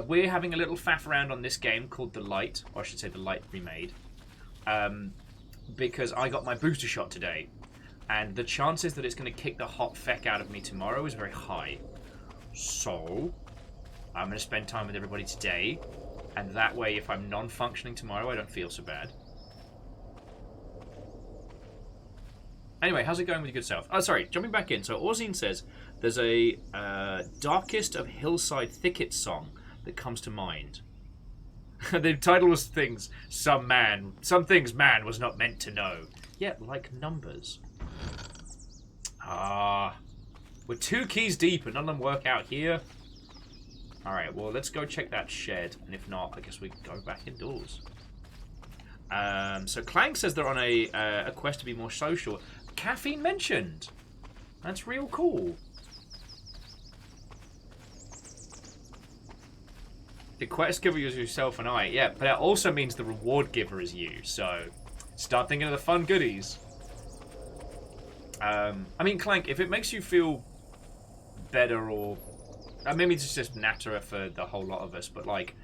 We're having a little faff around on this game called The Light, or I should say The Light Remade, because I got my booster shot today, and the chances that it's going to kick the hot feck out of me tomorrow is very high. So, I'm going to spend time with everybody today, and that way, if I'm non-functioning tomorrow, I don't feel so bad. Anyway, how's it going with your good self? Oh, sorry, jumping back in. So Orzine says there's a Darkest of Hillside Thicket song that comes to mind. The title was some things man was not meant to know. Yeah, like numbers. We're 2 keys deep and none of them work out here. Alright, well, let's go check that shed. And if not, I guess we go back indoors. So Clank says they're on a quest to be more social. Caffeine mentioned. That's real cool. The quest giver is yourself and I. Yeah, but that also means the reward giver is you. So start thinking of the fun goodies. I mean, Clank, if it makes you feel better, or maybe it's just natterer for the whole lot of us, but like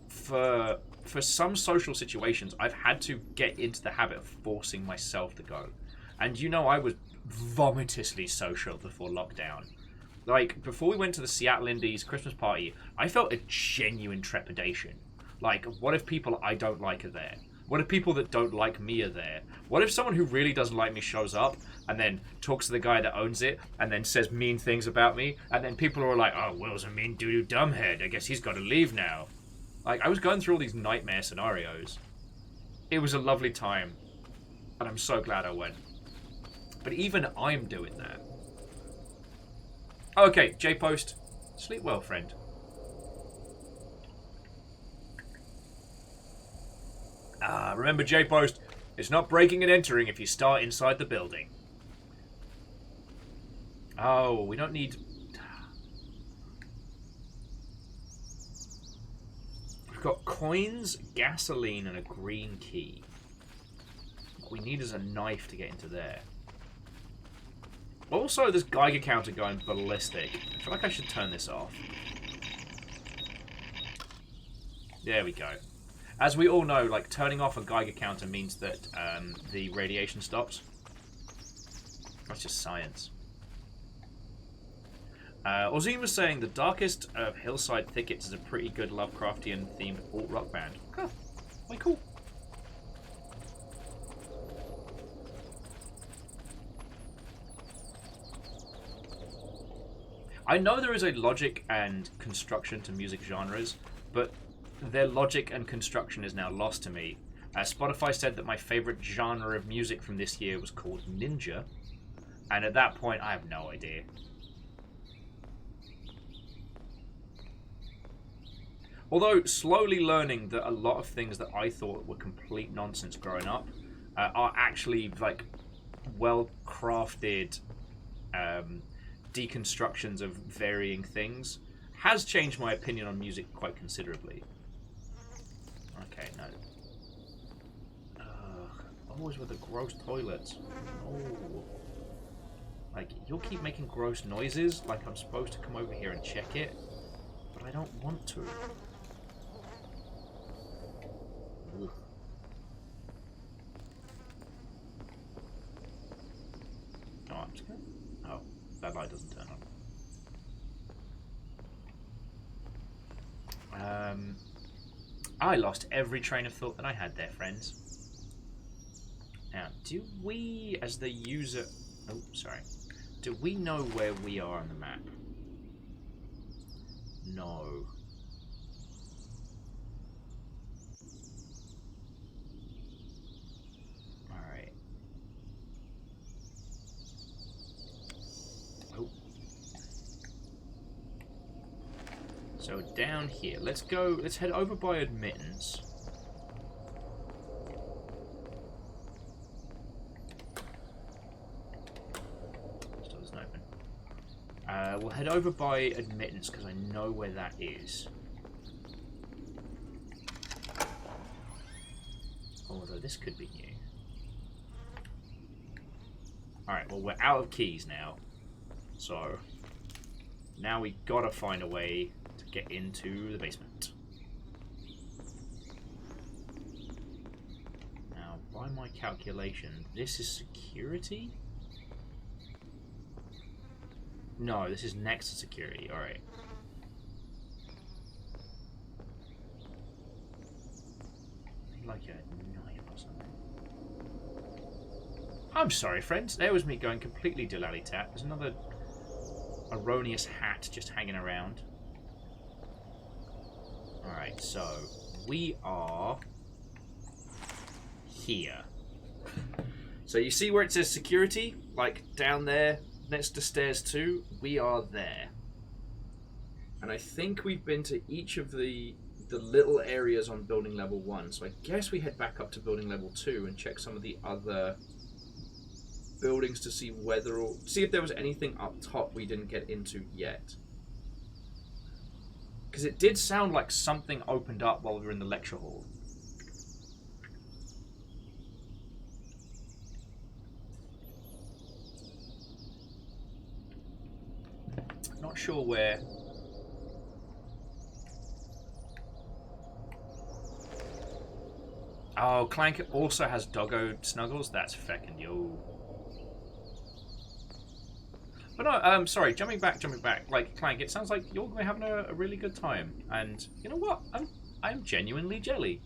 for for some social situations, I've had to get into the habit of forcing myself to go. And you know, I was vomitously social before lockdown. Like, before we went to the Seattle Indies Christmas party, I felt a genuine trepidation. Like, what if people I don't like are there? What if people that don't like me are there? What if someone who really doesn't like me shows up and then talks to the guy that owns it and then says mean things about me, and then people are like, oh, Will's a mean doo-doo dumbhead, I guess he's got to leave now. Like, I was going through all these nightmare scenarios. It was a lovely time, and I'm so glad I went. But even I'm doing that. Okay, J-Post. Sleep well, friend. Remember, J-Post, it's not breaking and entering if you start inside the building. Oh, we don't need... We've got coins, gasoline, and a green key. What we need is a knife to get into there. Also, this Geiger counter going ballistic. I feel like I should turn this off. There we go. As we all know, like, turning off a Geiger counter means that the radiation stops. That's just science. Ozine was saying the darkest of hillside thickets is a pretty good Lovecraftian themed alt rock band. Oh, way cool. I know there is a logic and construction to music genres, but their logic and construction is now lost to me. Spotify said that my favorite genre of music from this year was called Ninja, and at that point I have no idea. Although slowly learning that a lot of things that I thought were complete nonsense growing up are actually like well crafted deconstructions of varying things has changed my opinion on music quite considerably. Okay, no. Always with the gross toilets. Oh. Like, you'll keep making gross noises like I'm supposed to come over here and check it, but I don't want to. Ugh. Oh, I'm just gonna... Oh, that light doesn't turn on. I lost every train of thought that I had there, friends. Now, do we, as the user... Oh, sorry. Do we know where we are on the map? No. Alright. Oh. So down here, let's head over by admittance. Still doesn't open. We'll head over by admittance because I know where that is. Although this could be new. Alright, well we're out of keys now. So now we gotta find a way to get into the basement. Now, by my calculation, this is security? No, this is next to security. Alright. Like a knife or something. I'm sorry, friends. There was me going completely diddly-tat. There's another erroneous hat just hanging around. Alright, so we are here. So you see where it says security? Like down there next to stairs 2? We are there. And I think we've been to each of the little areas on building level 1. So I guess we head back up to building level 2 and check some of the other buildings to see see if there was anything up top we didn't get into yet. Because it did sound like something opened up while we were in the lecture hall. Not sure where. Oh, Clank also has doggo snuggles. That's feckin' yo. But no, sorry, jumping back. Like, Clank, it sounds like you're having a really good time. And you know what? I'm genuinely jelly.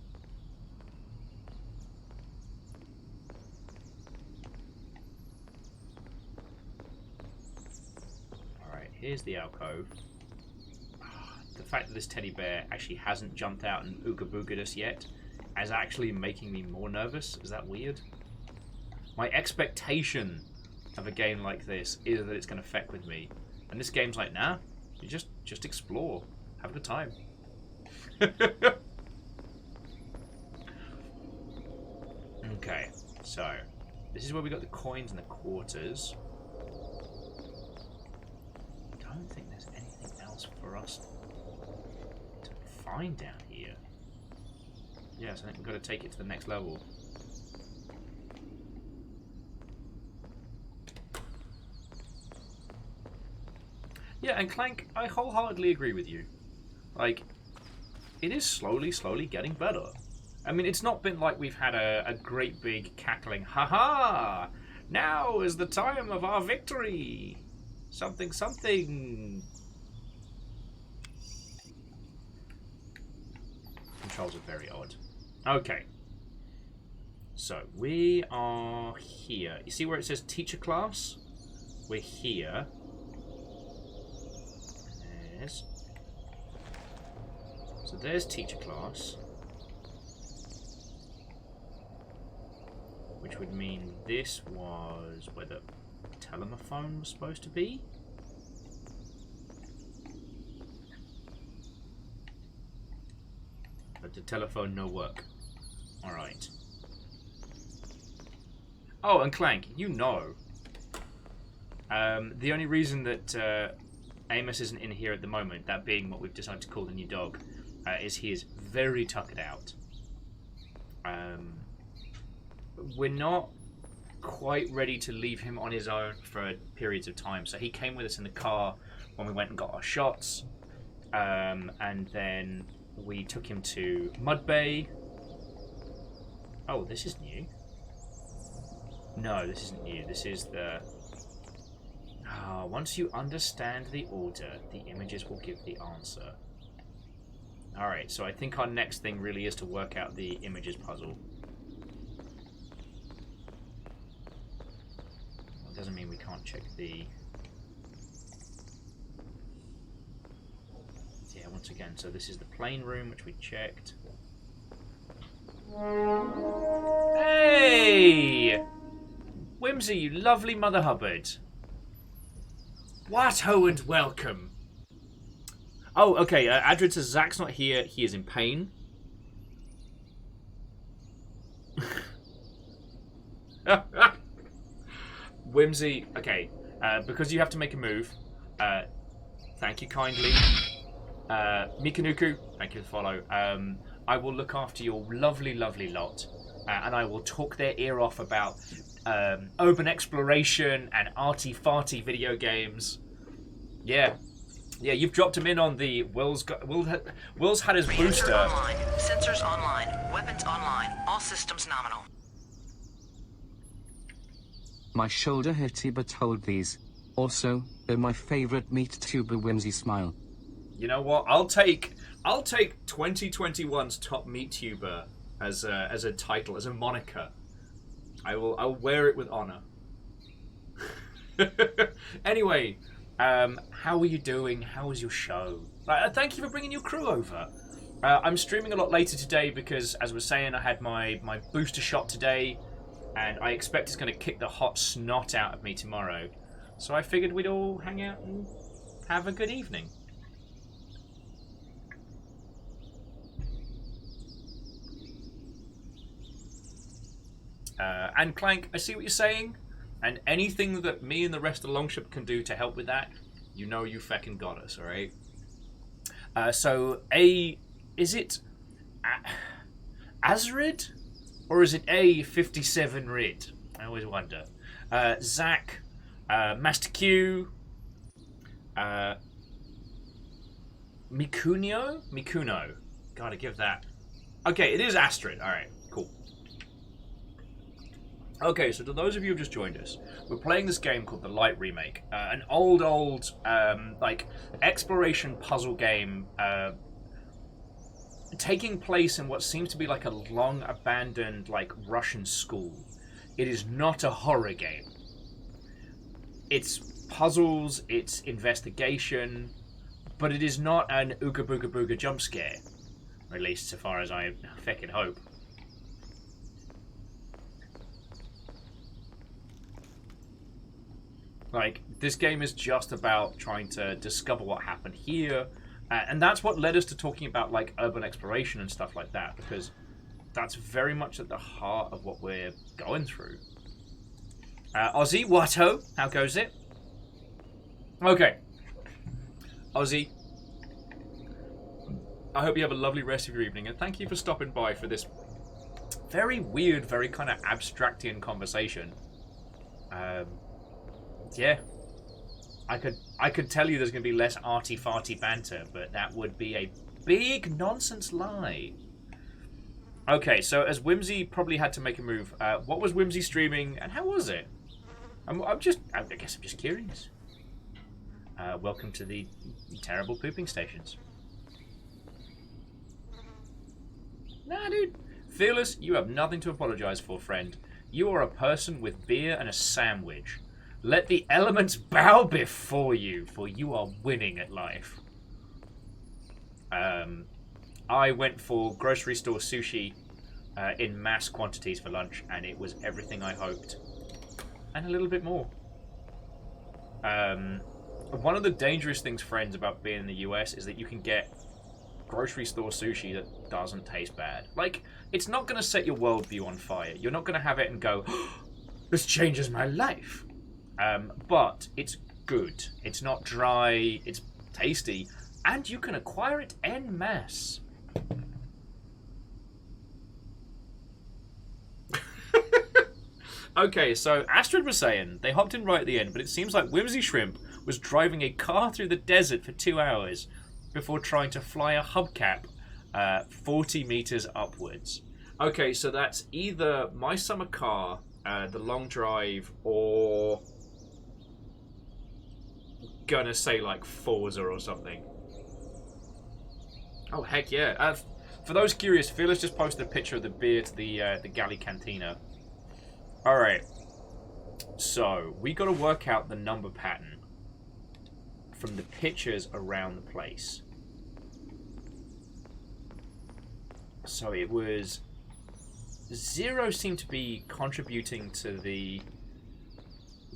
Alright, here's the alcove. The fact that this teddy bear actually hasn't jumped out and ooga booga'd us yet is actually making me more nervous. Is that weird? My expectation of a game like this is that it's going to feck with me, and this game's like, nah, you just explore, have a good time. Okay, so this is where we got the coins and the quarters. I don't think there's anything else for us to find down here. Yes, I think we've got to take it to the next level. Yeah, and Clank, I wholeheartedly agree with you. Like, it is slowly getting better. I mean, it's not been like we've had a great big cackling, haha! Now is the time of our victory! Something, something! Controls are very odd. Okay. So, we are here. You see where it says teacher class? We're here. So there's teacher class, which would mean this was where the telephone was supposed to be. But the telephone no work. Alright. Oh, and Clank, you know. The only reason that Amos isn't in here at the moment, that being what we've decided to call the new dog, is he is very tuckered out. We're not quite ready to leave him on his own for periods of time. So he came with us in the car when we went and got our shots, and then we took him to Mud Bay. Oh, this is new. No, this isn't new. This is the... once you understand the order, the images will give the answer. Alright, so I think our next thing really is to work out the images puzzle. That doesn't mean we can't check the... Yeah, once again, so this is the plane room, which we checked. Hey! Whimsy, you lovely Mother Hubbard. What ho and welcome. Oh, okay, Adrid says Zach's not here, he is in pain. Whimsy, okay, because you have to make a move, thank you kindly. Mikanuku, thank you for the follow. I will look after your lovely, lovely lot, and I will talk their ear off about urban exploration and arty-farty video games. Yeah, you've dropped him in on the Will's had his booster. Online. Sensors online. Weapons online. All systems nominal. My shoulder hurty but hold these. Also, they're my favorite meat tuber Whimsy smile. You know what? I'll take 2021's top meat tuber as a title, as a moniker. I'll wear it with honor. Anyway, how are you doing? How was your show? Thank you for bringing your crew over. I'm streaming a lot later today because, as I was saying, I had my booster shot today, and I expect it's going to kick the hot snot out of me tomorrow. So I figured we'd all hang out and have a good evening. And Clank, I see what you're saying, and anything that me and the rest of the Longship can do to help with that, you know you feckin' got us, alright? So, is it Azrid, or is it A57 Rid? I always wonder. Zach, Master Q, Mikuno? Gotta give that. Okay, it is Astrid, alright, cool. Okay, so to those of you who've just joined us, we're playing this game called the Light Remake, an old, like exploration puzzle game, taking place in what seems to be like a long abandoned like Russian school. It is not a horror game. It's puzzles, it's investigation, but it is not an ooga booga booga jump scare, or at least so far as I feckin' hope. Like, this game is just about trying to discover what happened here, and that's what led us to talking about, like, urban exploration and stuff like that, because that's very much at the heart of what we're going through. Ozzy, what-ho? How goes it? Okay. Ozzy, I hope you have a lovely rest of your evening, and thank you for stopping by for this very weird, very kind of abstractian conversation. Yeah, I could tell you there's going to be less arty-farty banter, but that would be a big nonsense lie. Okay, so as Whimsy probably had to make a move, what was Whimsy streaming, and how was it? I guess I'm just curious. Welcome to the terrible pooping stations. Nah, dude. Fearless, you have nothing to apologize for, friend. You are a person with beer and a sandwich. Let the elements bow before you, for you are winning at life. I went for grocery store sushi in mass quantities for lunch, and it was everything I hoped. And a little bit more. One of the dangerous things, friends, about being in the US is that you can get grocery store sushi that doesn't taste bad. Like, it's not going to set your worldview on fire. You're not going to have it and go, oh, this changes my life. But it's good. It's not dry. It's tasty. And you can acquire it en masse. Okay, so Astrid was saying they hopped in right at the end, but it seems like Whimsy Shrimp was driving a car through the desert for 2 hours before trying to fly a hubcap 40 meters upwards. Okay, so that's either My Summer Car, The Long Drive, or gonna say like Forza or something. Oh heck yeah! For those curious, Phyllis just posted a picture of the beer to the Galley Cantina. All right, so we got to work out the number pattern from the pictures around the place. So it was 0 seemed to be contributing to the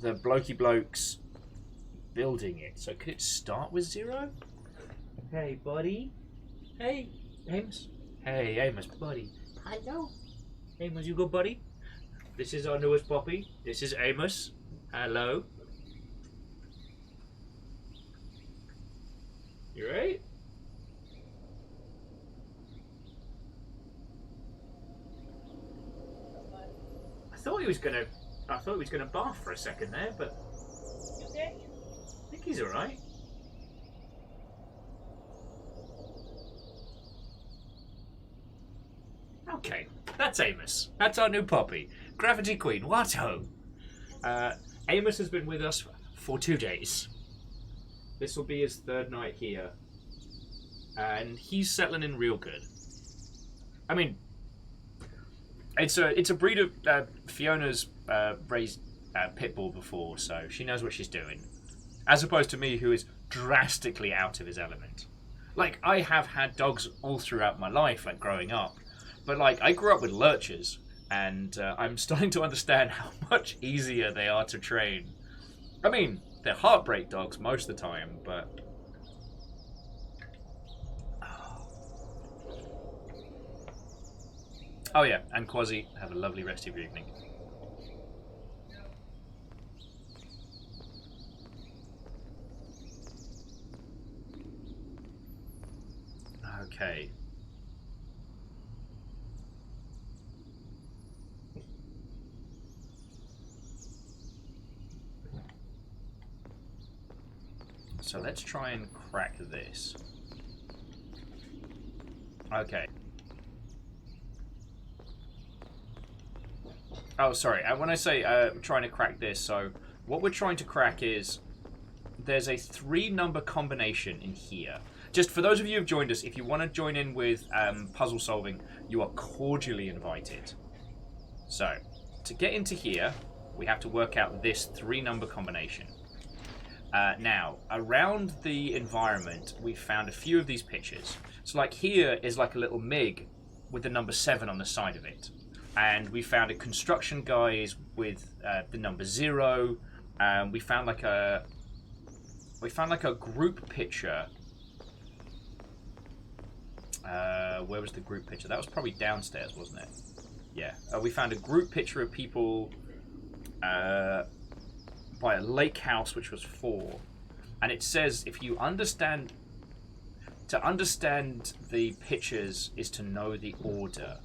blokey blokes building it. So could it start with 0? Hey, buddy. Hey, Amos. Hey, Amos, buddy. Hello. Amos, you good, buddy? This is our newest puppy. This is Amos. Hello. You right? I thought he was gonna barf for a second there, but Okay. I think he's alright. Okay, that's Amos. That's our new puppy. Gravity Queen, what ho? Amos has been with us for 2 days. This will be his 3rd night here. And he's settling in real good. I mean, it's a breed of Fiona's raised pit bull before, so she knows what she's doing. As opposed to me, who is drastically out of his element. Like, I have had dogs all throughout my life, like growing up. But like, I grew up with lurchers, and I'm starting to understand how much easier they are to train. I mean, they're heartbreak dogs most of the time, but... Oh yeah, and Quasi, have a lovely rest of your evening. Okay. So let's try and crack this. Okay. Oh, sorry. When I say trying to crack this, so what we're trying to crack is there's a 3-number combination in here. Just for those of you who've joined us, if you want to join in with puzzle solving, you are cordially invited. So, to get into here, we have to work out this 3-number combination. Now, around the environment, we found a few of these pictures. So, like, here is like a little MiG with the number 7 on the side of it. And we found a construction guise with the number 0. We found like a group picture. Where was the group picture? That was probably downstairs, wasn't it? Yeah. We found a group picture of people by a lake house, which was 4. And it says if you understand... To understand the pictures is to know the order.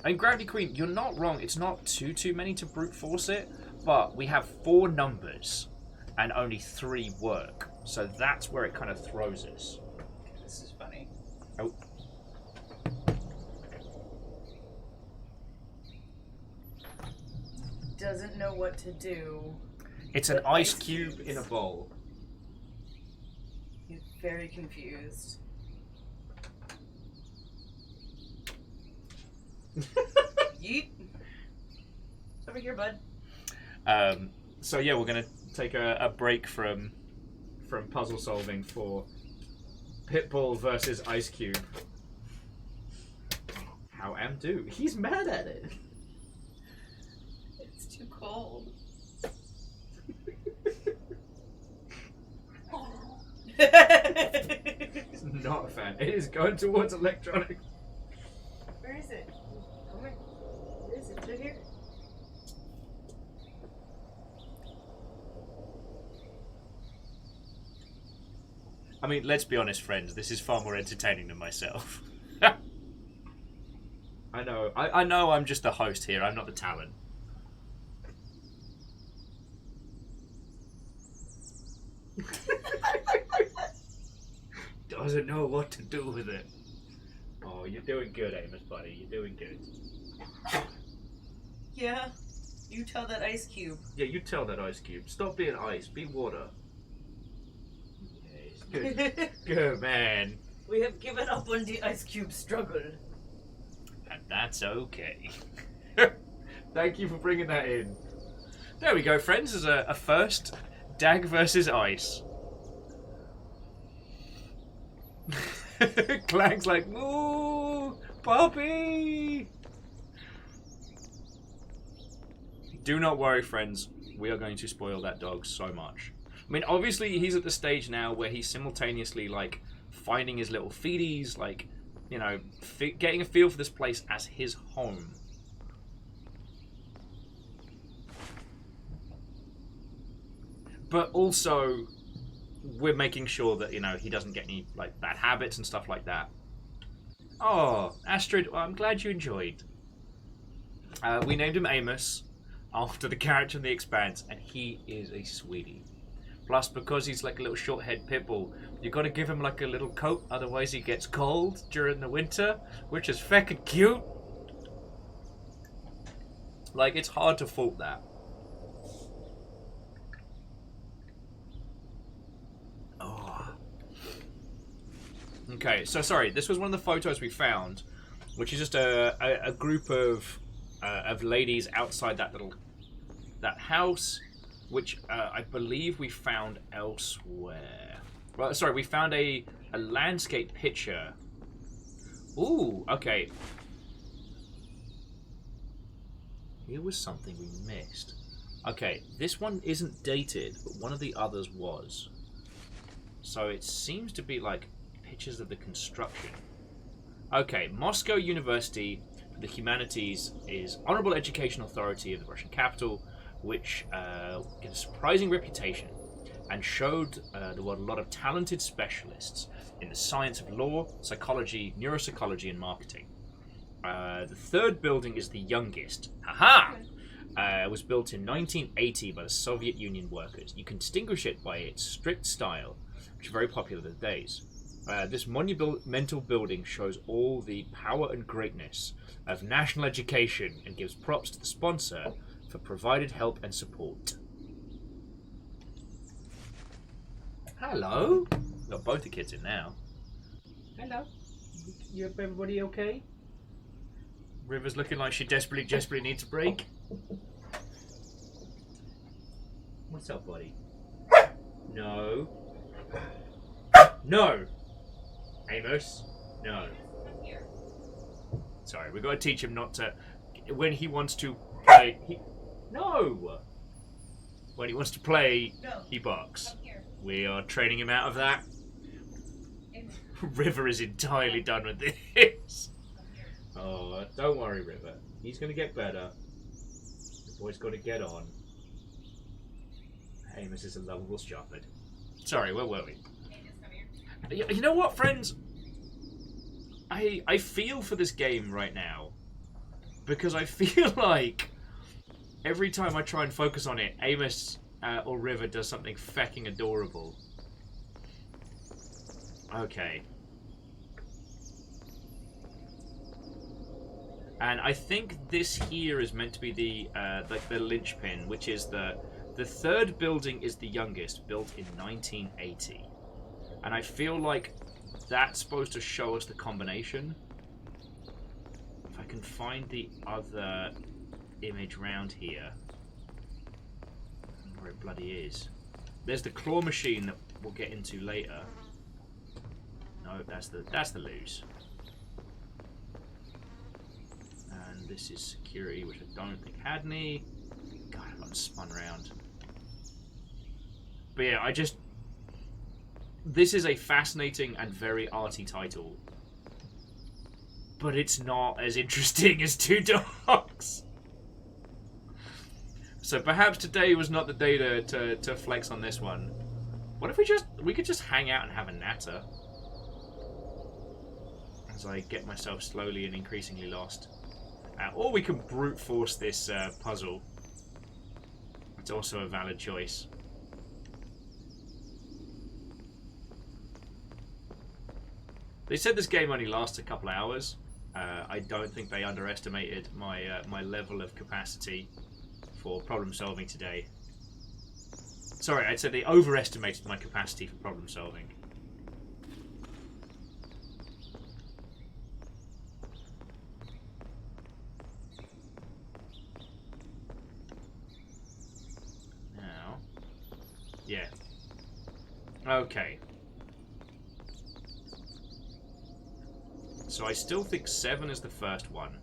I mean, Gravity Queen, you're not wrong. It's not too many to brute force it, but we have 4 numbers and only 3 work. So that's where it kind of throws us. This is funny. Oh. Doesn't know what to do. It's an ice cube in a bowl. He's very confused. Yeet. Over here, bud. So yeah, we're gonna take a break from puzzle solving for Pitbull versus Ice Cube. How am do? He's mad at it. It's too cold. He's not a fan. It is going towards electronic. Where is it? Where is it? Is it here? I mean, let's be honest, friends. This is far more entertaining than myself. I know. I know. I'm just the host here. I'm not the talent. Doesn't know what to do with it. Oh, you're doing good, Amos, buddy. You're doing good. Yeah. You tell that ice cube. Yeah, you tell that ice cube. Stop being ice. Be water. Yes, good. Good man. We have given up on the ice cube struggle. And that's okay. Thank you for bringing that in. There we go, friends. There's a first. Dag versus ice. Clang's like, moo, puppy. Do not worry, friends. We are going to spoil that dog so much. I mean, obviously, he's at the stage now where he's simultaneously, like, finding his little feedies, like, you know, getting a feel for this place as his home. But also, we're making sure that, you know, he doesn't get any, like, bad habits and stuff like that. Oh, Astrid, well, I'm glad you enjoyed. We named him Amos after the character in The Expanse, and he is a sweetie. Plus, because he's like a little short-haired pit bull, you got to give him like a little coat, otherwise he gets cold during the winter, which is feckin' cute. Like, it's hard to fault that. Oh. Okay, so sorry, this was one of the photos we found, which is just a group of ladies outside that house, which I believe we found elsewhere. Well, sorry, we found a landscape picture. Ooh, okay. Here was something we missed. Okay, this one isn't dated, but one of the others was. So it seems to be like pictures of the construction. Okay, Moscow University for the Humanities is Honorable Education Authority of the Russian capital, which get a surprising reputation and showed the world a lot of talented specialists in the science of law, psychology, neuropsychology, and marketing. The third building is the youngest. Haha! It was built in 1980 by the Soviet Union workers. You can distinguish it by its strict style, which is very popular these days. This monumental building shows all the power and greatness of national education and gives props to the sponsor for provided help and support. Hello? Got both the kids in now. Hello. You everybody okay? River's looking like she desperately needs a break. What's up, buddy? No. No! Amos? No. Sorry, we've got to teach him not to... When he wants to play... No! When he wants to play, he barks. We are training him out of that. River is entirely done with this. Oh, don't worry, River. He's going to get better. The boy's got to get on. Amos is a lovable shepherd. Sorry, where were we? You know what, friends? I feel for this game right now. Because I feel like every time I try and focus on it, Amos or River does something fecking adorable. Okay. And I think this here is meant to be the linchpin, which is the third building is the youngest, built in 1980. And I feel like that's supposed to show us the combination. If I can find the other image round here. Where it bloody is. There's the claw machine that we'll get into later. No, that's the loose. And this is security, which I don't think had any. God, I've gotten spun around. But yeah, this is a fascinating and very arty title. But it's not as interesting as Two Dogs. So perhaps today was not the day to flex on this one. What if we could just hang out and have a natter? As I get myself slowly and increasingly lost. Or we can brute force this puzzle. It's also a valid choice. They said this game only lasts a couple of hours. I don't think they underestimated my level of capacity for problem solving today. Sorry, I'd say they overestimated my capacity for problem solving. Now, yeah. Okay. So I still think 7 is the first one,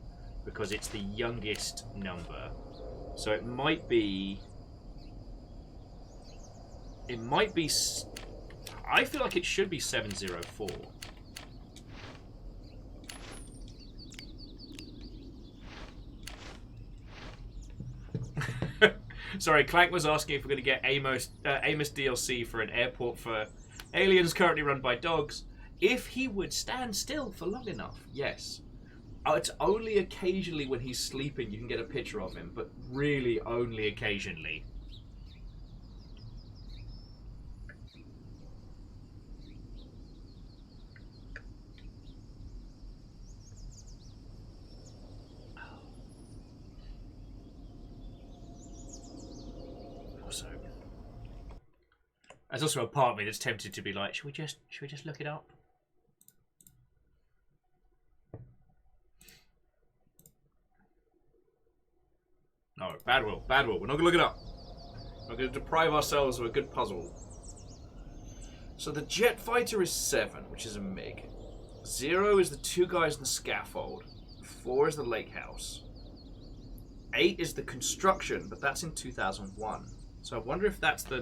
because it's the youngest number. So it might be... I feel like it should be 704. Sorry, Clank was asking if we're going to get Amos DLC for an airport for aliens currently run by dogs. If he would stand still for long enough, yes. It's only occasionally when he's sleeping you can get a picture of him, but really only occasionally. Also, there's also a part of me that's tempted to be like, should we just look it up? No, bad will. We're not going to look it up. We're going to deprive ourselves of a good puzzle. So the jet fighter is 7, which is a MiG. 0 is the 2 guys in the scaffold. 4 is the lake house. 8 is the construction, but that's in 2001. So I wonder if that's the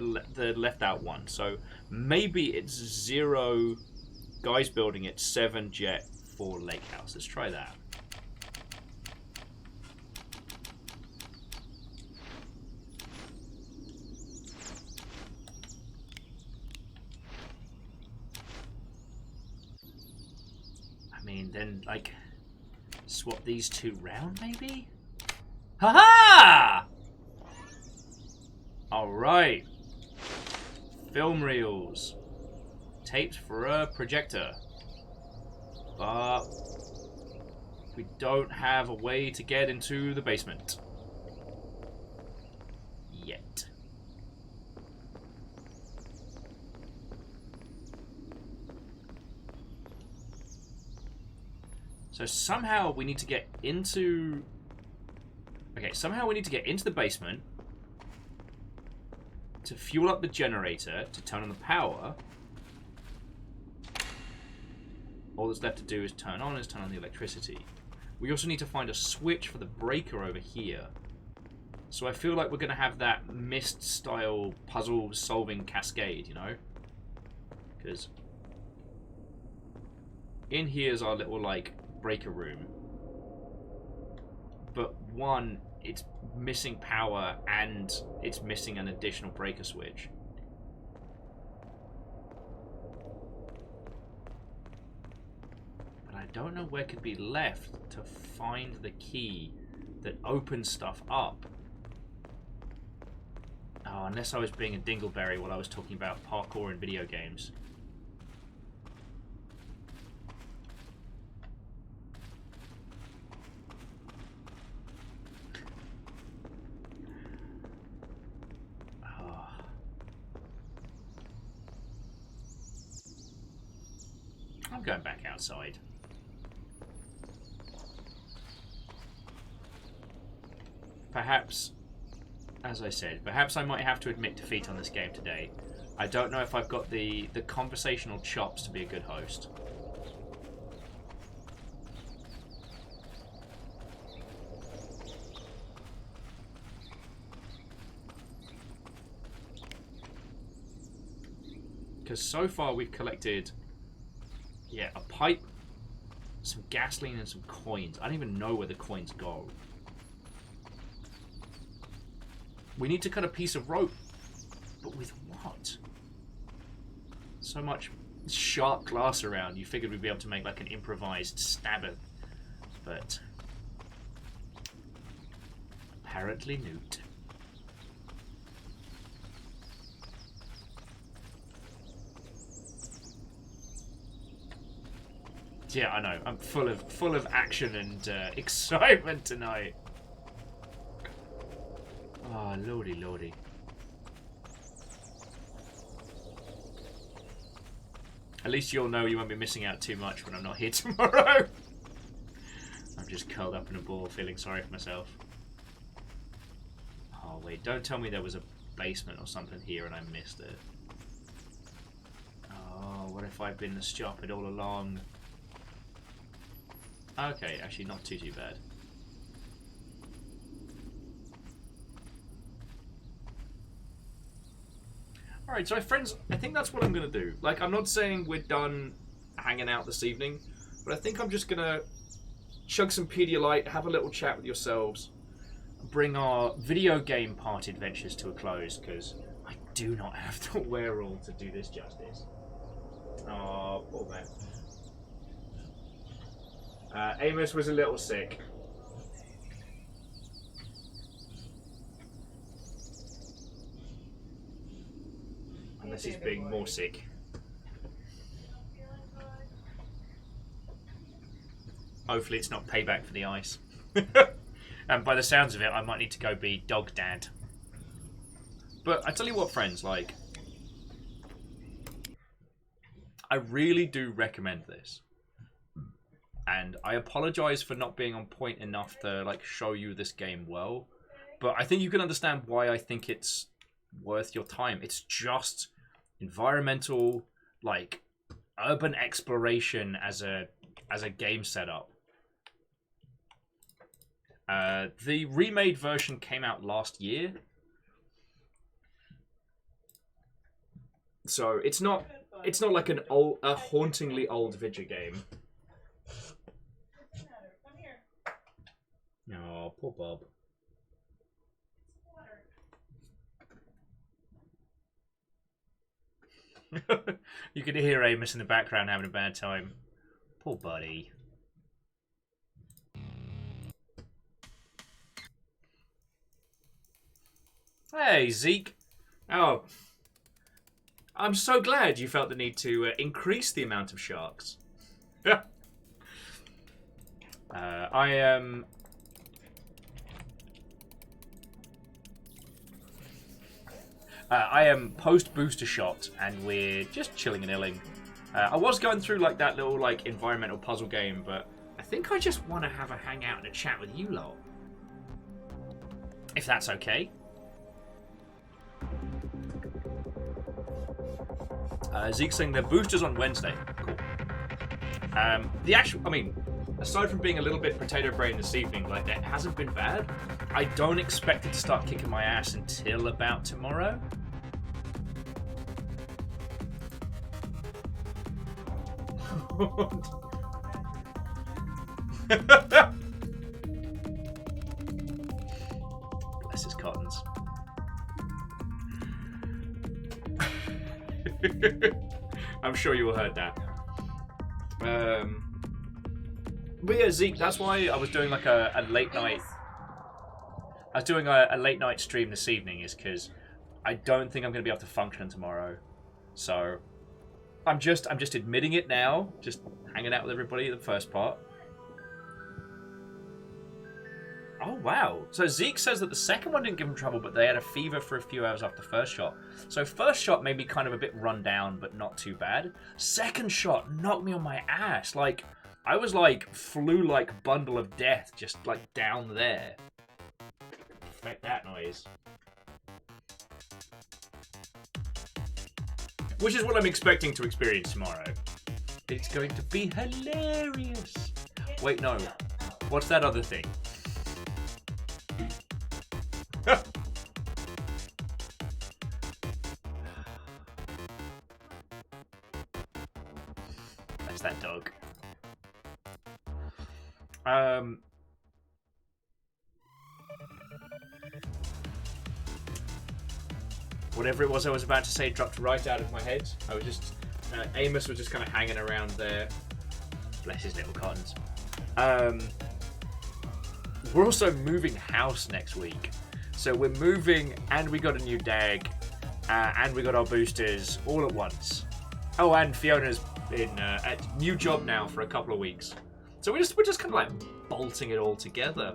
left out one. So maybe it's 0 guys building it, 7 jet, 4 lake house. Let's try that. Then, like, swap these 2 round, maybe? Ha-ha! Alright. Film reels. tapes for a projector. But we don't have a way to get into the basement. Yet. So somehow we need to get into... Okay, somehow we need to get into the basement to fuel up the generator to turn on the power. All that's left to do is turn on the electricity. We also need to find a switch for the breaker over here. So I feel like we're going to have that Myst-style puzzle-solving cascade, you know? Because in here's our little, like, breaker room. But one, it's missing power and it's missing an additional breaker switch. But I don't know where could be left to find the key that opens stuff up. Oh, unless I was being a dingleberry while I was talking about parkour in video games. I'm going back outside. Perhaps, as I said, perhaps I might have to admit defeat on this game today. I don't know if I've got the conversational chops to be a good host. Because so far we've collected... yeah, a pipe, some gasoline, and some coins. I don't even know where the coins go. We need to cut a piece of rope. But with what? So much sharp glass around. You figured we'd be able to make like an improvised stabber. But... apparently not. Yeah, I know. I'm full of action and excitement tonight. Oh, lordy, lordy. At least you'll know you won't be missing out too much when I'm not here tomorrow. I'm just curled up in a ball, feeling sorry for myself. Oh wait, don't tell me there was a basement or something here and I missed it. Oh, what if I've been stupid all along? Okay, actually not too bad. Alright, so friends, I think that's what I'm going to do. Like, I'm not saying we're done hanging out this evening, but I think I'm just going to chug some Pedialyte, have a little chat with yourselves, bring our video game party adventures to a close, because I do not have the wherewithal to do this justice. Oh, poor man. Amos was a little sick. Unless he's being more sick. Hopefully it's not payback for the ice. And by the sounds of it, I might need to go be dog dad. But I tell you what, friends, like... I really do recommend this. And I apologize for not being on point enough to like show you this game well. But I think you can understand why I think it's worth your time. It's just environmental, like urban exploration as a game setup. The remade version came out last year. So it's not like a hauntingly old video game. Oh, poor Bob. You could hear Amos in the background having a bad time. Poor buddy. Hey, Zeke. Oh. I'm so glad you felt the need to increase the amount of sharks. Yeah. I am... I am post-booster shot, and we're just chilling and illing. I was going through like that little like environmental puzzle game, but I think I just want to have a hangout and a chat with you lot. If that's okay. Zeke's saying the boosters on Wednesday. Cool. The actual, I mean, aside from being a little bit potato brain this evening, like it hasn't been bad. I don't expect it to start kicking my ass until about tomorrow. Bless his cottons. I'm sure you all heard that. But yeah, Zeke, that's why I was doing like a late night. I was doing a late night stream this evening, is because I don't think I'm going to be able to function tomorrow. So I'm just admitting it now. Just hanging out with everybody. The first part. Oh wow! So Zeke says that the second one didn't give him trouble, but they had a fever for a few hours after first shot. So first shot made me kind of a bit run down, but not too bad. Second shot knocked me on my ass. Like I was like flu-like bundle of death, just like down there. Make that noise. Which is what I'm expecting to experience tomorrow. It's going to be hilarious. Wait, no. What's that other thing? That's that dog. Whatever it was I was about to say dropped right out of my head. I was just... Amos was just kind of hanging around there. Bless his little cottons. We're also moving house next week. So we're moving, and we got a new dag, and we got our boosters all at once. Oh, and Fiona's in a new job now for a couple of weeks. So we're just kind of like bolting it all together.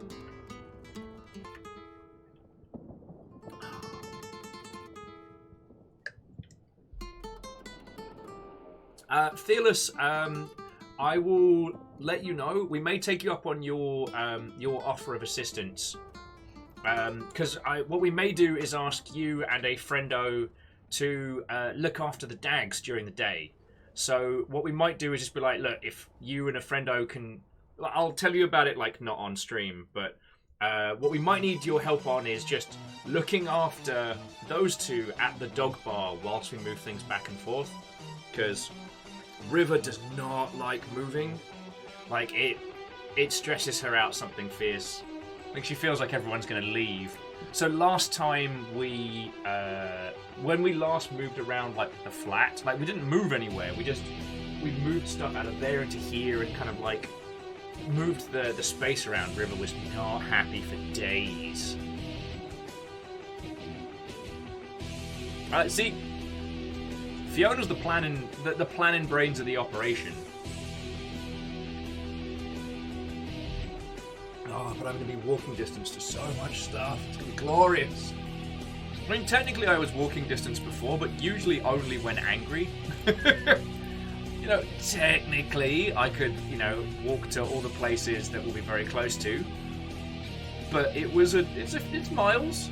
Fearless, I will let you know. We may take you up on your offer of assistance. Because what we may do is ask you and a friendo to look after the dags during the day. So what we might do is just be like, look, if you and a friendo can... I'll tell you about it, like, not on stream, but what we might need your help on is just looking after those two at the dog bar whilst we move things back and forth. Because River does not like moving. Like, it stresses her out something fierce. Like, she feels like everyone's going to leave. So last time we, when we last moved around, like, the flat, like, we didn't move anywhere. We moved stuff out of there into here and kind of, like, moved the space around. River was not happy for days. See, Fiona's the planning brains of the operation. Oh, but I'm going to be walking distance to so much stuff. It's going to be glorious. I mean, technically I was walking distance before, but usually only when angry. You know, technically I could, you know, walk to all the places that we'll be very close to. But it's miles.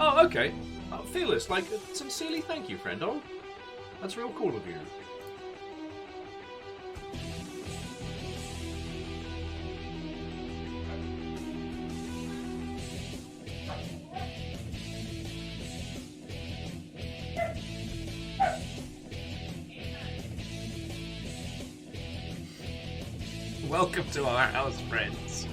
Oh, okay. Oh, Fearless, like, sincerely thank you, friendo. That's real cool of you. Welcome to our house, friends.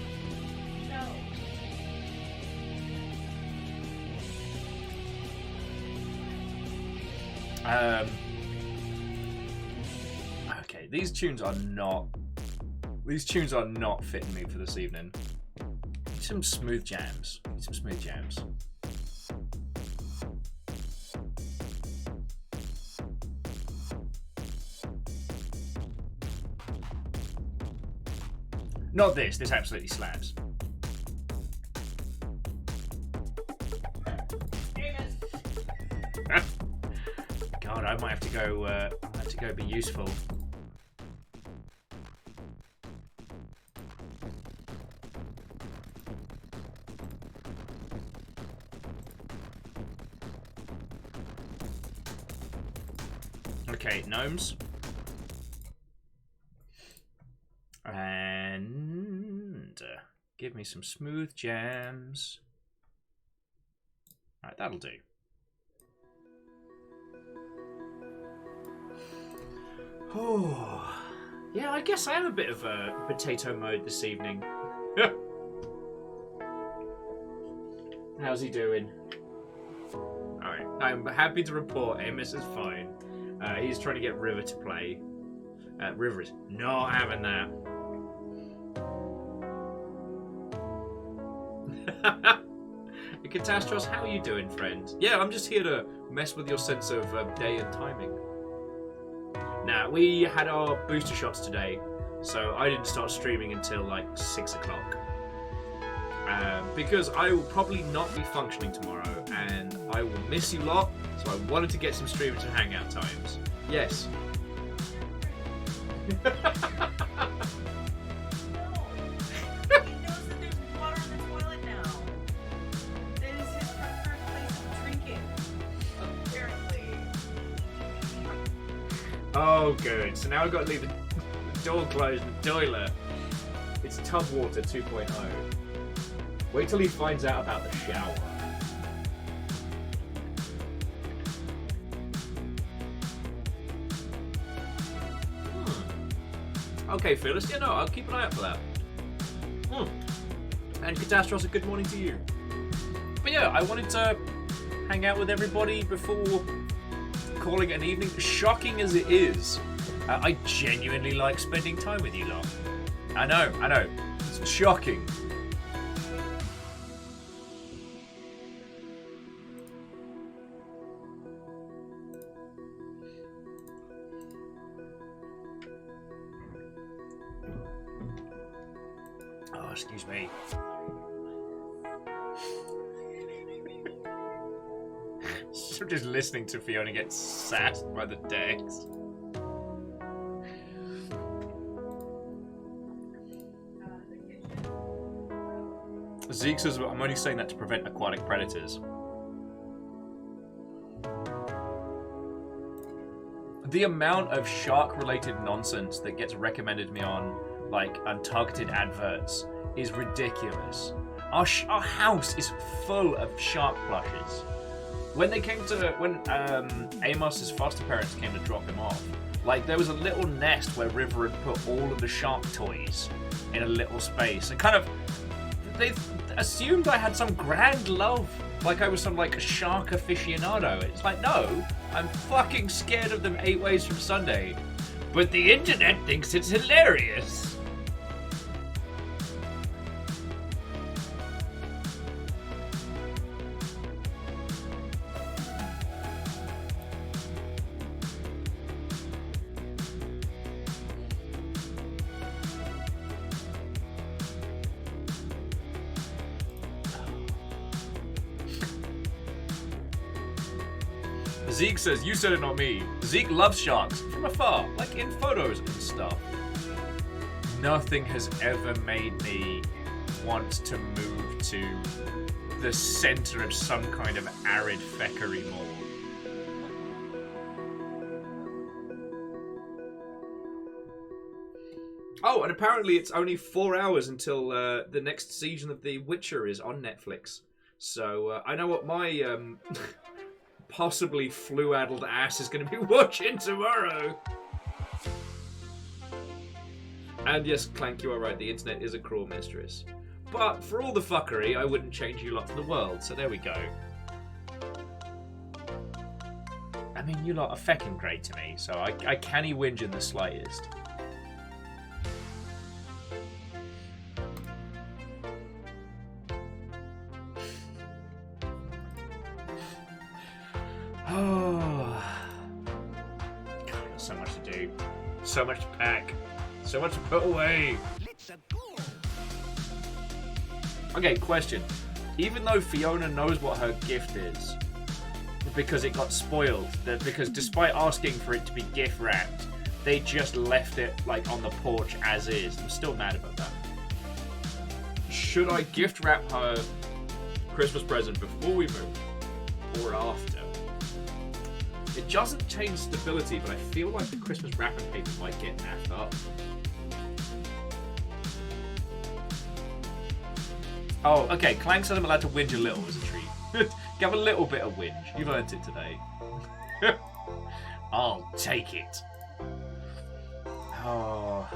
Okay, these tunes are not fitting me for this evening. Need some smooth jams. Not this. This absolutely slaps. God, I might have to go. Be useful. Okay, gnomes. And give me some smooth jams. Alright, that'll do. Oh, yeah, I guess I am a bit of a potato mode this evening. How's he doing? Alright, I'm happy to report Amos is fine. He's trying to get River to play. River is not having that. Catastros, how are you doing, friend? Yeah, I'm just here to mess with your sense of day and timing. Now, we had our booster shots today, so I didn't start streaming until like 6 o'clock. Because I will probably not be functioning tomorrow, and I will miss you lot, so I wanted to get some streaming to hangout times. Yes. Oh, good. So now I've got to leave the door closed in the toilet. It's tub water 2.0. Wait till he finds out about the shower. Okay, Phyllis. Yeah, no, I'll keep an eye out for that. And Catastros, a good morning to you. But yeah, I wanted to hang out with everybody before calling it an evening. Shocking as it is, I genuinely like spending time with you lot. I know. It's shocking. Oh, excuse me. I'm just listening to Fiona get sassed by the text. Zeke says, I'm only saying that to prevent aquatic predators. The amount of shark-related nonsense that gets recommended me on, like, untargeted adverts is ridiculous. Our house is full of shark plushes. When Amos's foster parents came to drop him off, like, there was a little nest where River had put all of the shark toys in a little space. And kind of, they assumed I had some grand love, like I was some, like, shark aficionado. It's like, no, I'm fucking scared of them 8 ways from Sunday. But the internet thinks it's hilarious. Zeke says, you said it, not me. Zeke loves sharks from afar, like in photos and stuff. Nothing has ever made me want to move to the center of some kind of arid feckery mall. Oh, and apparently it's only 4 hours until the next season of The Witcher is on Netflix. So I know what my possibly flu-addled ass is going to be watching tomorrow. And yes, Clank, you are right. The internet is a cruel mistress. But for all the fuckery, I wouldn't change you lot for the world. So there we go. I mean, you lot are feckin' great to me, so I can't whinge in the slightest. Oh, God, I've got so much to do, so much to pack, so much to put away. Okay, question. Even though Fiona knows what her gift is, because it got spoiled, because despite asking for it to be gift wrapped, they just left it like on the porch as is. I'm still mad about that. Should I gift wrap her Christmas present before we move, or after? It doesn't change stability, but I feel like the Christmas wrapping paper might get naffed up. Oh, okay. Clank says I'm allowed to whinge a little as a treat. Give a little bit of whinge. You've earned it today. I'll take it. Oh,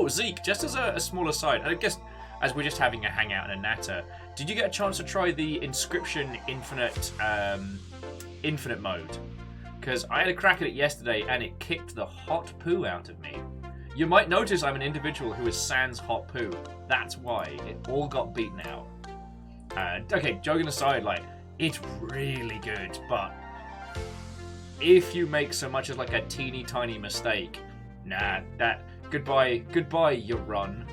Zeke, just as a small aside, I guess as we're just having a hangout and a natter, did you get a chance to try the Inscription Infinite mode? Because I had a crack at it yesterday and it kicked the hot poo out of me. You might notice I'm an individual who is sans hot poo. That's why it all got beaten out. Okay, joking aside, like, it's really good, but if you make so much as like a teeny tiny mistake, nah, goodbye, you run.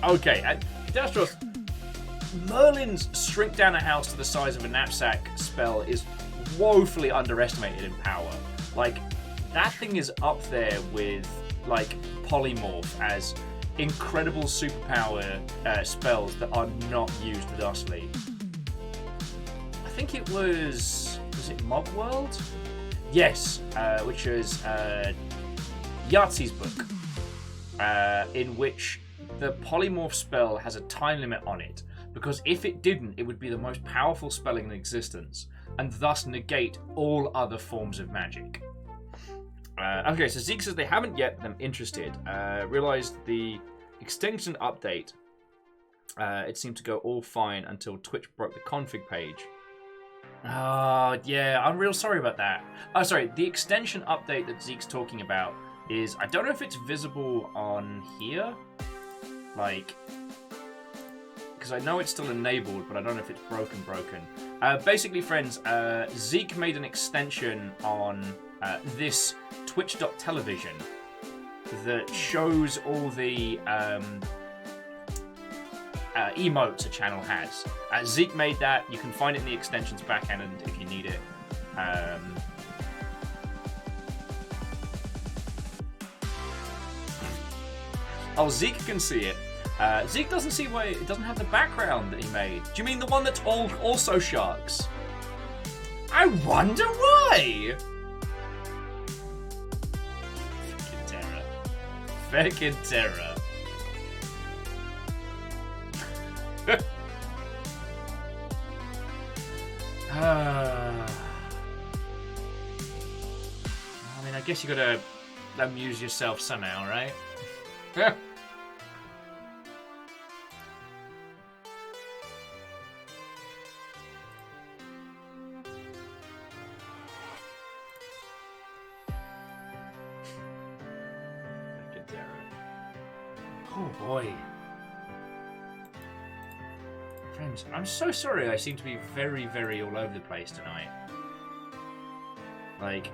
Okay, Dastros, Merlin's shrink down a house to the size of a knapsack spell is woefully underestimated in power. Like, that thing is up there with, like, Polymorph as incredible superpower spells that are not used thusly. I think it was it Mob World? Yes, which is Yahtzee's book, in which the polymorph spell has a time limit on it, because if it didn't, it would be the most powerful spell in existence, and thus negate all other forms of magic. Okay, so Zeke says they haven't yet, but I'm interested. Realized the extension update, it seemed to go all fine until Twitch broke the config page. Yeah, I'm real sorry about that. Oh, sorry, the extension update that Zeke's talking about is, I don't know if it's visible on here, like, because I know it's still enabled, but I don't know if it's broken. Basically, friends, Zeke made an extension on this Twitch.television that shows all the emotes a channel has. Zeke made that. You can find it in the extensions backend if you need it. Oh, Zeke can see it. Zeke doesn't see why it doesn't have the background that he made. Do you mean the one that's also sharks? I wonder why. Fucking terror. Fucking terror. I mean, I guess you gotta amuse yourself somehow, right? Yeah. Oh boy. Friends, I'm so sorry I seem to be very, very all over the place tonight. Like,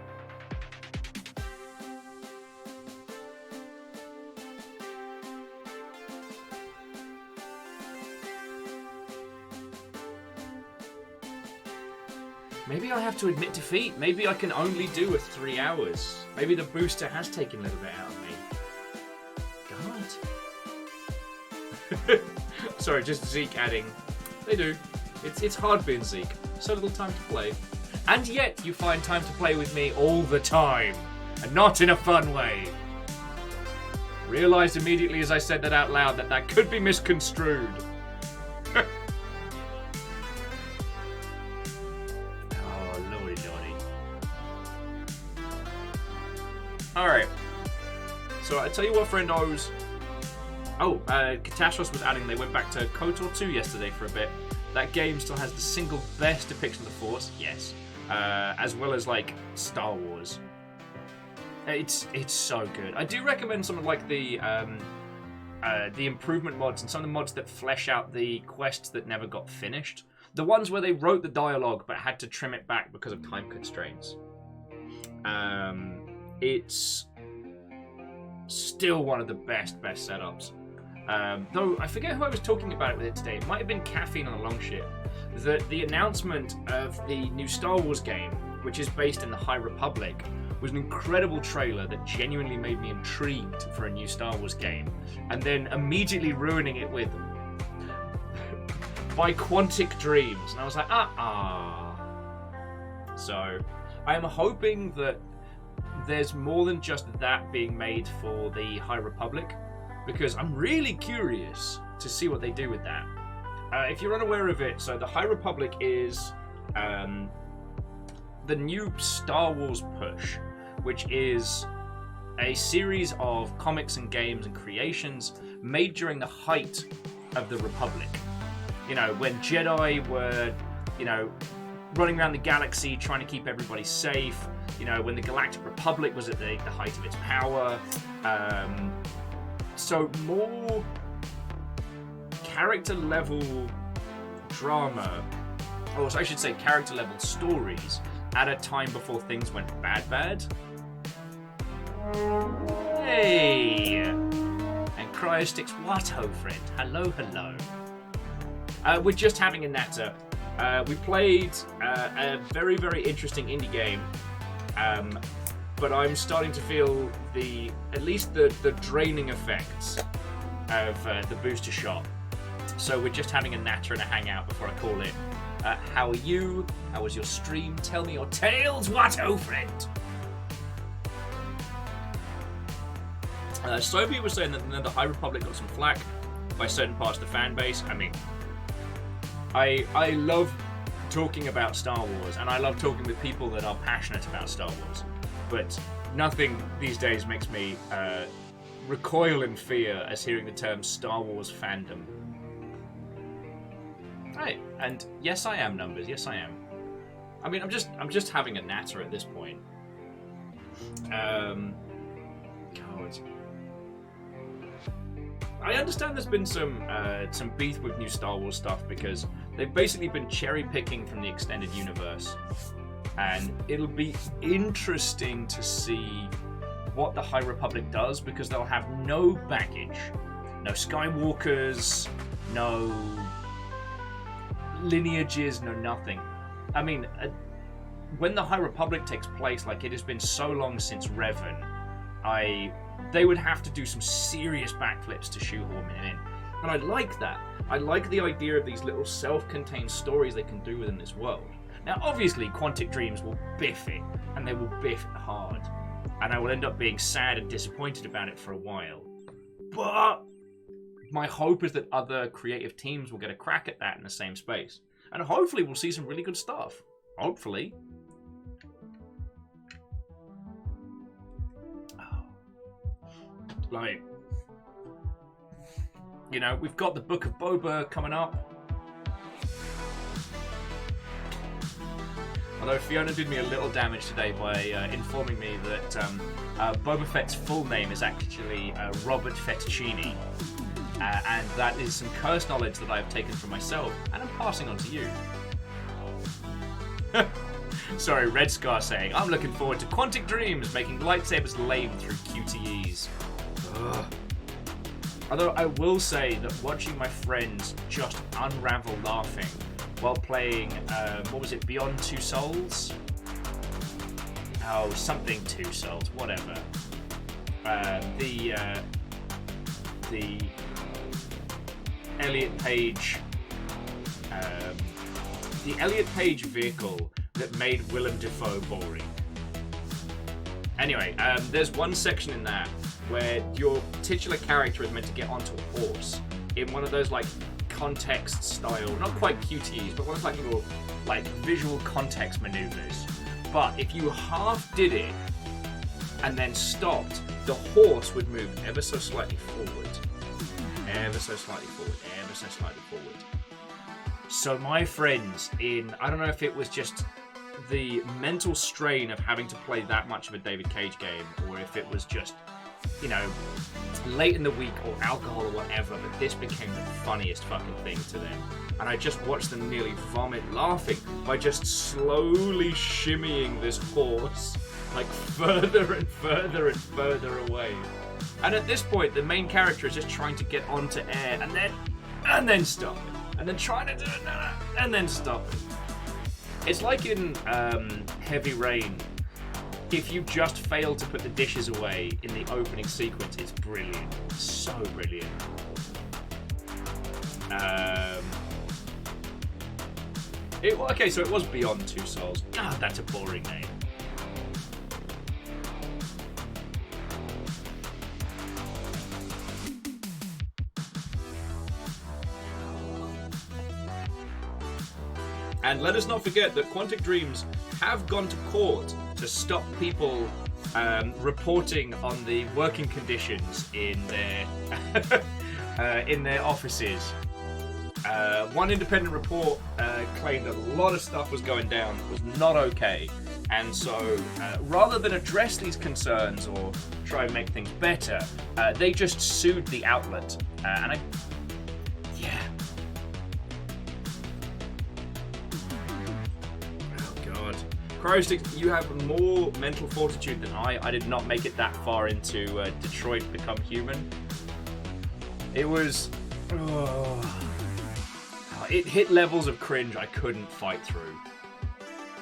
maybe I have to admit defeat. Maybe I can only do 3 hours. Maybe the booster has taken a little bit out of me. God. Sorry, just Zeke adding. They do. It's hard being Zeke. So little time to play. And yet you find time to play with me all the time. And not in a fun way. Realised immediately as I said that out loud that could be misconstrued. Oh, Alright. So I tell you what, friendos. Oh, Katashos was adding they went back to KOTOR 2 yesterday for a bit. That game still has the single best depiction of the Force, yes. As well as, like, Star Wars. It's so good. I do recommend something like the improvement mods and some of the mods that flesh out the quests that never got finished. The ones where they wrote the dialogue but had to trim it back because of time constraints. It's still one of the best setups. Though I forget who I was talking about it with today. It might have been Caffeine on the Long Ship. That the announcement of the new Star Wars game, which is based in the High Republic, was an incredible trailer that genuinely made me intrigued for a new Star Wars game, and then immediately ruining it with by Quantic Dreams. And I was like, So, I am hoping that there's more than just that being made for the High Republic, because I'm really curious to see what they do with that. If you're unaware of it, so the High Republic is the new Star Wars push, which is a series of comics and games and creations made during the height of the Republic. You know, when Jedi were, running around the galaxy trying to keep everybody safe. You know, when the Galactic Republic was at the height of its power. So more character level drama, or I should say character level stories, at a time before things went bad. Hey! And Cryostic's what, ho friend? Hello. We're just having a natter. We played a very, very interesting indie game, but I'm starting to feel at least the draining effects of the booster shot. So we're just having a natter and a hangout before I call it. How are you? How was your stream? Tell me your tales, what, oh friend? Sophie was saying that the High Republic got some flack by certain parts of the fan base. I mean, I love talking about Star Wars, and I love talking with people that are passionate about Star Wars, but nothing these days makes me recoil in fear as hearing the term Star Wars fandom. Right, and yes I am, Numbers, yes I am. I mean, I'm just having a natter at this point. God. I understand there's been some beef with new Star Wars stuff because they've basically been cherry picking from the extended universe, and it'll be interesting to see what the High Republic does, because they'll have no baggage, no Skywalkers, no lineages, no nothing. I mean, when the High Republic takes place, like, it has been so long since Revan, they would have to do some serious backflips to shoehorn it in. And I like that. I like the idea of these little self-contained stories they can do within this world. Now, obviously, Quantic Dreams will biff it, and they will biff it hard. And I will end up being sad and disappointed about it for a while. But my hope is that other creative teams will get a crack at that in the same space. And hopefully we'll see some really good stuff. Hopefully. Like, you know, we've got the Book of Boba coming up. Although Fiona did me a little damage today by informing me that Boba Fett's full name is actually Robert Fettuccini. And that is some curse knowledge that I've taken from myself, and I'm passing on to you. Sorry, Red Scar saying, I'm looking forward to Quantic Dreams making lightsabers lame through QTEs. Ugh. Although I will say that watching my friends just unravel laughing while playing, what was it, Beyond Two Souls? Oh, something Two Souls, whatever. The Elliot Page, vehicle that made Willem Dafoe boring. Anyway, there's one section in that where your titular character is meant to get onto a horse in one of those, like, context style, not quite QTEs, but one of those, like, little, like, visual context maneuvers. But if you half did it, and then stopped, the horse would move ever so slightly forward. Ever so slightly forward, ever so slightly forward. So my friends, I don't know if it was just the mental strain of having to play that much of a David Cage game, or if it was just, late in the week or alcohol or whatever, but this became the funniest fucking thing to them. And I just watched them nearly vomit laughing by just slowly shimmying this horse, like further and further and further away. And at this point, the main character is just trying to get onto air and then stop it. And then trying to do it, and then stop it. It's like in Heavy Rain. If you just fail to put the dishes away in the opening sequence, it's brilliant. So brilliant. Okay, so it was Beyond Two Souls. God, that's a boring name. And let us not forget that Quantic Dreams have gone to court to stop people reporting on the working conditions in their offices. One independent report claimed that a lot of stuff was going down that was not okay. And so, rather than address these concerns or try and make things better, they just sued the outlet. Yeah. Crystic, you have more mental fortitude than I. I did not make it that far into Detroit Become Human. It was... it hit levels of cringe I couldn't fight through.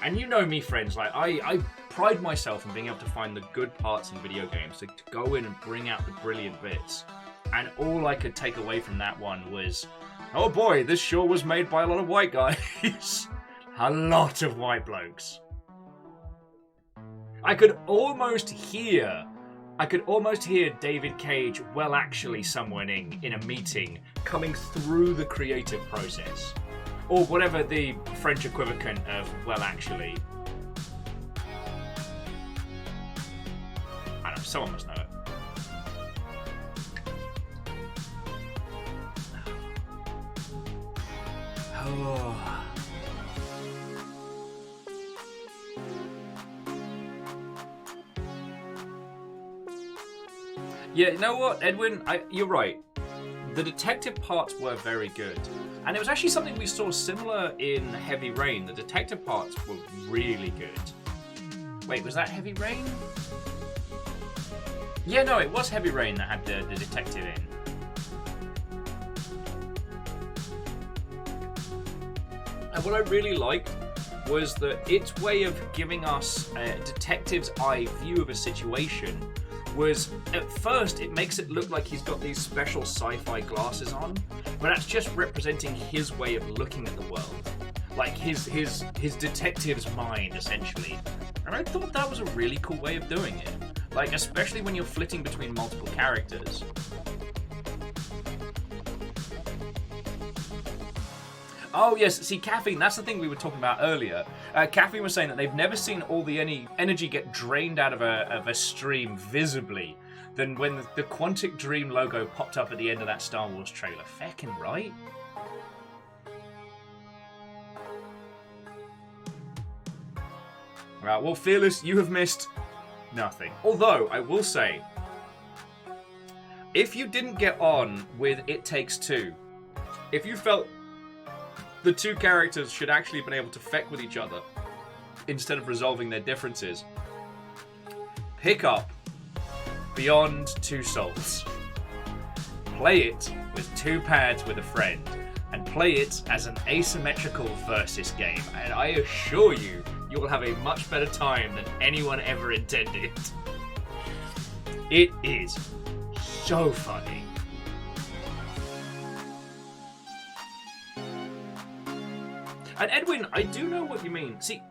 And you know me, friends, like I pride myself in being able to find the good parts in video games, to go in and bring out the brilliant bits. And all I could take away from that one was, oh boy, this sure was made by a lot of white guys. A lot of white blokes. I could almost hear David Cage, well actually someoneing in a meeting, coming through the creative process. Or whatever the French equivalent of well actually. I don't know, someone must know it. Oh. Yeah, you know what, Edwin? You're right. The detective parts were very good. And it was actually something we saw similar in Heavy Rain. The detective parts were really good. Wait, was that Heavy Rain? Yeah, no, it was Heavy Rain that had the detective in. And what I really liked was that its way of giving us a detective's eye view of a situation was, at first, it makes it look like he's got these special sci-fi glasses on, but that's just representing his way of looking at the world. Like his detective's mind, essentially. And I thought that was a really cool way of doing it. Like, especially when you're flitting between multiple characters. Oh yes, see, Caffeine, that's the thing we were talking about earlier. Caffeine was saying that they've never seen all the energy get drained out of a stream visibly than when the Quantic Dream logo popped up at the end of that Star Wars trailer. Feckin' right? Right, well, Fearless, you have missed nothing. Although, I will say, if you didn't get on with It Takes Two, if you felt the two characters should actually have been able to feck with each other instead of resolving their differences, pick up Beyond Two Souls. Play it with two pads with a friend, and play it as an asymmetrical versus game, and I assure you, you will have a much better time than anyone ever intended. It is so funny. And Edwin, I do know what you mean. See,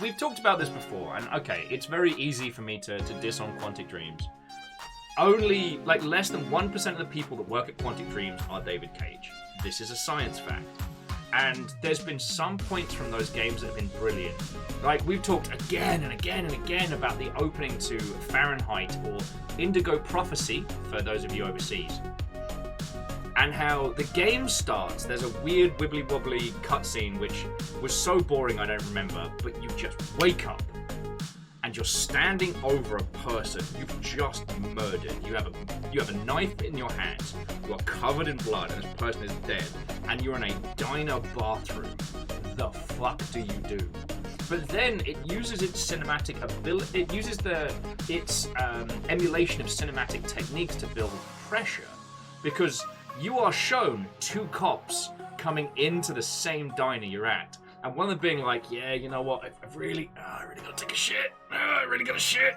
we've talked about this before, and okay, it's very easy for me to diss on Quantic Dreams. Only, like, less than 1% of the people that work at Quantic Dreams are David Cage. This is a science fact. And there's been some points from those games that have been brilliant. Like, we've talked again and again and again about the opening to Fahrenheit or Indigo Prophecy, for those of you overseas. And how the game starts, there's a weird wibbly-wobbly cutscene which was so boring I don't remember, but you just wake up and you're standing over a person you've just murdered. You have a knife in your hands, you are covered in blood, and this person is dead, and you're in a diner bathroom. The fuck do you do? But then it uses its cinematic ability, it uses its emulation of cinematic techniques to build pressure, because you are shown two cops coming into the same diner you're at. And one of them being like, yeah, you know what, I really gotta take a shit. I really gotta shit.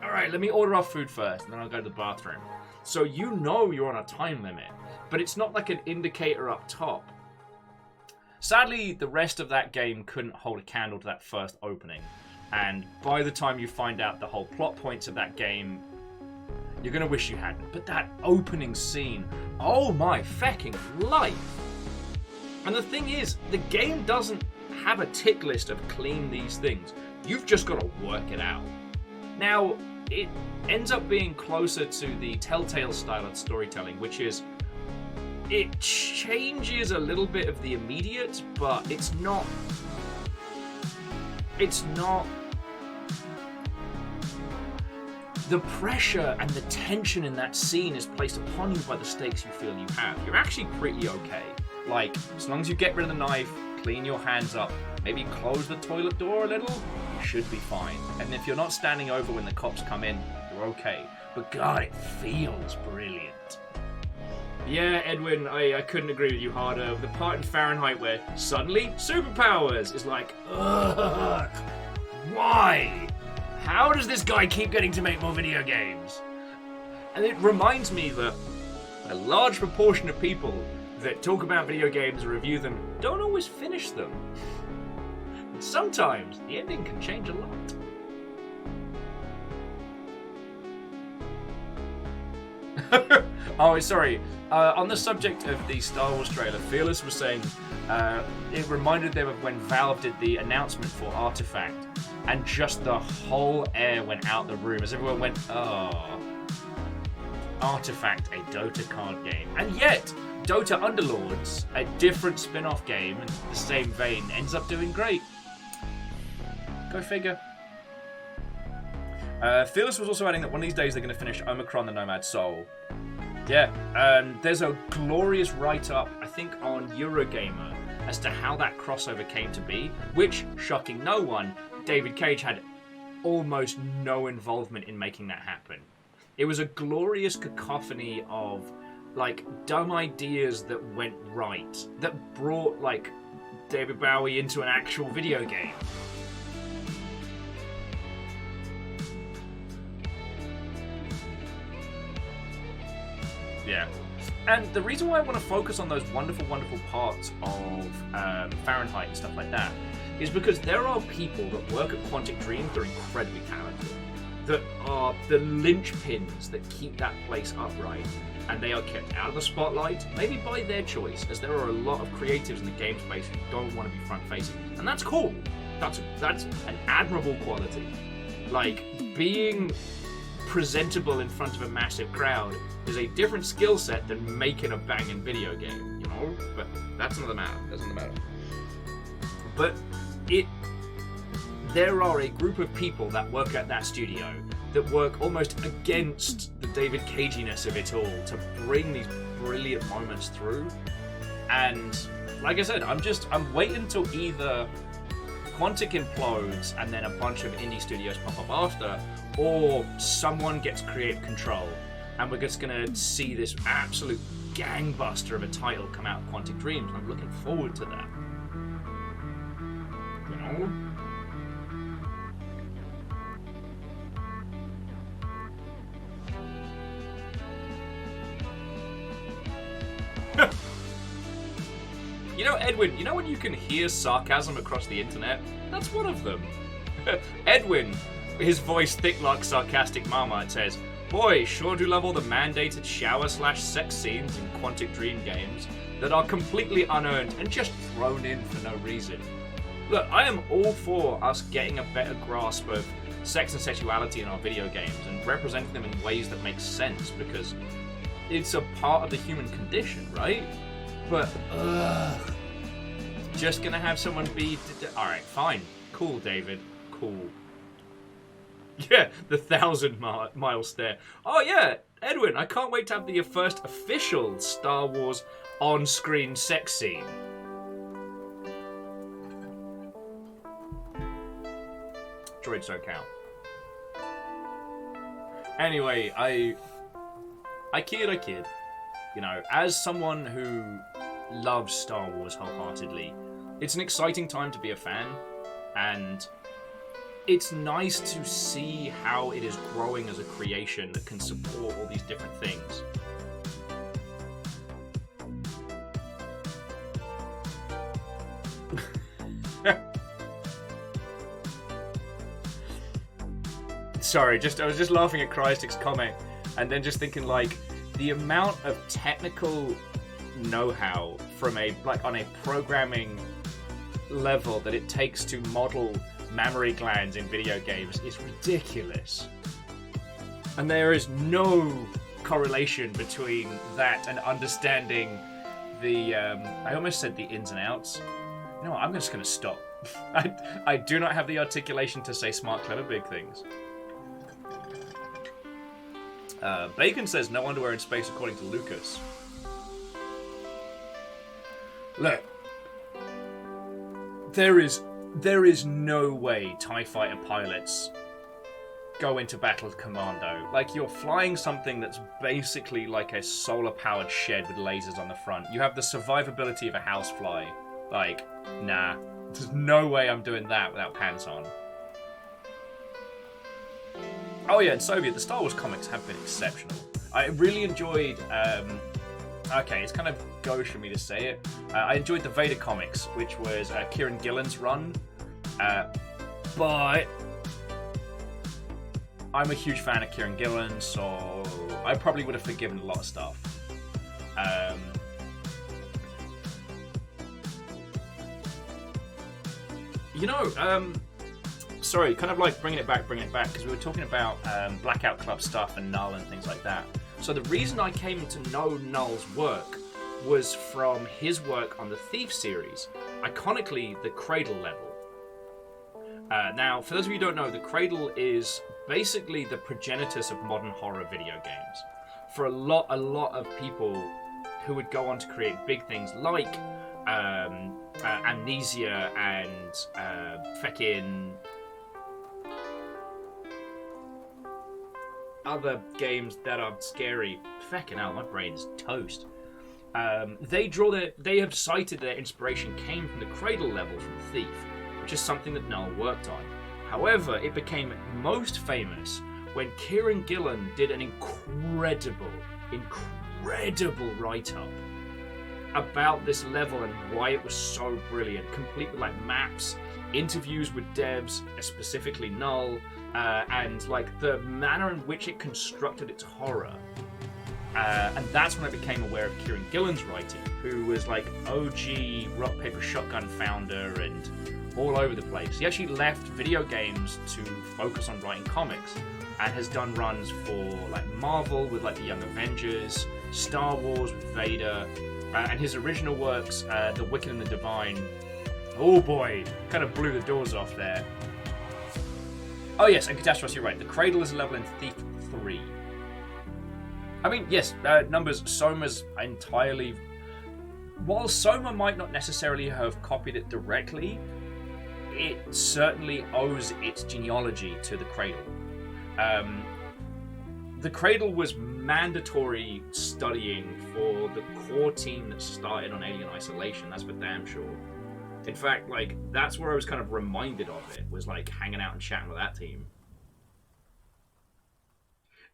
All right, let me order our food first, and then I'll go to the bathroom. So you know you're on a time limit, but it's not like an indicator up top. Sadly, the rest of that game couldn't hold a candle to that first opening. And by the time you find out the whole plot points of that game, you're gonna wish you hadn't. But that opening scene, oh my fecking life. And the thing is, the game doesn't have a tick list of clean these things. You've just got to work it out. Now, it ends up being closer to the Telltale style of storytelling, which is, it changes a little bit of the immediate, but it's not the pressure and the tension in that scene is placed upon you by the stakes you feel you have. You're actually pretty okay. Like, as long as you get rid of the knife, clean your hands up, maybe close the toilet door a little, you should be fine. And if you're not standing over when the cops come in, you're okay. But God, it feels brilliant. Yeah, Edwin, I couldn't agree with you harder. The part in Fahrenheit where suddenly superpowers is like, ugh, why? How does this guy keep getting to make more video games? And it reminds me that a large proportion of people that talk about video games or review them don't always finish them. And sometimes the ending can change a lot. Oh, sorry. On the subject of the Star Wars trailer, Fearless was saying it reminded them of when Valve did the announcement for Artifact, and just the whole air went out the room as everyone went, oh, Artifact, a Dota card game. And yet, Dota Underlords, a different spin-off game in the same vein, ends up doing great. Go figure. Fearless was also adding that one of these days they're going to finish Omicron the Nomad Soul. Yeah, there's a glorious write-up, I think, on Eurogamer as to how that crossover came to be, which, shocking no one, David Cage had almost no involvement in making that happen. It was a glorious cacophony of, like, dumb ideas that went right, that brought, like, David Bowie into an actual video game. Yeah. And the reason why I want to focus on those wonderful, wonderful parts of Fahrenheit and stuff like that is because there are people that work at Quantic Dream that are incredibly talented, that are the linchpins that keep that place upright, and they are kept out of the spotlight, maybe by their choice, as there are a lot of creatives in the game space who don't want to be front-facing. And that's cool. That's an admirable quality. Like, being presentable in front of a massive crowd is a different skill set than making a banging video game, you know? But that's another matter. But there are a group of people that work at that studio that work almost against the David Caginess of it all to bring these brilliant moments through. And like I said, I'm waiting till either Quantic implodes and then a bunch of indie studios pop up after, or someone gets creative control and we're just gonna see this absolute gangbuster of a title come out of Quantic Dreams. I'm looking forward to that. You know? You know, Edwin, you know when you can hear sarcasm across the internet? That's one of them. Edwin, his voice thick like sarcastic Marmite, says, "Boy, sure do love all the mandated shower/sex scenes in Quantic Dream games. that are completely unearned and just thrown in for no reason. Look, I am all for us getting a better grasp of sex and sexuality in our video games and representing them in ways that make sense, because it's a part of the human condition, right? But, just gonna have someone be... Alright, fine. Cool, David. Cool. Yeah, the 1,000-mile stare. Oh yeah, Edwin, I can't wait to have the first official Star Wars on-screen sex scene. Droids don't count. Anyway, I kid. You know, as someone who loves Star Wars wholeheartedly, it's an exciting time to be a fan, and it's nice to see how it is growing as a creation that can support all these different things. Sorry, I was just laughing at Crystick's comment, and then just thinking, like, the amount of technical know-how from on a programming level that it takes to model mammary glands in video games is ridiculous. And there is no correlation between that and understanding the, I almost said the ins and outs. You know what, I'm just going to stop. I do not have the articulation to say smart, clever, big things. Bacon says no underwear in space according to Lucas. Look, there is no way TIE fighter pilots go into battle commando. Like, you're flying something that's basically like a solar-powered shed with lasers on the front. You have the survivability of a housefly. Like, nah. There's no way I'm doing that without pants on. Oh yeah, and Soviet, the Star Wars comics have been exceptional. I really enjoyed, okay, it's kind of gauche for me to say it. I enjoyed the Vader comics, which was Kieran Gillen's run. But I'm a huge fan of Kieran Gillen, so I probably would have forgiven a lot of stuff. You know, sorry, kind of like bringing it back, because we were talking about Blackout Club stuff and Null and things like that. So the reason I came to know Null's work was from his work on the Thief series, iconically the Cradle level. Now, for those of you who don't know, the Cradle is basically the progenitus of modern horror video games. For a lot of people who would go on to create big things like Amnesia and feckin' other games that are scary. Feckin' hell, my brain's toast. They have cited their inspiration came from the Cradle level from Thief, which is something that Null worked on. However, it became most famous when Kieran Gillen did an incredible write-up about this level and why it was so brilliant, complete with like maps, interviews with devs, specifically Null, and like the manner in which it constructed its horror. And that's when I became aware of Kieran Gillen's writing, who was like OG Rock Paper Shotgun founder and all over the place. He actually left video games to focus on writing comics, and has done runs for like Marvel with like the Young Avengers, Star Wars with Vader, and his original works, The Wicked and the Divine. Oh boy, kind of blew the doors off there. Oh yes, and Catastrophe, you're right. The Cradle is a level in Thief 3. I mean, yes, numbers. Soma's entirely... While Soma might not necessarily have copied it directly, it certainly owes its genealogy to the Cradle. The Cradle was mandatory studying for the core team that started on Alien Isolation, that's for damn sure. In fact, like, that's where I was kind of reminded of it, was like hanging out and chatting with that team.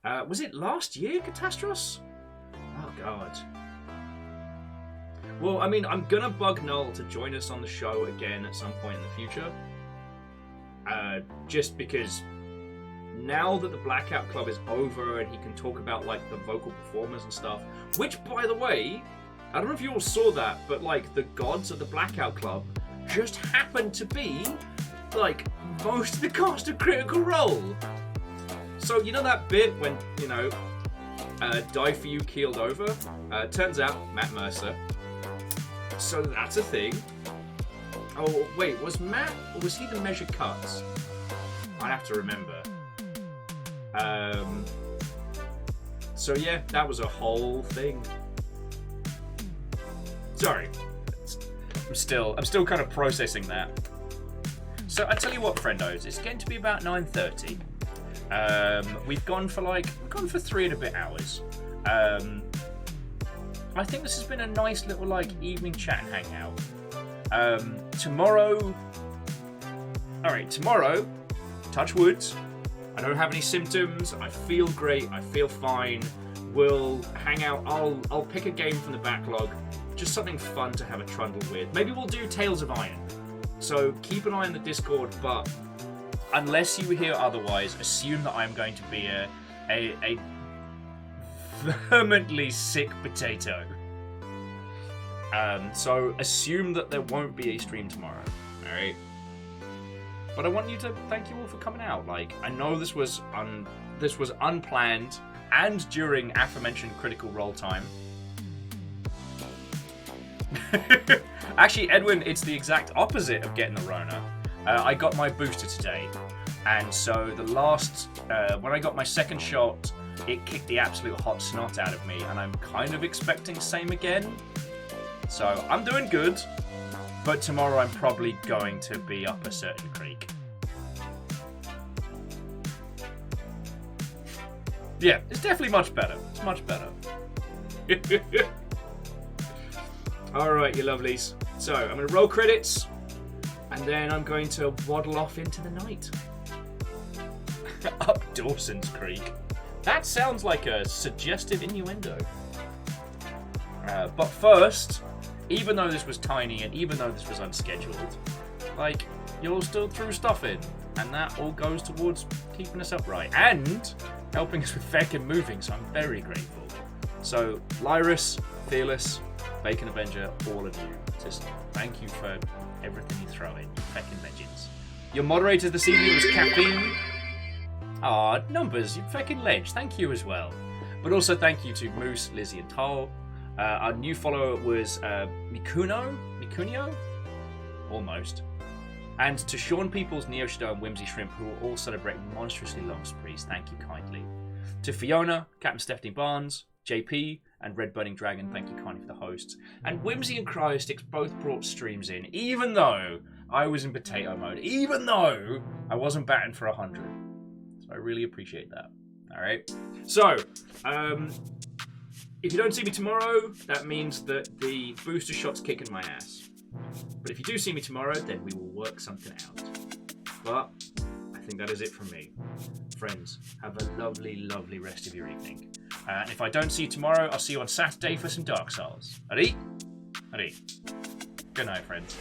Was it last year, Catastros? Oh, God. Well, I mean, I'm gonna bug Null to join us on the show again at some point in the future. Just because now that the Blackout Club is over and he can talk about, like, the vocal performers and stuff, which, by the way, I don't know if you all saw that, but like the gods of the Blackout Club just happened to be like most of the cast of Critical Role. So you know that bit when, you know, Die For You keeled over? Turns out, Matt Mercer. So that's a thing. Oh, wait, was Matt, or was he the Measure Cuts? I'd have to remember. So yeah, that was a whole thing. Sorry. I'm still kind of processing that. So I tell you what, friendos, it's getting to be about 9:30. We've gone for 3 and a bit hours. I think this has been a nice little like evening chat and hangout. Tomorrow, touch wood, I don't have any symptoms, I feel great, I feel fine. We'll hang out, I'll pick a game from the backlog, just something fun to have a trundle with. Maybe we'll do Tales of Iron. So keep an eye on the Discord, but unless you hear otherwise, assume that I'm going to be a vehemently sick potato. So assume that there won't be a stream tomorrow, alright? But I want you to thank you all for coming out. Like, I know this was unplanned and during aforementioned Critical Role time. Actually, Edwin, it's the exact opposite of getting the Rona. I got my booster today, and so the last when I got my second shot, it kicked the absolute hot snot out of me, and I'm kind of expecting same again. So I'm doing good, but tomorrow I'm probably going to be up a certain creek. Yeah, it's definitely much better. It's much better. Alright, you lovelies. So, I'm going to roll credits, and then I'm going to waddle off into the night. Up Dawson's Creek. That sounds like a suggestive innuendo. But first, even though this was tiny and even though this was unscheduled, like, you all still threw stuff in, and that all goes towards keeping us upright and helping us with feckin' moving, so I'm very grateful. So, Lyrus, Fearless, Bacon Avenger, all of you, just thank you for everything you throw in, you feckin' legends. Your moderator this evening was Caffeine. Aw, Numbers, you feckin' ledge, thank you as well. But also thank you to Moose, Lizzie and Tal. Our new follower was Mikunio? Almost. And to Sean Peoples, Neostar and Whimsy Shrimp, who are all celebrating monstrously long sprees, thank you kindly. To Fiona, Captain Stephanie Barnes, JP, and Red Burning Dragon, thank you kindly for the hosts. And Whimsy and Cryosticks both brought streams in, even though I was in potato mode, even though I wasn't batting for 100. So I really appreciate that. Alright? So, if you don't see me tomorrow, that means that the booster shot's kicking my ass. But if you do see me tomorrow, then we will work something out. But I think that is it from me. Friends, have a lovely, lovely rest of your evening. And if I don't see you tomorrow, I'll see you on Saturday for some Dark Souls. Adi? Adi. Good night, friends.